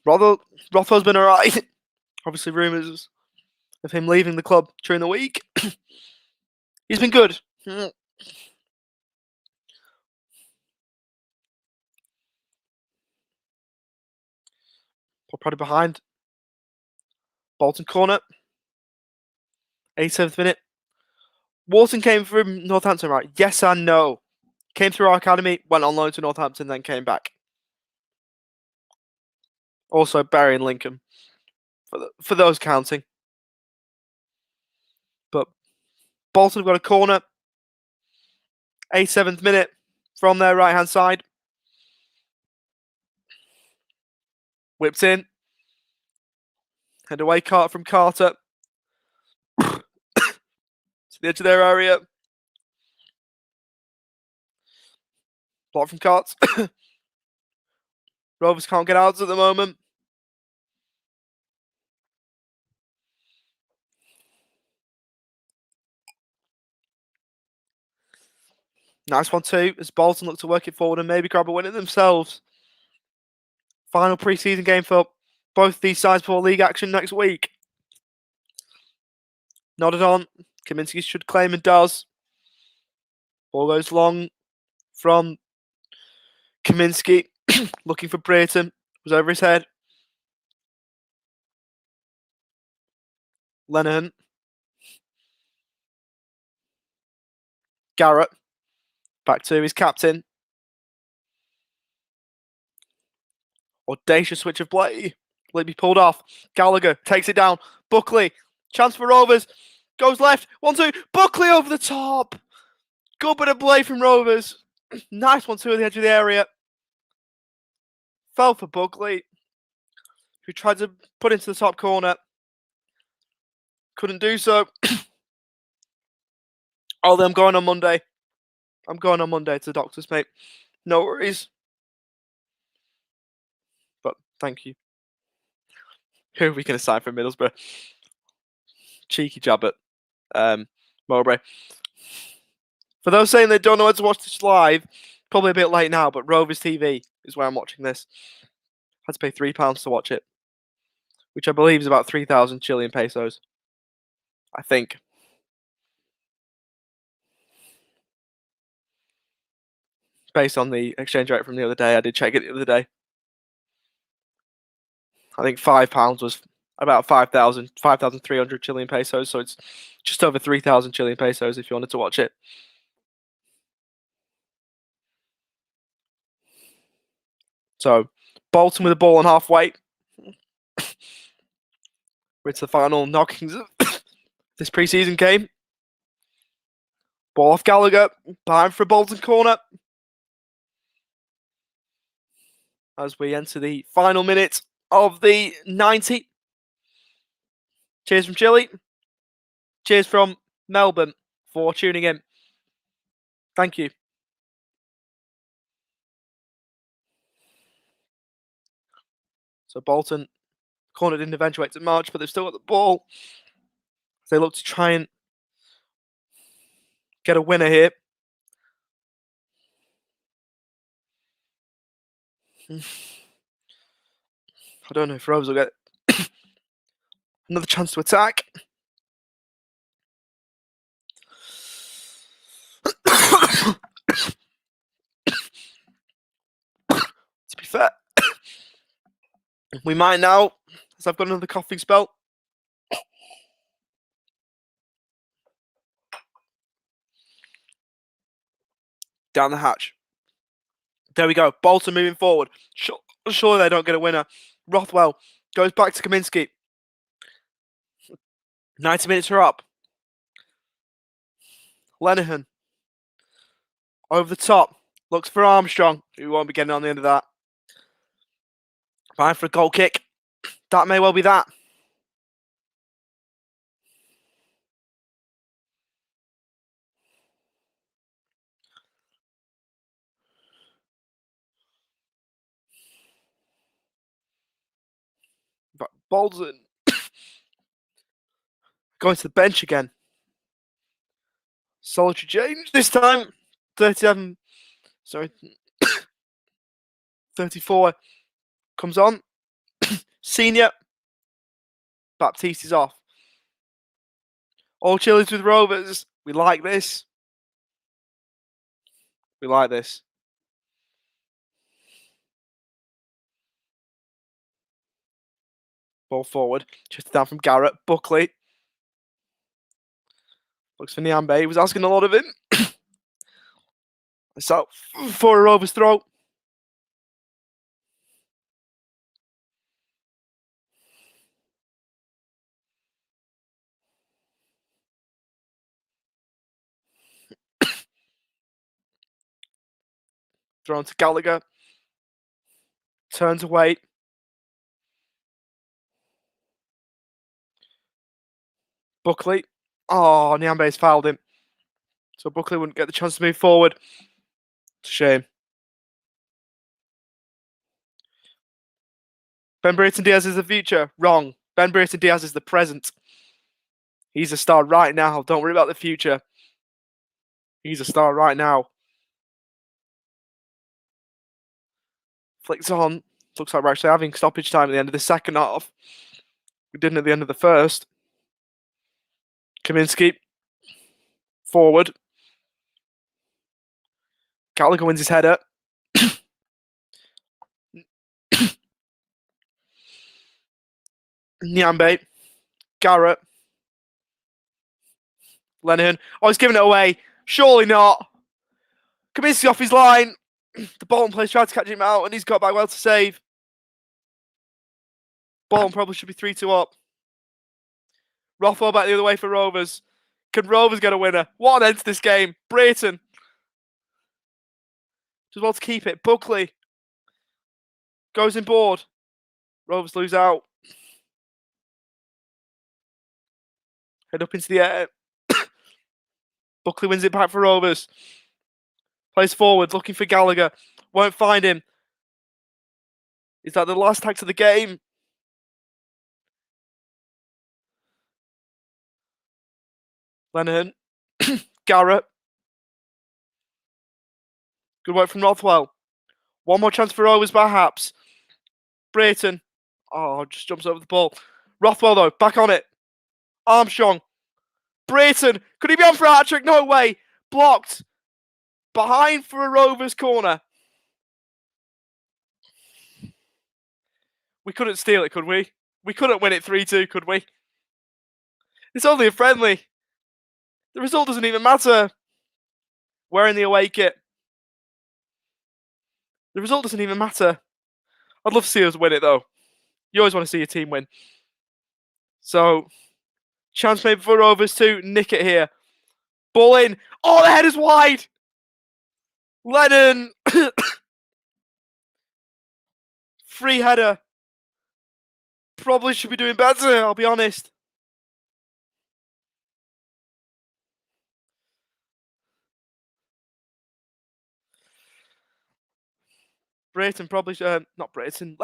Rothwell's been alright. Obviously, rumours of him leaving the club during the week. He's been good. Probably behind. Bolton corner. 87th minute. Wharton came from Northampton, right? Yes and no. Came through our academy, went on loan to Northampton, then came back. Also, Barry and Lincoln. For those counting. But Bolton have got a corner. 87th minute. from their right-hand side. Whipped in. Head away from Carter. To the edge of their area. Block from Carts. Rovers can't get out at the moment. Nice one too, as Bolton look to work it forward and maybe grab a win it themselves. Final pre-season game for both these sides before league action next week. Nodded on. Kaminsky should claim and does. Ball goes long from Kaminsky. Looking for Brayton. Was over his head. Lennon. Garrett. Back to his captain. Audacious switch of play. Will it be pulled off? Gallagher takes it down. Buckley. Chance for Rovers. Goes left. 1-2. Buckley over the top. Good bit of play from Rovers. Nice 1-2 at the edge of the area. Fell for Buckley, who tried to put into the top corner. Couldn't do so. Although I'm going on Monday. I'm going on Monday to the doctors, mate. No worries. But thank you. Who are we going to sign for Middlesbrough? Cheeky jab at Mowbray. For those saying they don't know how to watch this live, probably a bit late now, but Rovers TV is where I'm watching this. Had to pay £3 to watch it, which I believe is about 3,000 Chilean pesos. I think. Based on the exchange rate from the other day, I did check it the other day. I think £5 was about 5,300 Chilean pesos, so it's just over 3,000 Chilean pesos if you wanted to watch it. So, Bolton with the ball on halfway. It's the final knockings of this pre-season game. Ball off Gallagher, behind for a Bolton corner. As we enter the final minute of the 90. Cheers from Chile. Cheers from Melbourne for tuning in. Thank you. So Bolton cornered in eventuate to March, but they've still got the ball. They look to try and get a winner here. I don't know if Rovers will get another chance to attack. To be fair, we might now, as I've got another coughing spell. Down the hatch. There we go. Bolton moving forward. Surely they don't get a winner. Rothwell goes back to Kaminsky. 90 minutes are up. Lenihan. Over the top. Looks for Armstrong, who won't be getting on the end of that. Fine for a goal kick. That may well be that. But Bolton going to the bench again. Solitary change this time. 34 comes on. Senior. Baptiste is off. All Chile's with Rovers. We like this. We like this. Ball forward. Just down from Garrett. Buckley. Looks for Niambe. He was asking a lot of him. So, for a Rovers throw. Thrown to Gallagher. Turns away. Buckley. Oh, Nyambe's fouled him. So Buckley wouldn't get the chance to move forward. It's a shame. Ben Brayton Diaz is the future. Wrong. Ben Brayton Diaz is the present. He's a star right now. Don't worry about the future. He's a star right now. Flicks on. Looks like we're actually having stoppage time at the end of the second half. We didn't at the end of the first. Kaminsky. Forward. Gallagher wins his header. Nyambe. Garrett. Lenihan. Oh, he's giving it away. Surely not. Kaminsky off his line. The Bolton players tried to catch him out, and he's got back well to save. Bolton probably should be 3-2 up. Rothwell back the other way for Rovers. Can Rovers get a winner? What an end to this game. Brayton. Does well to keep it. Buckley. Goes in board. Rovers lose out. Head up into the air. Buckley wins it back for Rovers. Plays forward, looking for Gallagher. Won't find him. Is that the last act of the game? Lenihan. Garrett. Good work from Rothwell. One more chance for Rovers, perhaps. Brayton. Oh, just jumps over the ball. Rothwell, though, back on it. Armstrong. Brayton. Could he be on for a hat-trick? No way. Blocked. Behind for a Rovers corner. We couldn't steal it, could we? We couldn't win it 3-2, could we? It's only a friendly. The result doesn't even matter. We're in the away kit. The result doesn't even matter. I'd love to see us win it, though. You always want to see your team win. So, chance maybe for Rovers to nick it here. Ball in. Oh, the head is wide. Lennon. Free header. Probably should be doing better, I'll be honest. Brayton probably should, not Brayton,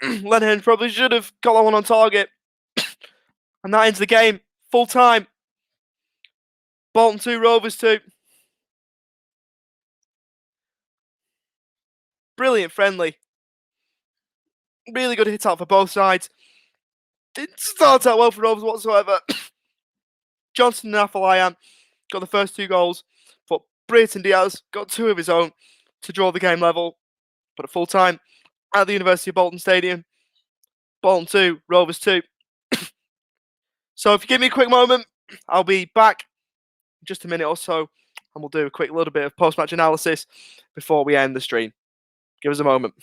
Lennon probably should have got that one on target. And that ends the game. Full time. Bolton 2, Rovers 2. Brilliant friendly. Really good hit out for both sides. Didn't start out well for Rovers whatsoever. Johnson and Afolayan got the first 2 goals. But Brayton Diaz got 2 of his own to draw the game level. But at full time at the University of Bolton Stadium. Bolton 2, Rovers 2. So if you give me a quick moment, I'll be back in just a minute or so. And we'll do a quick little bit of post-match analysis before we end the stream. Give us a moment.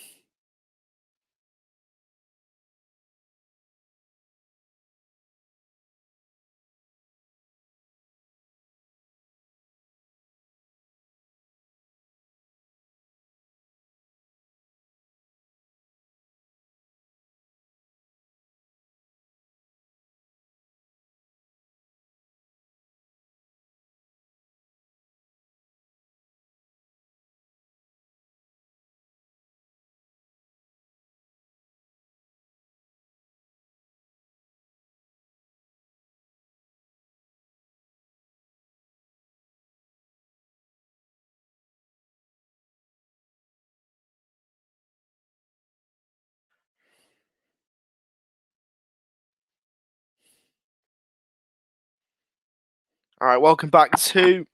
All right, welcome back to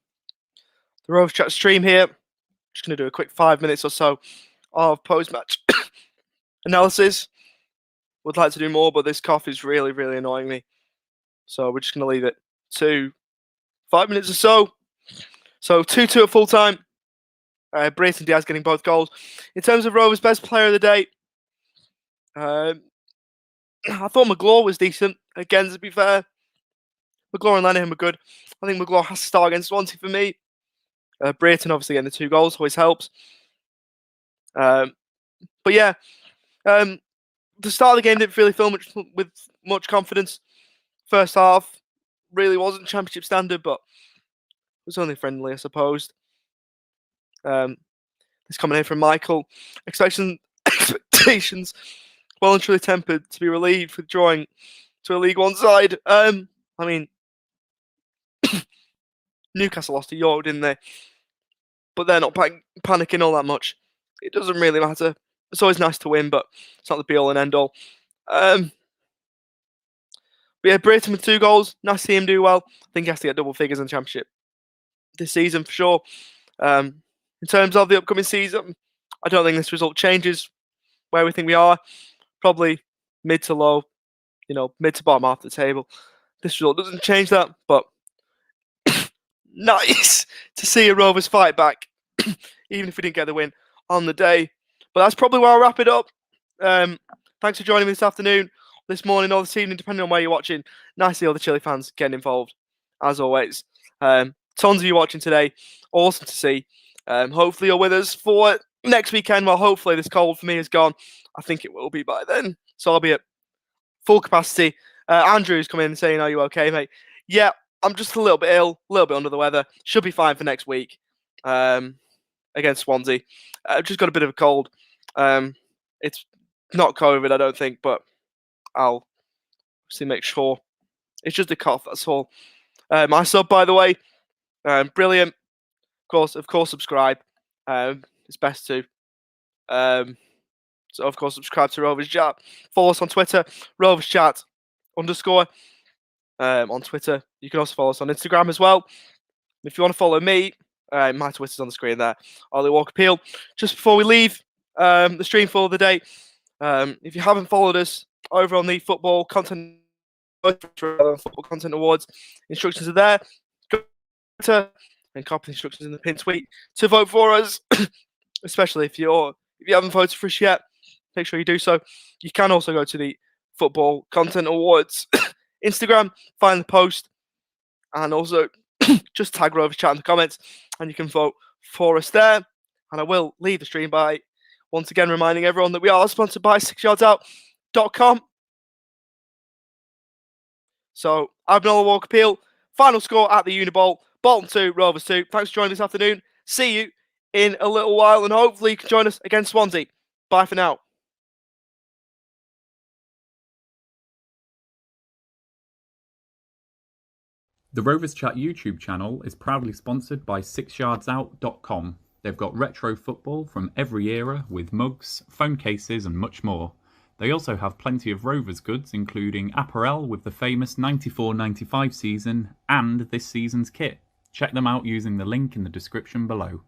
the Rovers Chat stream here. Just going to do a quick 5 minutes or so of post-match analysis. Would like to do more, but this cough is really, really annoying me. So we're just going to leave it to 5 minutes or so. So 2-2 at full time. Brayton Diaz getting both goals. In terms of Rovers' best player of the day, I thought McGlaw was decent. Again, to be fair, McGlaw and Lenihan were good. I think McGlaw has to start against Swansea for me. Brayton obviously getting the 2 goals always helps. But yeah, the start of the game didn't really fill with much confidence. First half really wasn't championship standard, but it was only friendly, I suppose. This coming in from Michael. Expectations well and truly tempered to be relieved with drawing to a League One side. I mean, Newcastle lost to York, didn't they? But they're not panicking all that much. It doesn't really matter. It's always nice to win, but it's not the be all and end all. But yeah, Brayton with 2 goals. Nice to see him do well. I think he has to get double figures in the Championship this season for sure. In terms of the upcoming season, I don't think this result changes where we think we are. Probably mid to low, mid to bottom half of the table. This result doesn't change that, but nice to see a Rovers fight back, even if we didn't get the win on the day. But that's probably where I'll wrap it up. Thanks for joining me this afternoon, this morning, or this evening, depending on where you're watching. Nice to see all the Chile fans getting involved, as always. Tons of you watching today. Awesome to see. Hopefully you're with us for next weekend. Well, hopefully this cold for me is gone. I think it will be by then. So I'll be at full capacity. Andrew's come in and saying, "Are you okay, mate?" Yeah, I'm just a little bit ill, a little bit under the weather. Should be fine for next week against Swansea. I've just got a bit of a cold. It's not COVID, I don't think, but I'll see make sure. It's just a cough, that's all. My sub, by the way, brilliant. Of course, subscribe. It's best to. So, of course, subscribe to Rovers Chat. Follow us on Twitter, Rovers Chat _ on Twitter. You can also follow us on Instagram as well. If you want to follow me, my Twitter's on the screen there. Ollie Walker Peel. Just before we leave the stream for the day, if you haven't followed us over on the football content awards, instructions are there. Go to and copy the instructions in the pinned tweet to vote for us. Especially if you haven't voted for us yet, make sure you do so. You can also go to the Football Content Awards Instagram, find the post, and also just tag Rovers Chat in the comments, and you can vote for us there. And I will leave the stream by once again reminding everyone that we are sponsored by 6yardsout.com. So I've been Ollie Walker Peel. Final score at the Unibowl: Bolton 2, Rovers 2. Thanks for joining this afternoon. See you in a little while, and hopefully you can join us against Swansea. Bye for now. The Rovers Chat YouTube channel is proudly sponsored by 6yardsout.com. They've got retro football from every era with mugs, phone cases and much more. They also have plenty of Rovers goods, including apparel with the famous 94-95 season and this season's kit. Check them out using the link in the description below.